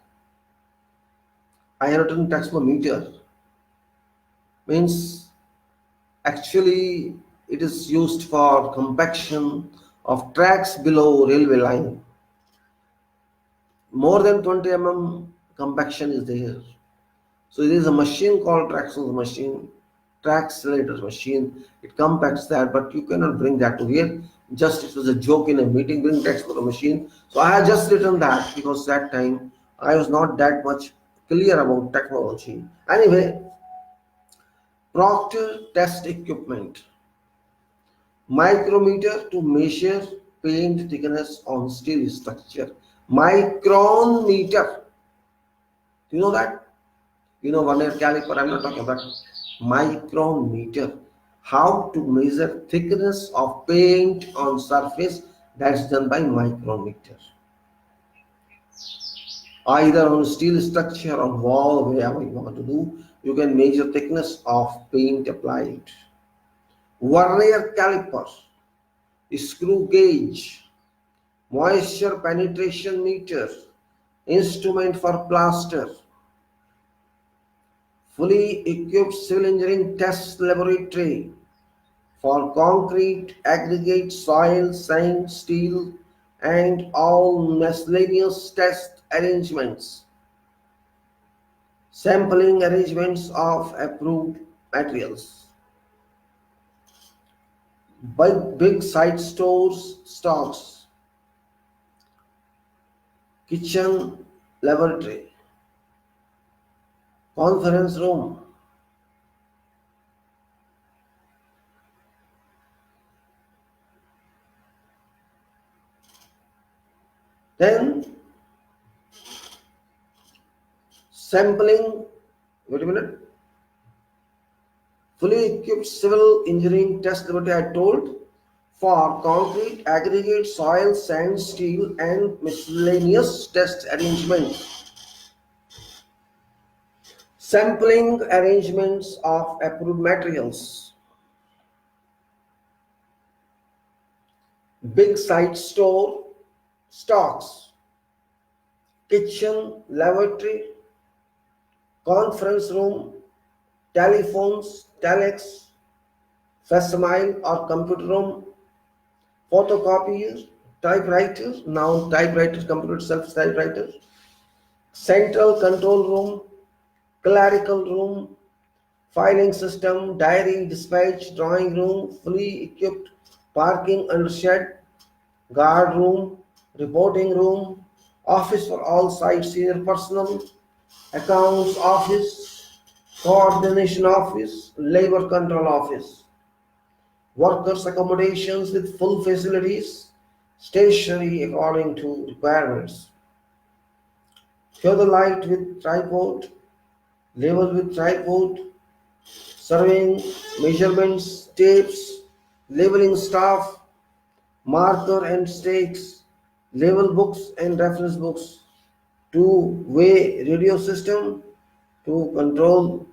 I have written taxometer. Means actually it is used for compaction of tracks below railway line. More than 20 mm compaction is there. So there is a machine called traxel machine, traxlator machine. It compacts that, but you cannot bring that to here. Just it was a joke in a meeting, bring traxlator machine. So I had just written that because that time I was not that much clear about technology. Anyway, Proctor test equipment, micrometer to measure paint thickness on steel structure, micrometer. Do you know that? You know vernier caliper, I'm not talking about micrometer. How to measure thickness of paint on surface, that's done by micrometer. Either on steel structure or wall, wherever you want to do, you can measure thickness of paint applied. Vernier caliper, screw gauge, moisture penetration meter, instrument for plaster, fully equipped civil engineering test laboratory for concrete, aggregate, soil, sand, steel, and all miscellaneous test arrangements, sampling arrangements of approved materials. Big site stores, stocks, kitchen, laboratory, conference room, then sampling, wait a minute, fully equipped civil engineering test laboratory I told, for concrete, aggregate, soil, sand, steel, and miscellaneous test arrangement. Sampling arrangements of approved materials. Big site store, stocks, kitchen, lavatory, conference room, telephones, telex, facsimile or computer room, photocopier, typewriter, now typewriter, computer itself typewriter, central control room, clerical room, filing system, diary, dispatch, drawing room, fully equipped, parking under shed, guard room, reporting room, office for all site senior personnel, accounts office, coordination office, labor control office, workers accommodations with full facilities, stationery according to requirements, theodolite with tripod, label with tripod, surveying, measurements, tapes, labeling staff, marker and stakes, label books and reference books, two-way radio system to control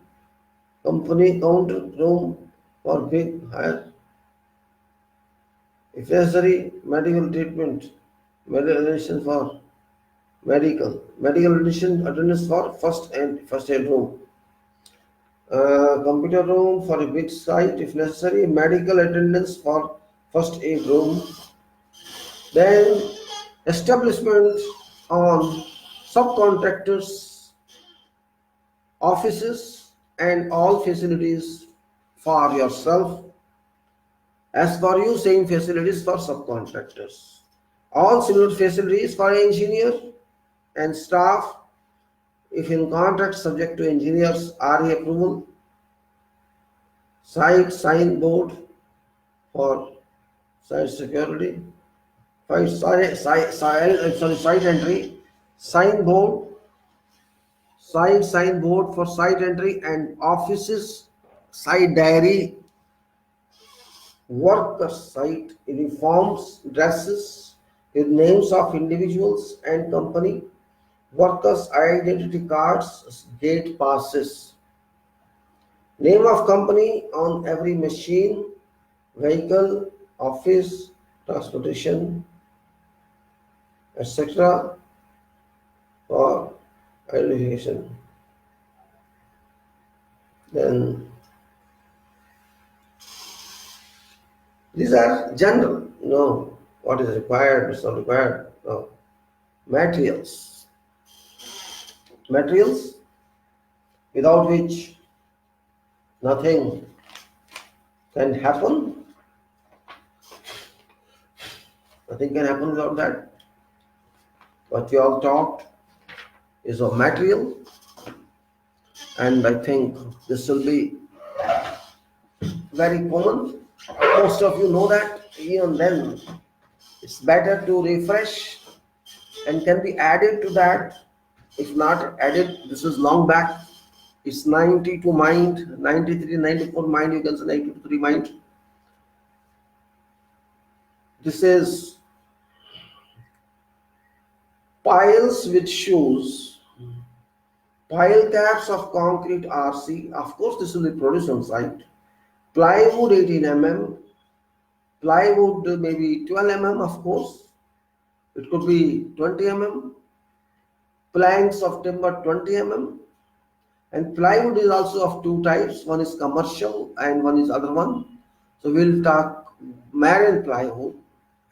company counter room for big hire. If necessary, medical treatment, medical attention for medical attention attendance for first aid room. Computer room for a big site if necessary, medical attendance for first aid room. Then establishment on subcontractors, offices and all facilities for yourself. As for you, same facilities for subcontractors. All similar facilities for engineer and staff if in contract subject to engineers RE approval. Site sign board for site security. Site entry, sign board, sign board for site entry and offices, site diary, worker site uniforms, dresses with names of individuals and company, workers' identity cards, gate passes, name of company on every machine, vehicle, office, transportation, etc. for identification. Then these are general, what is required, is not required. No. Materials without which nothing can happen. Nothing can happen without that. What we all talked is of material, and I think this will be very common. Most of you know that. Even then, it's better to refresh and can be added to that. If not added, this is long back. It's 92 mind, 93, 94 mind, you can say 93 mind. This is piles with shoes, pile caps of concrete RC. Of course, this will be produced on site. Plywood 18 mm, plywood maybe 12 mm, of course. It could be 20 mm. Planks of timber 20 mm. And plywood is also of two types. One is commercial and one is other one. So we'll talk marine plywood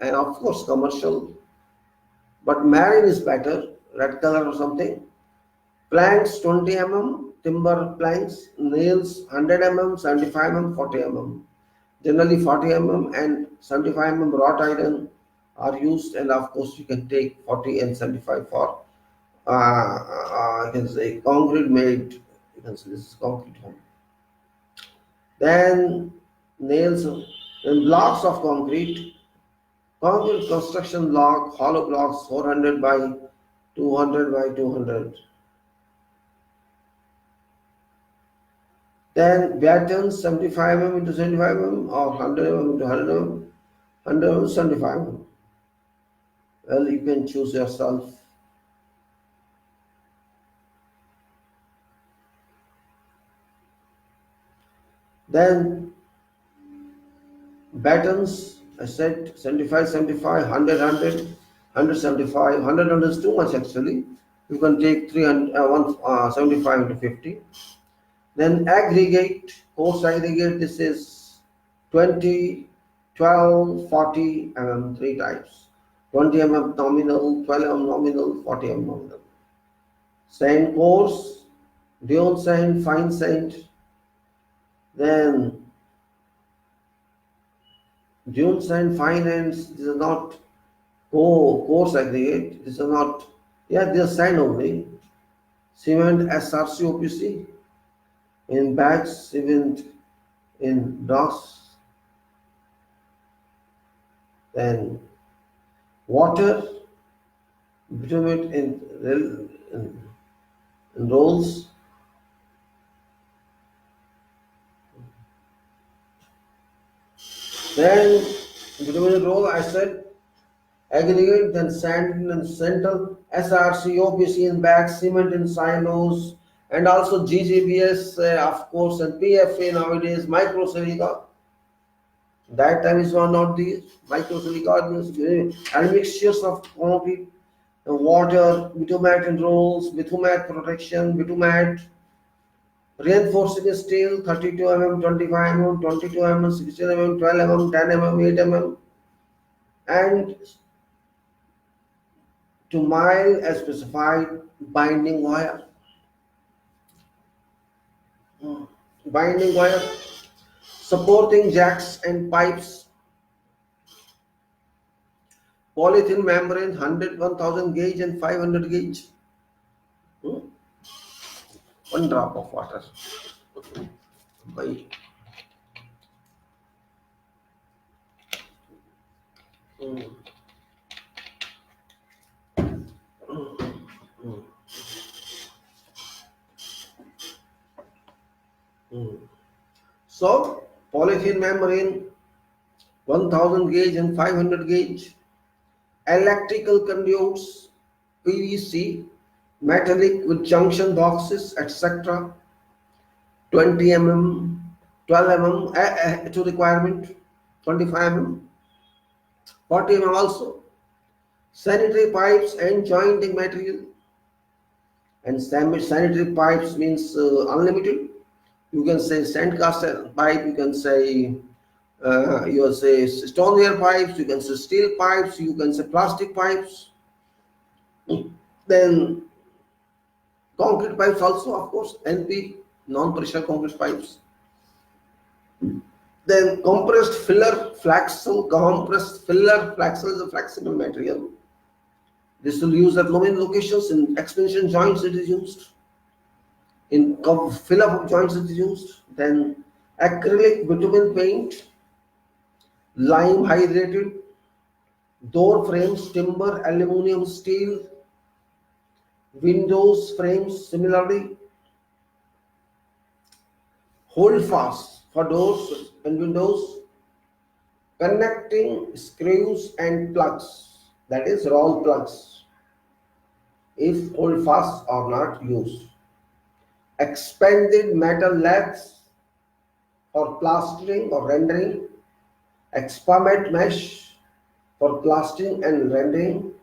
and of course commercial. But marine is better, red color or something. Planks 20 mm, timber planks, nails 100 mm, 75 mm, 40 mm. Generally 40 mm and 75 mm wrought iron are used, and of course you can take 40 and 75 for I can say concrete made. You can say this is concrete home. Then nails and blocks of concrete construction block, hollow blocks 400 by 200 by 200. Then batons 75 mm into 75 mm or 100 mm into 100 mm, 100 mm 75 mm. Well, you can choose yourself. Then batons, I said 75, 75, 100, 100, 175, 100 is too much actually. You can take 75 into 50. Then aggregate, coarse aggregate, this is 20, 12, 40 mm, three types. 20 mm nominal, 12 mm nominal, 40 mm nominal. Sand coarse, Dion sand, fine sand, Then dunes and fine ends, these are not coarse aggregate, these are not, yeah, they are sand only. Cement SRCOPC in bags, cement in docks, then water, bitumen in rolls, then bitumen roll, I said, aggregate, then sand and central, SRCOPC in bags, cement in silos, and also GGBS, of course, and PFA nowadays, microsilica. That time is one not the microsilica and mixtures of concrete, water, bitumat in rolls, bitumat protection, bitumat, reinforcing steel 32 mm, 25 mm, 22 mm, 16 mm, 12 mm, 10 mm, 8 mm, and to mile as specified binding wire. Binding wire, supporting jacks and pipes, polythene membrane 100, 1000 gauge and 500 gauge. One drop of water. By, so polythene membrane 1000 gauge and 500 gauge, electrical conduits, PVC, metallic with junction boxes, etc. 20 mm, 12 mm to requirement, 25 mm, 40 mm also. Sanitary pipes and jointing material. And sanitary pipes means unlimited. You can say sandcastle pipe, you can say stoneware pipes, you can say steel pipes, you can say plastic pipes. Then concrete pipes also, of course, NP, non-pressure concrete pipes. Then compressed filler flaxel, compressed filler flaxel is a flexible material. This will use at many locations. In expansion joints it is used. In fill up of joints it is used. Then acrylic bitumen paint, lime hydrated, door frames, timber, aluminum, steel, windows frames similarly, hold fast for doors and windows, connecting screws and plugs, that is roll plugs, if hold fast are not used, expanded metal laths for plastering or rendering, experiment mesh for plastering and rendering,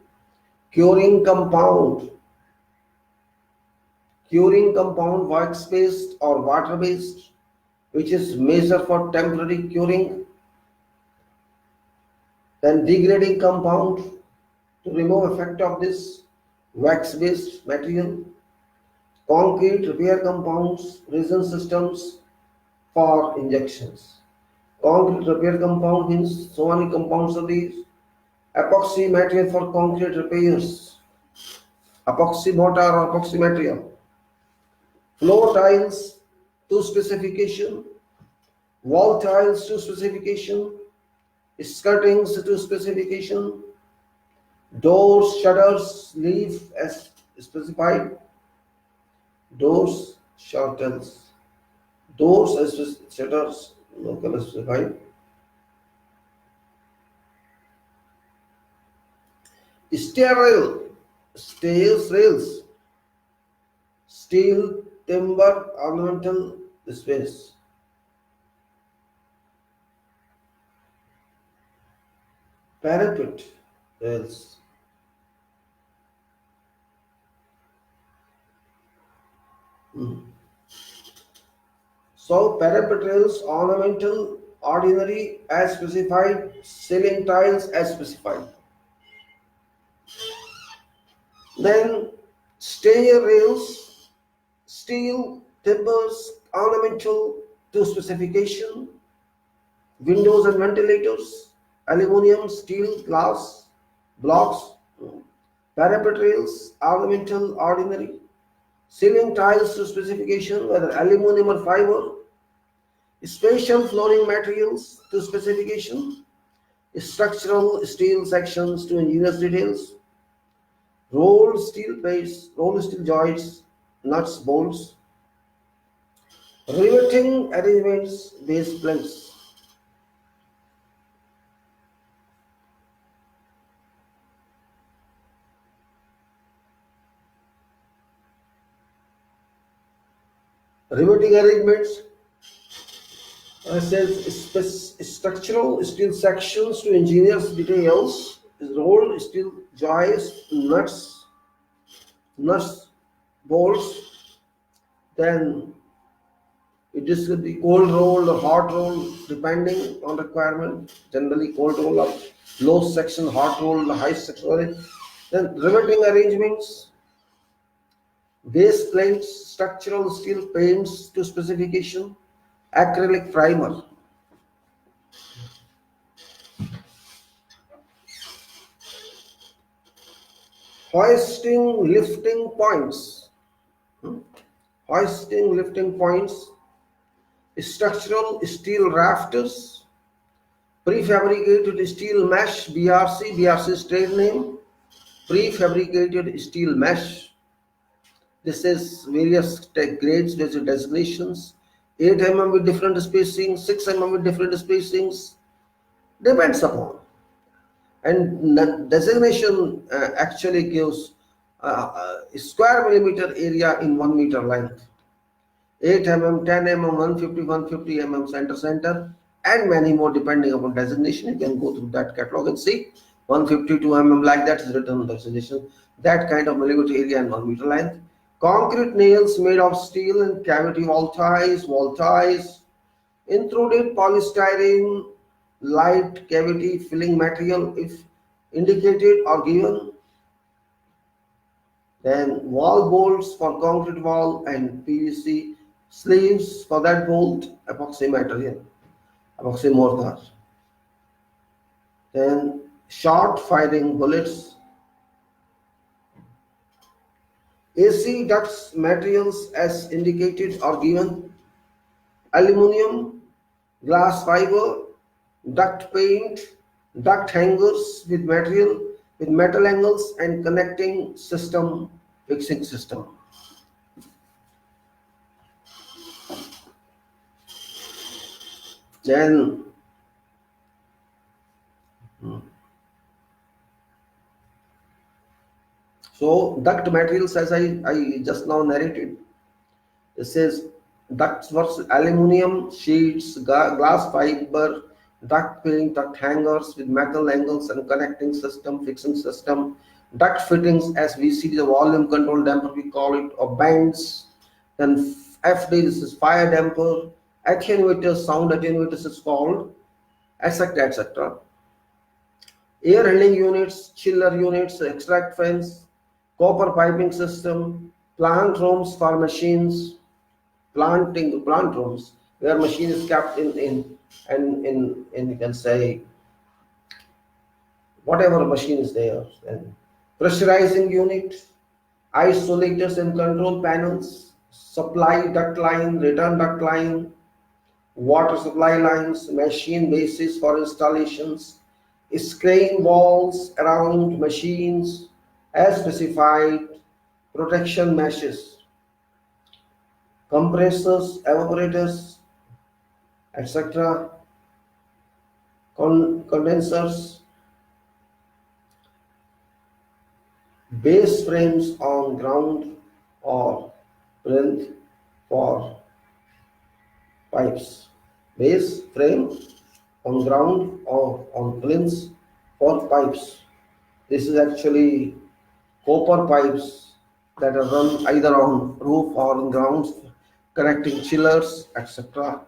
curing compound wax based or water based, which is measured for temporary curing, then degrading compound to remove effect of this wax based material, concrete repair compounds, resin systems for injections. Concrete repair compound means so many compounds of these. Epoxy material for concrete repairs, epoxy mortar or epoxy material. Floor tiles to specification, wall tiles to specification, skirtings to specification, doors, shutters, leaf as specified, doors, shutters, doors as shutters, local specified. Stairs, rails, steel, timber, ornamental space. Parapet rails. So parapet rails, ornamental, ordinary as specified, ceiling tiles as specified. Then stair rails, steel, timbers, ornamental, to specification, windows and ventilators, aluminum, steel, glass, blocks, parapet rails, ornamental, ordinary, ceiling tiles to specification, whether aluminum or fiber, special flooring materials to specification, structural steel sections to engineer's details, rolled steel plates, rolled steel joints, nuts, bolts, riveting arrangements, base plates. Riveting arrangements says structural steel sections to engineers details, rolled steel joists, nuts, bolts. Then it is the cold roll or hot roll depending on requirement. Generally cold roll or low section, hot roll, high section. Then riveting arrangements, base plates, structural steel paints to specification, acrylic primer. Hoisting lifting points. Hoisting lifting points, structural steel rafters, prefabricated steel mesh, BRC is trade name, prefabricated steel mesh. This is various grades, there's designations, 8 mm with different spacing, 6 mm with different spacings, depends upon. And designation actually gives square millimeter area in 1 meter length. 8 mm, 10 mm, 150 mm center, and many more depending upon designation. You can go through that catalog and see 152 mm like that is written on the designation. That kind of millimeter area and 1 meter length. Concrete nails made of steel and cavity wall ties, intruded polystyrene, light cavity filling material if indicated or given. Then wall bolts for concrete wall and PVC sleeves for that bolt, epoxy material, epoxy mortar. Then short firing bullets, AC ducts materials as indicated or given, aluminum, glass fiber, duct paint, duct hangers with metal angles and connecting system, fixing system. Then so duct materials, as I just now narrated, it says ducts versus aluminum sheets, glass fiber, duct paint, duct hangers with metal angles and connecting system, fixing system, duct fittings as we see the volume control damper we call it, or bands. Then FD, this is fire damper, attenuators, sound attenuators is called, etc., etc. Air handling units, chiller units, extract fans, copper piping system, plant rooms for machines, plant rooms where machine is kept in you can say whatever machine is there. And pressurizing unit, isolators and control panels, supply duct line, return duct line, water supply lines, machine bases for installations, screen walls around machines as specified, protection meshes, compressors, evaporators, etc., condensers, base frames on ground or plinth for pipes. Base frame on ground or on plinths for pipes. This is actually copper pipes that are run either on roof or on grounds, connecting chillers, etc.,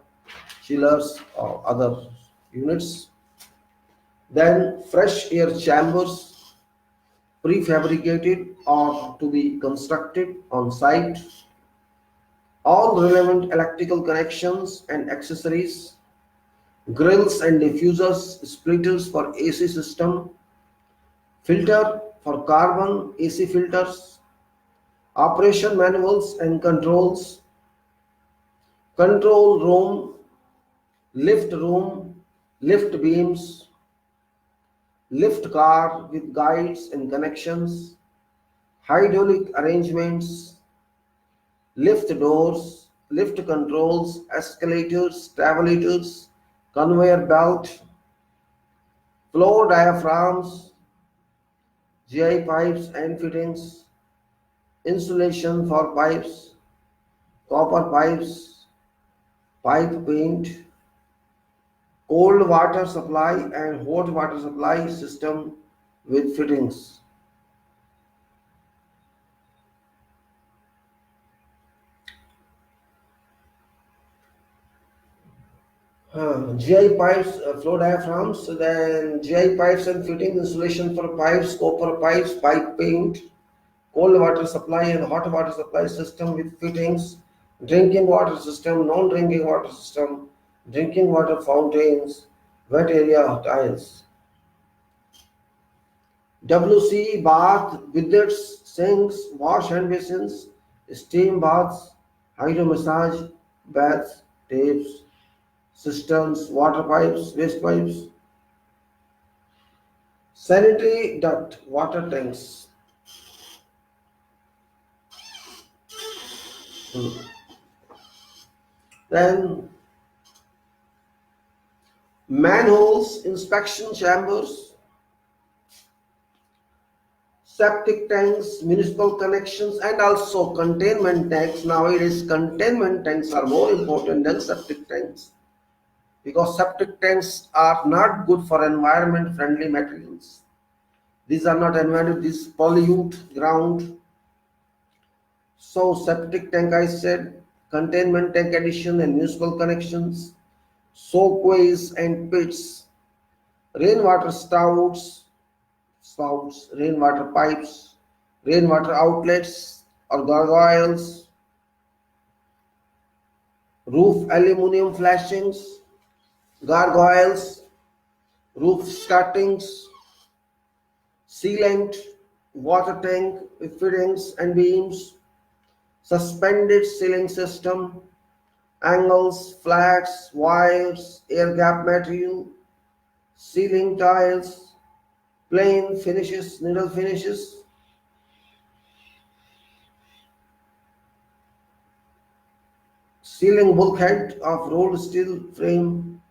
chillers or other units. Then fresh air chambers, prefabricated or to be constructed on site. all relevant electrical connections and accessories, grills and diffusers, splitters for AC system, filter for carbon AC filters, operation manuals and controls, control room, lift beams, lift car with guides and connections, hydraulic arrangements, lift doors, lift controls, escalators, travelators, conveyor belt, floor diaphragms, GI pipes and fittings, insulation for pipes, copper pipes, pipe paint, cold water supply and hot water supply system with fittings. GI pipes, flow diaphragms, then GI pipes and fittings, insulation for pipes, copper pipes, pipe paint, cold water supply and hot water supply system with fittings, drinking water system, non-drinking water system, drinking water fountains, wet area tiles. WC bath, bidets, sinks, wash hand basins, steam baths, hydro massage, baths, taps, cisterns, water pipes, waste pipes, sanitary duct, water tanks. Then manholes, inspection chambers, septic tanks, municipal connections, and also containment tanks. Nowadays, containment tanks are more important than septic tanks because septic tanks are not good for environment friendly materials. These are not environment, these pollute ground. So septic tank, I said, containment tank addition and municipal connections, soakways and pits, rainwater spouts, rainwater pipes, rainwater outlets or gargoyles, roof aluminum flashings, gargoyles, roof skirtings, sealant, water tank with fittings and beams, suspended ceiling system, angles, flats, wires, air gap material, ceiling tiles, plain finishes, needle finishes, ceiling bulkhead of rolled steel frame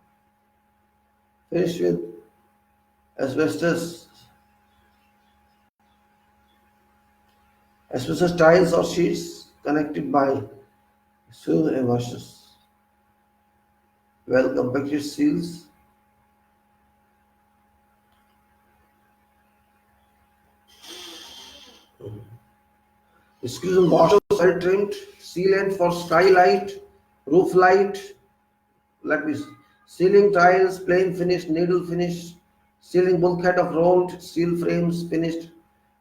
finished with asbestos, asbestos tiles or sheets connected by screws and washers. Well compacted seals, screws and washers well trimmed, sealant for skylight, roof light, like this, ceiling tiles, plain finish, needle finish, ceiling bulkhead of rolled steel frames finished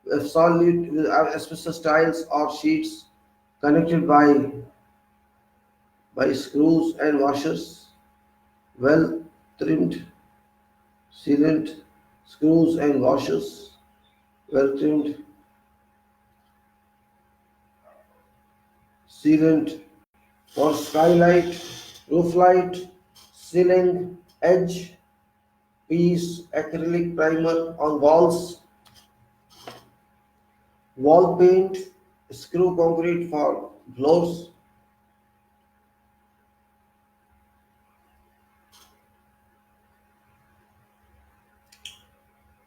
with solid with asbestos tiles or sheets connected by screws and washers, well trimmed, sealant, screws and washers, well trimmed, sealant for skylight, roof light, ceiling, edge, piece, acrylic primer on walls, wall paint, screw concrete for floors,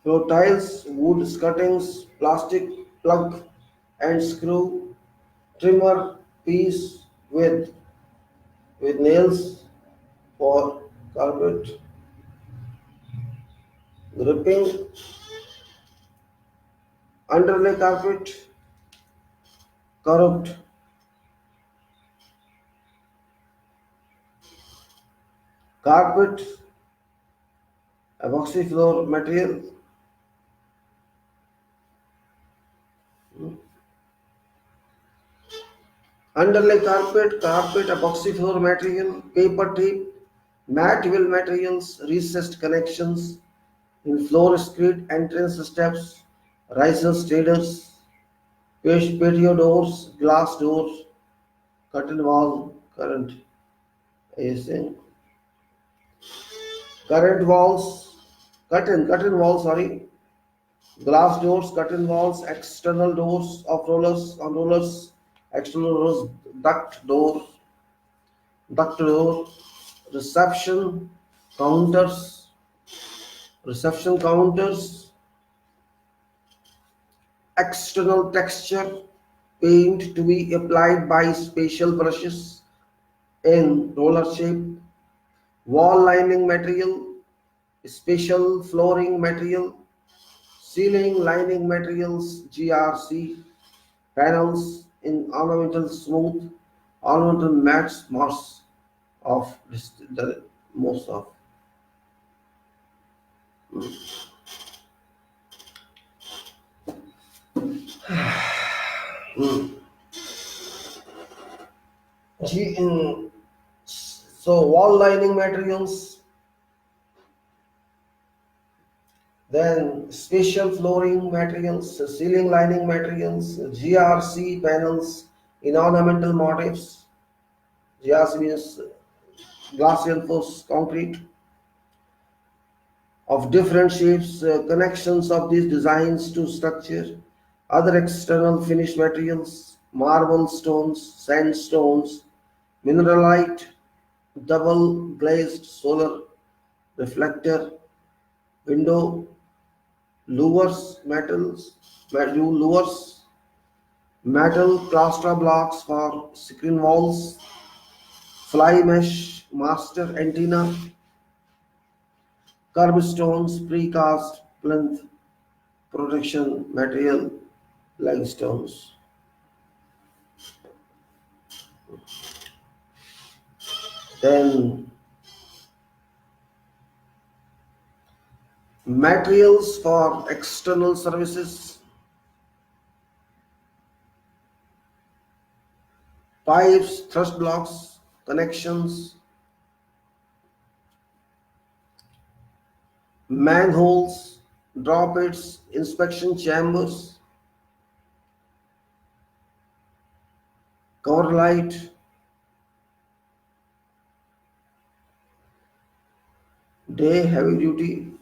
floor tiles, wood skirtings, plastic plug and screw, trimmer piece with nails for carpet, gripping, underlay carpet, curved carpet, epoxy floor material, Underlay carpet, carpet, epoxy floor material, paper tape, matte wheel materials, recessed connections in floor screed, entrance steps, risers, stairs, patio doors, glass doors, curtain wall, is current walls, curtain walls, sorry, glass doors, curtain walls, external doors of rollers on rollers, external doors, duct door, reception counters, reception counters, external texture, paint to be applied by special brushes in roller shape, wall lining material, special flooring material, ceiling lining materials, GRC, panels in ornamental smooth, ornamental mats, most of the most of. So wall lining materials, then special flooring materials, ceiling lining materials, GRC panels in ornamental motifs. GRC means glass reinforced concrete of different shapes, connections of these designs to structure, other external finished materials, marble stones, sandstones, mineralite, double glazed solar reflector, window louvers, louvers, metal plaster blocks for screen walls, fly mesh master antenna, curbstones, precast plinth protection material, stones. Then materials for external services, pipes, thrust blocks, connections, manholes, draw pits, inspection chambers, cover light, day heavy duty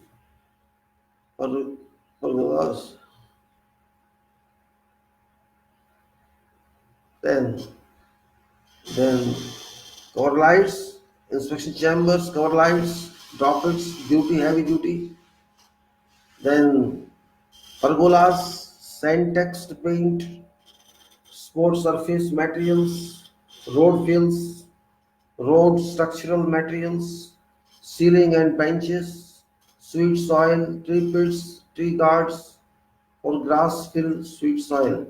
or pergolas. Then then cover lights, inspection chambers, cover lights, draw pits, duty heavy duty. Then pergolas, sand text paint, sport surface materials, road fills, road structural materials, ceiling and benches, sweet soil, tree pits, tree guards, or grass fill sweet soil,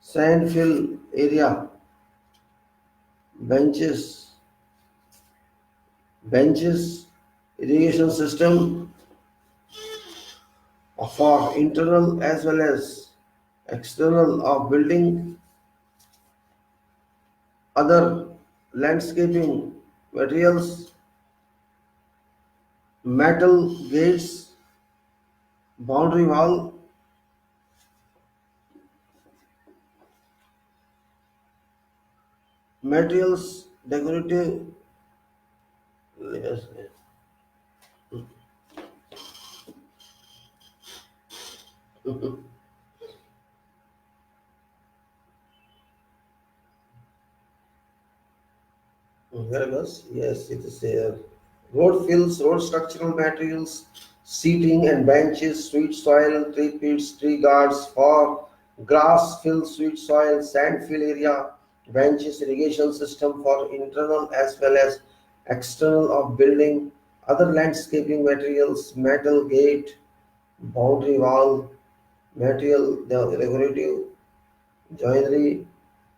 sand fill area, benches, benches, irrigation system for internal as well as external of building, other landscaping materials, metal gates, boundary wall, materials, decorative. Yes, very much. Yes, it is there. Road fills, road structural materials, seating and benches, sweet soil, tree pits, tree guards for grass fill, sweet soil, sand fill area, benches, irrigation system for internal as well as external of building, other landscaping materials, metal gate, boundary wall, material, the decorative, joinery,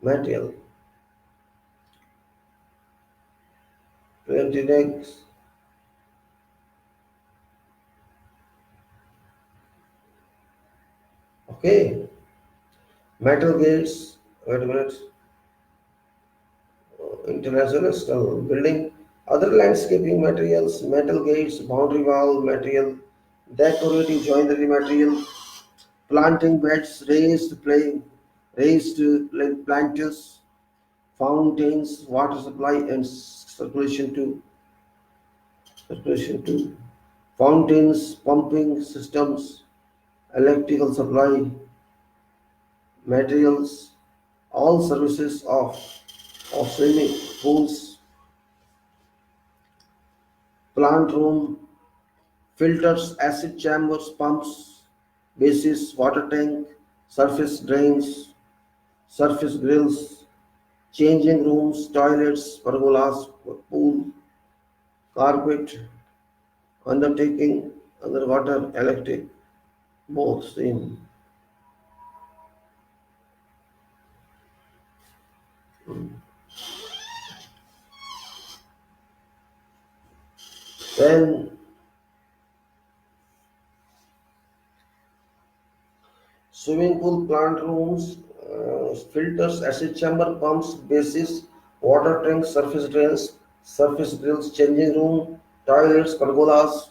material, 20 decks. Okay, metal gates. Wait a minute. international external building, other landscaping materials, metal gates, boundary wall material, decorative joinery material, planting beds, raised planters, fountains, water supply and circulation to fountains, pumping systems, electrical supply, materials, all services of swimming pools, plant room, filters, acid chambers, pumps, bases, water tank, surface drains, surface grills, changing rooms, toilets, pergolas, pool, carpet, undertaking, underwater, electric, both in. Then swimming pool, plant rooms, filters, acid chamber, pumps, bases, water tanks, surface grills, changing room, toilets, pergolas,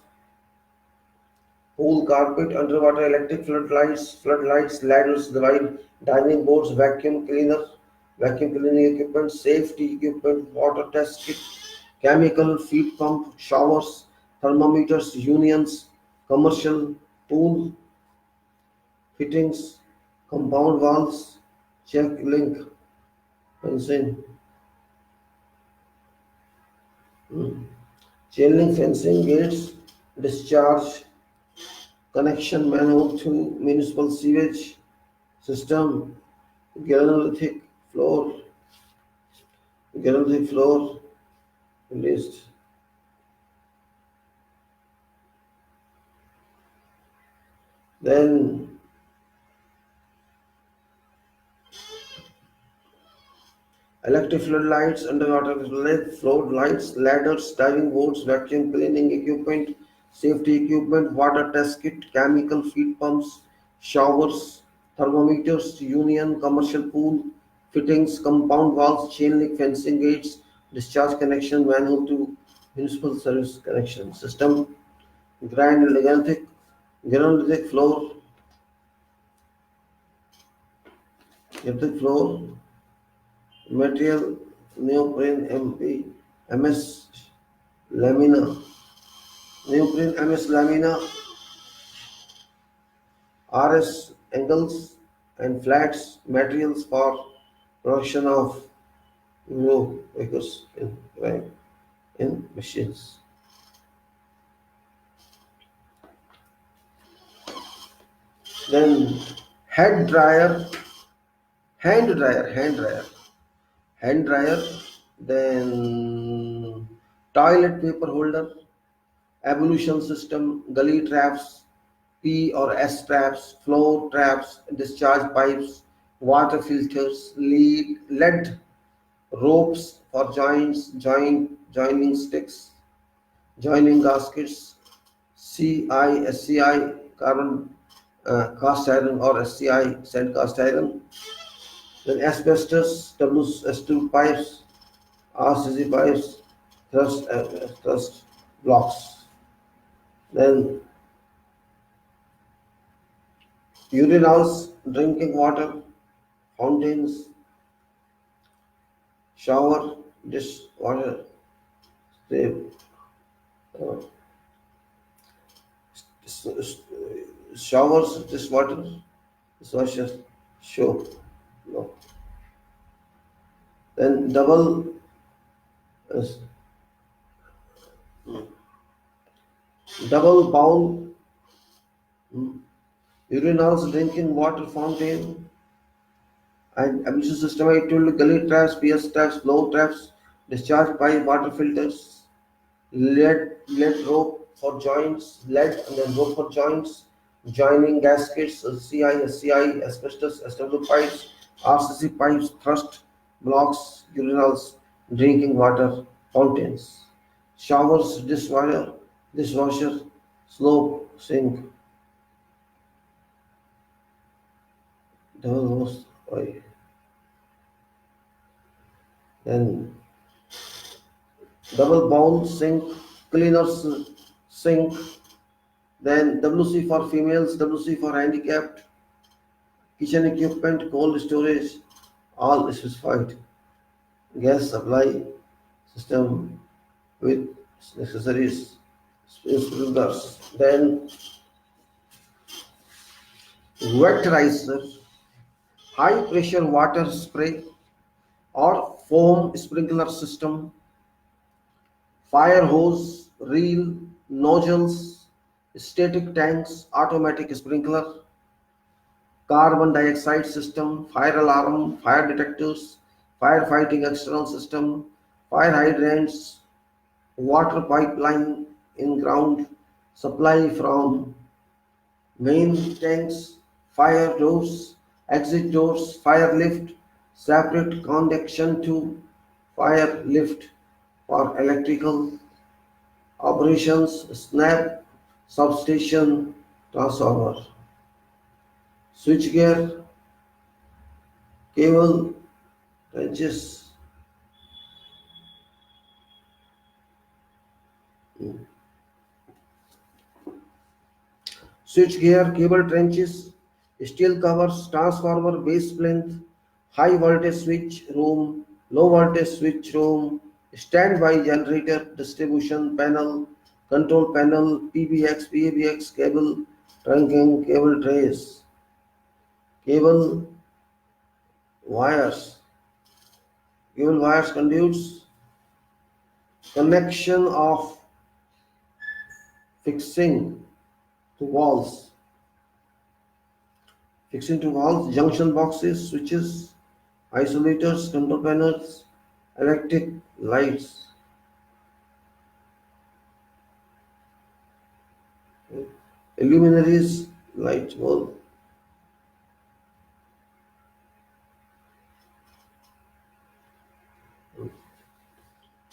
pool carpet, underwater electric floodlights, ladders, diving boards, vacuum cleaning equipment, safety equipment, water test kit, chemical feed pump, showers, thermometers, unions, commercial pool fittings, compound walls, check link, fencing, chain link fencing, gates, discharge, connection manhole to municipal sewage system, granulithic floor, granulithic floor list. Then electric floodlights, underwater flood lights, ladders, diving boards, vacuum cleaning equipment, safety equipment, water test kit, chemical feed pumps, showers, thermometers, union, commercial pool, fittings, compound walls, chain link fencing gates, discharge connection, manual to municipal service connection system, granulithic floor, material, neoprene MS lamina, neoprene MS lamina, RS angles and flats, materials for production of vehicles in machines. Then head dryer, hand dryer, hand dryer, then toilet paper holder, ablution system, gully traps, P or S traps, floor traps, discharge pipes, water filters, lead ropes for joining sticks, joining gaskets, SCI, carbon cast iron or SCI, sand cast iron, then asbestos, WS2 pipes, RCC pipes, thrust blocks, then urinals, drinking water, fountains, shower, dish water, save, uh, s- s- showers, dish water, dishwasher, show, no. Then uh, double bowl, urinals, drinking water fountain, and ablution system. I told gully traps, PS traps, flow traps, discharge pipe, water filters, lead rope for joints, lead and then rope for joints, joining gaskets, SCI, asbestos, SW pipes, RCC pipes, thrust blocks, urinals, drinking water, fountains, showers, dishwasher, slope, sink, double hose, oil. Then double bowl sink, cleaners sink, then WC for females, WC for handicapped, kitchen equipment, cold storage, all specified. Gas supply system with necessaries, sprinklers. Then wetterizer, high pressure water spray or foam sprinkler system, fire hose, reel, nozzles, static tanks, automatic sprinkler, carbon dioxide system, fire alarm, fire detectors, firefighting external system, fire hydrants, water pipeline in ground, supply from main tanks, fire doors, exit doors, fire lift, separate connection to fire lift for electrical operations, snap, substation, transformer, switchgear, cable, trenches, switchgear, cable trenches, steel covers, transformer base plinth, high voltage switch room, low voltage switch room, standby generator distribution panel, control panel, PBX, PABX cable, trunking, cable trays, cable wires, cable wires conduits, connection of fixing to walls, fixing to walls, junction boxes, switches, isolators, control panels, electric lights, luminaries, light bulb.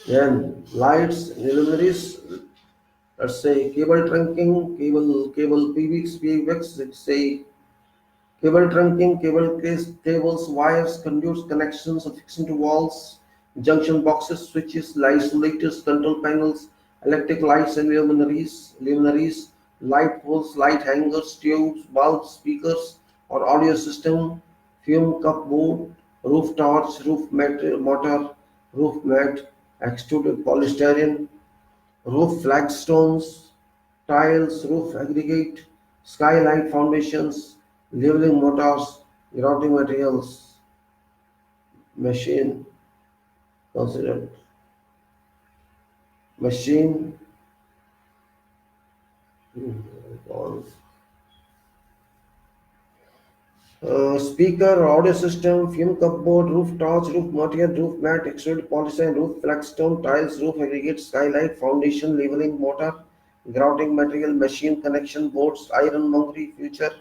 Then lights, luminaries, let's say cable trunking, cable PVX, PVX, let's say cable trunking, cable case, cables, wires, conduits, connections affixing to walls, junction boxes, switches, isolators, control panels, electric lights and luminaries, light poles, light hangers, tubes, bulbs, speakers or audio system, fume cupboard, roof torch, motor, roof mat, extruded polystyrene, roof flagstones, tiles, roof aggregate, skylight foundations, leveling motors, grouting materials, machine considered. Machine, speaker, audio system, fume cupboard, roof torch, roof material, roof mat, extruded polystyrene, roof flagstone, tiles, roof aggregate, skylight, foundation, leveling motor, grouting material, machine connection boards, ironmongery, future,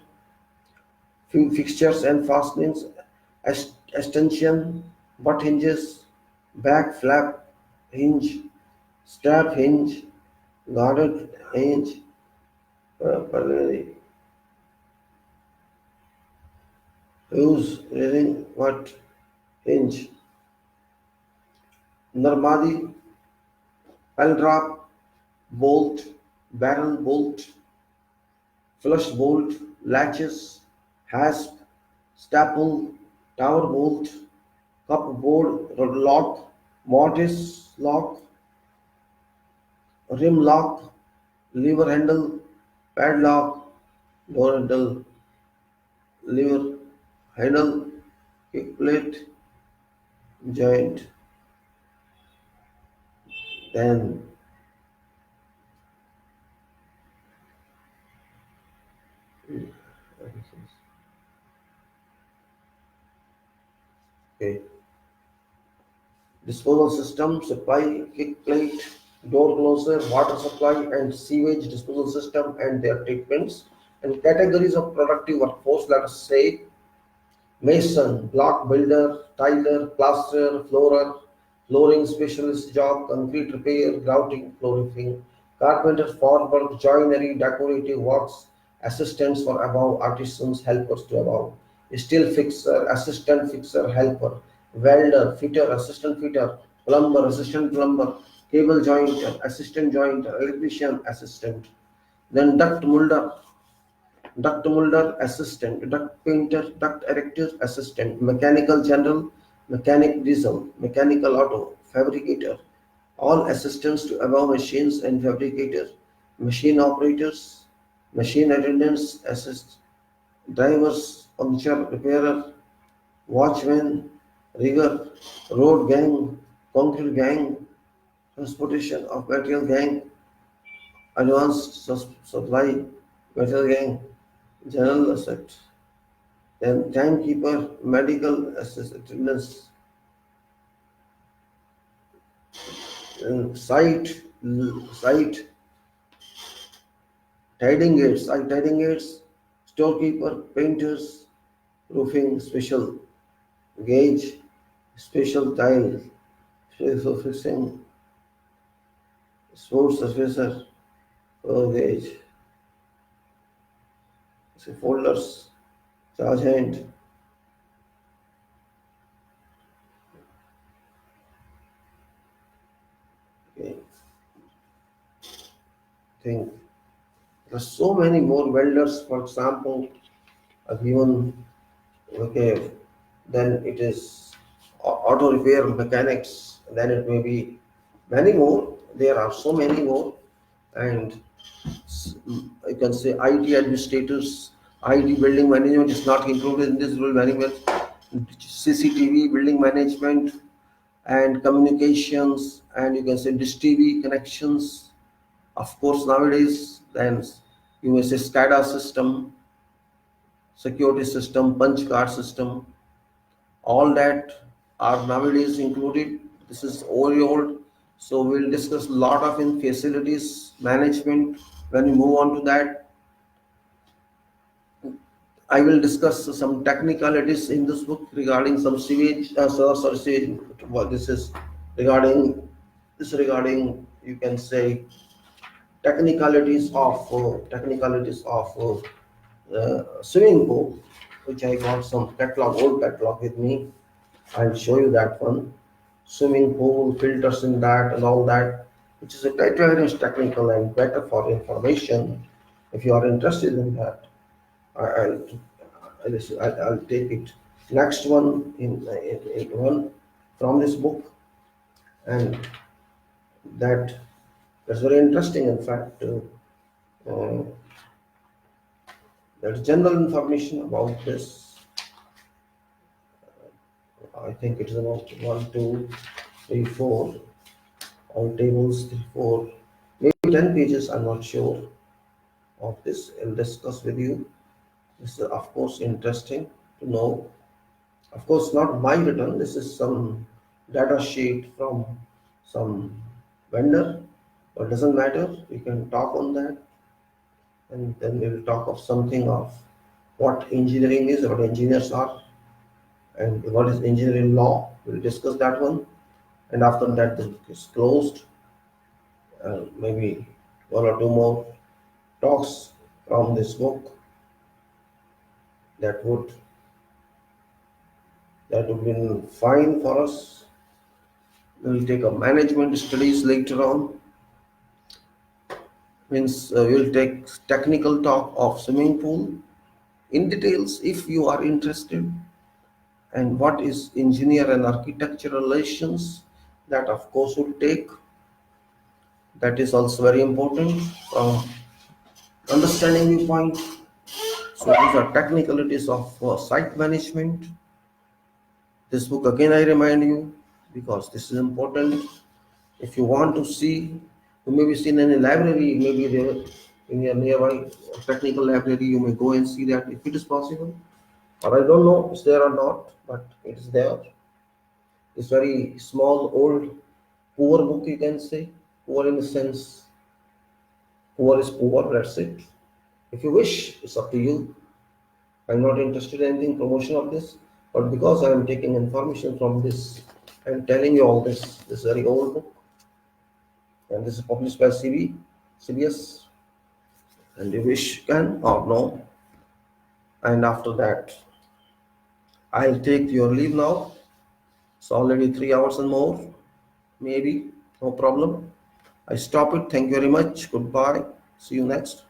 fixtures and fastenings, extension, butt hinges, back flap hinge, strap hinge, guarded hinge, pulmonary use raising what hinge, Narmadi, L drop, bolt, barrel bolt, flush bolt, latches, hasp, staple, tower bolt, cupboard lock, mortise lock, rim lock, lever handle, padlock, door handle, lever handle, kick plate, joint, then okay. Disposal system, supply, kick plate, door closer, water supply and sewage disposal system and their treatments, and categories of productive workforce, let us say mason, block builder, tiler, plasterer, floorer, flooring specialist job, concrete repair, grouting, flooring, carpenter, formwork, joinery, decorative works, assistants for above, artisans, helpers to above, steel fixer, assistant fixer, helper, welder, fitter, assistant fitter, plumber, assistant plumber, cable jointer, assistant jointer, electrician assistant, then duct molder assistant, duct painter, duct erector assistant, mechanical general, mechanic diesel, mechanical auto, fabricator, all assistants to above machines and fabricators, machine operators, machine attendants, assist, drivers, puncture repairer, watchman, rigger, road gang, concrete gang, transportation of material gang, advanced supply material gang, general asset, then timekeeper, medical attendance, and site, tiding aids, storekeeper, painters, roofing, special gauge, special tile, special fixing, sports surfacer, gauge, folders, charge hand, okay, think. There are so many more welders, for example, are given, okay, then it is auto repair mechanics, then it may be many more. There are so many more, and I can say IT administrators, IT building management is not included in this rule very well. CCTV building management and communications, and you can say dish TV connections. Of course, nowadays, then you may say SCADA system, security system, punch card system, all that are nowadays included. This is very old, so we'll discuss a lot of in facilities management. When we move on to that, I will discuss some technicalities in this book regarding some sewage. Sewage. What this is regarding, you can say technicalities of swimming pool, which I got some old catalog with me. I'll show you that one. Swimming pool, filters in that and all that, which is a very technical and better for information. If you are interested in that, I- I'll take it. Next one in one from this book, and that that's very interesting. In fact, uh, that's general information about this. I think it's about one, two, three, four. All tables, three, four, maybe 10 pages. I'm not sure of this. I'll discuss with you. This is of course interesting to know. Of course, not my written. This is some data sheet from some vendor, but doesn't matter. We can talk on that, and then we will talk of something of what engineering is, what engineers are, and what is engineering law. We'll discuss that one, and after that, the book is closed. Maybe one or two more talks from this book that would that would be fine for us. We'll take a management studies later on. Means we'll take technical talk of swimming pool in details if you are interested, and what is engineer and architecture relations. That of course will take. That is also very important from understanding viewpoint. So these are technicalities of site management. This book again I remind you, because this is important. If you want to see, you may be seen in a library, maybe there in your nearby technical library, you may go and see that if it is possible. Or I don't know is there or not, but it is there. It's very small, old, poor book you can say. Poor in the sense, poor is poor, that's it. If you wish, it's up to you. I'm not interested in anything promotion of this, but because I am taking information from this and telling you all this very old book, and this is published by CBS, and you wish can or no. And after that, I'll take your leave now. It's already 3 hours and more, maybe. No problem. I stop it. Thank you very much. Goodbye. See you next.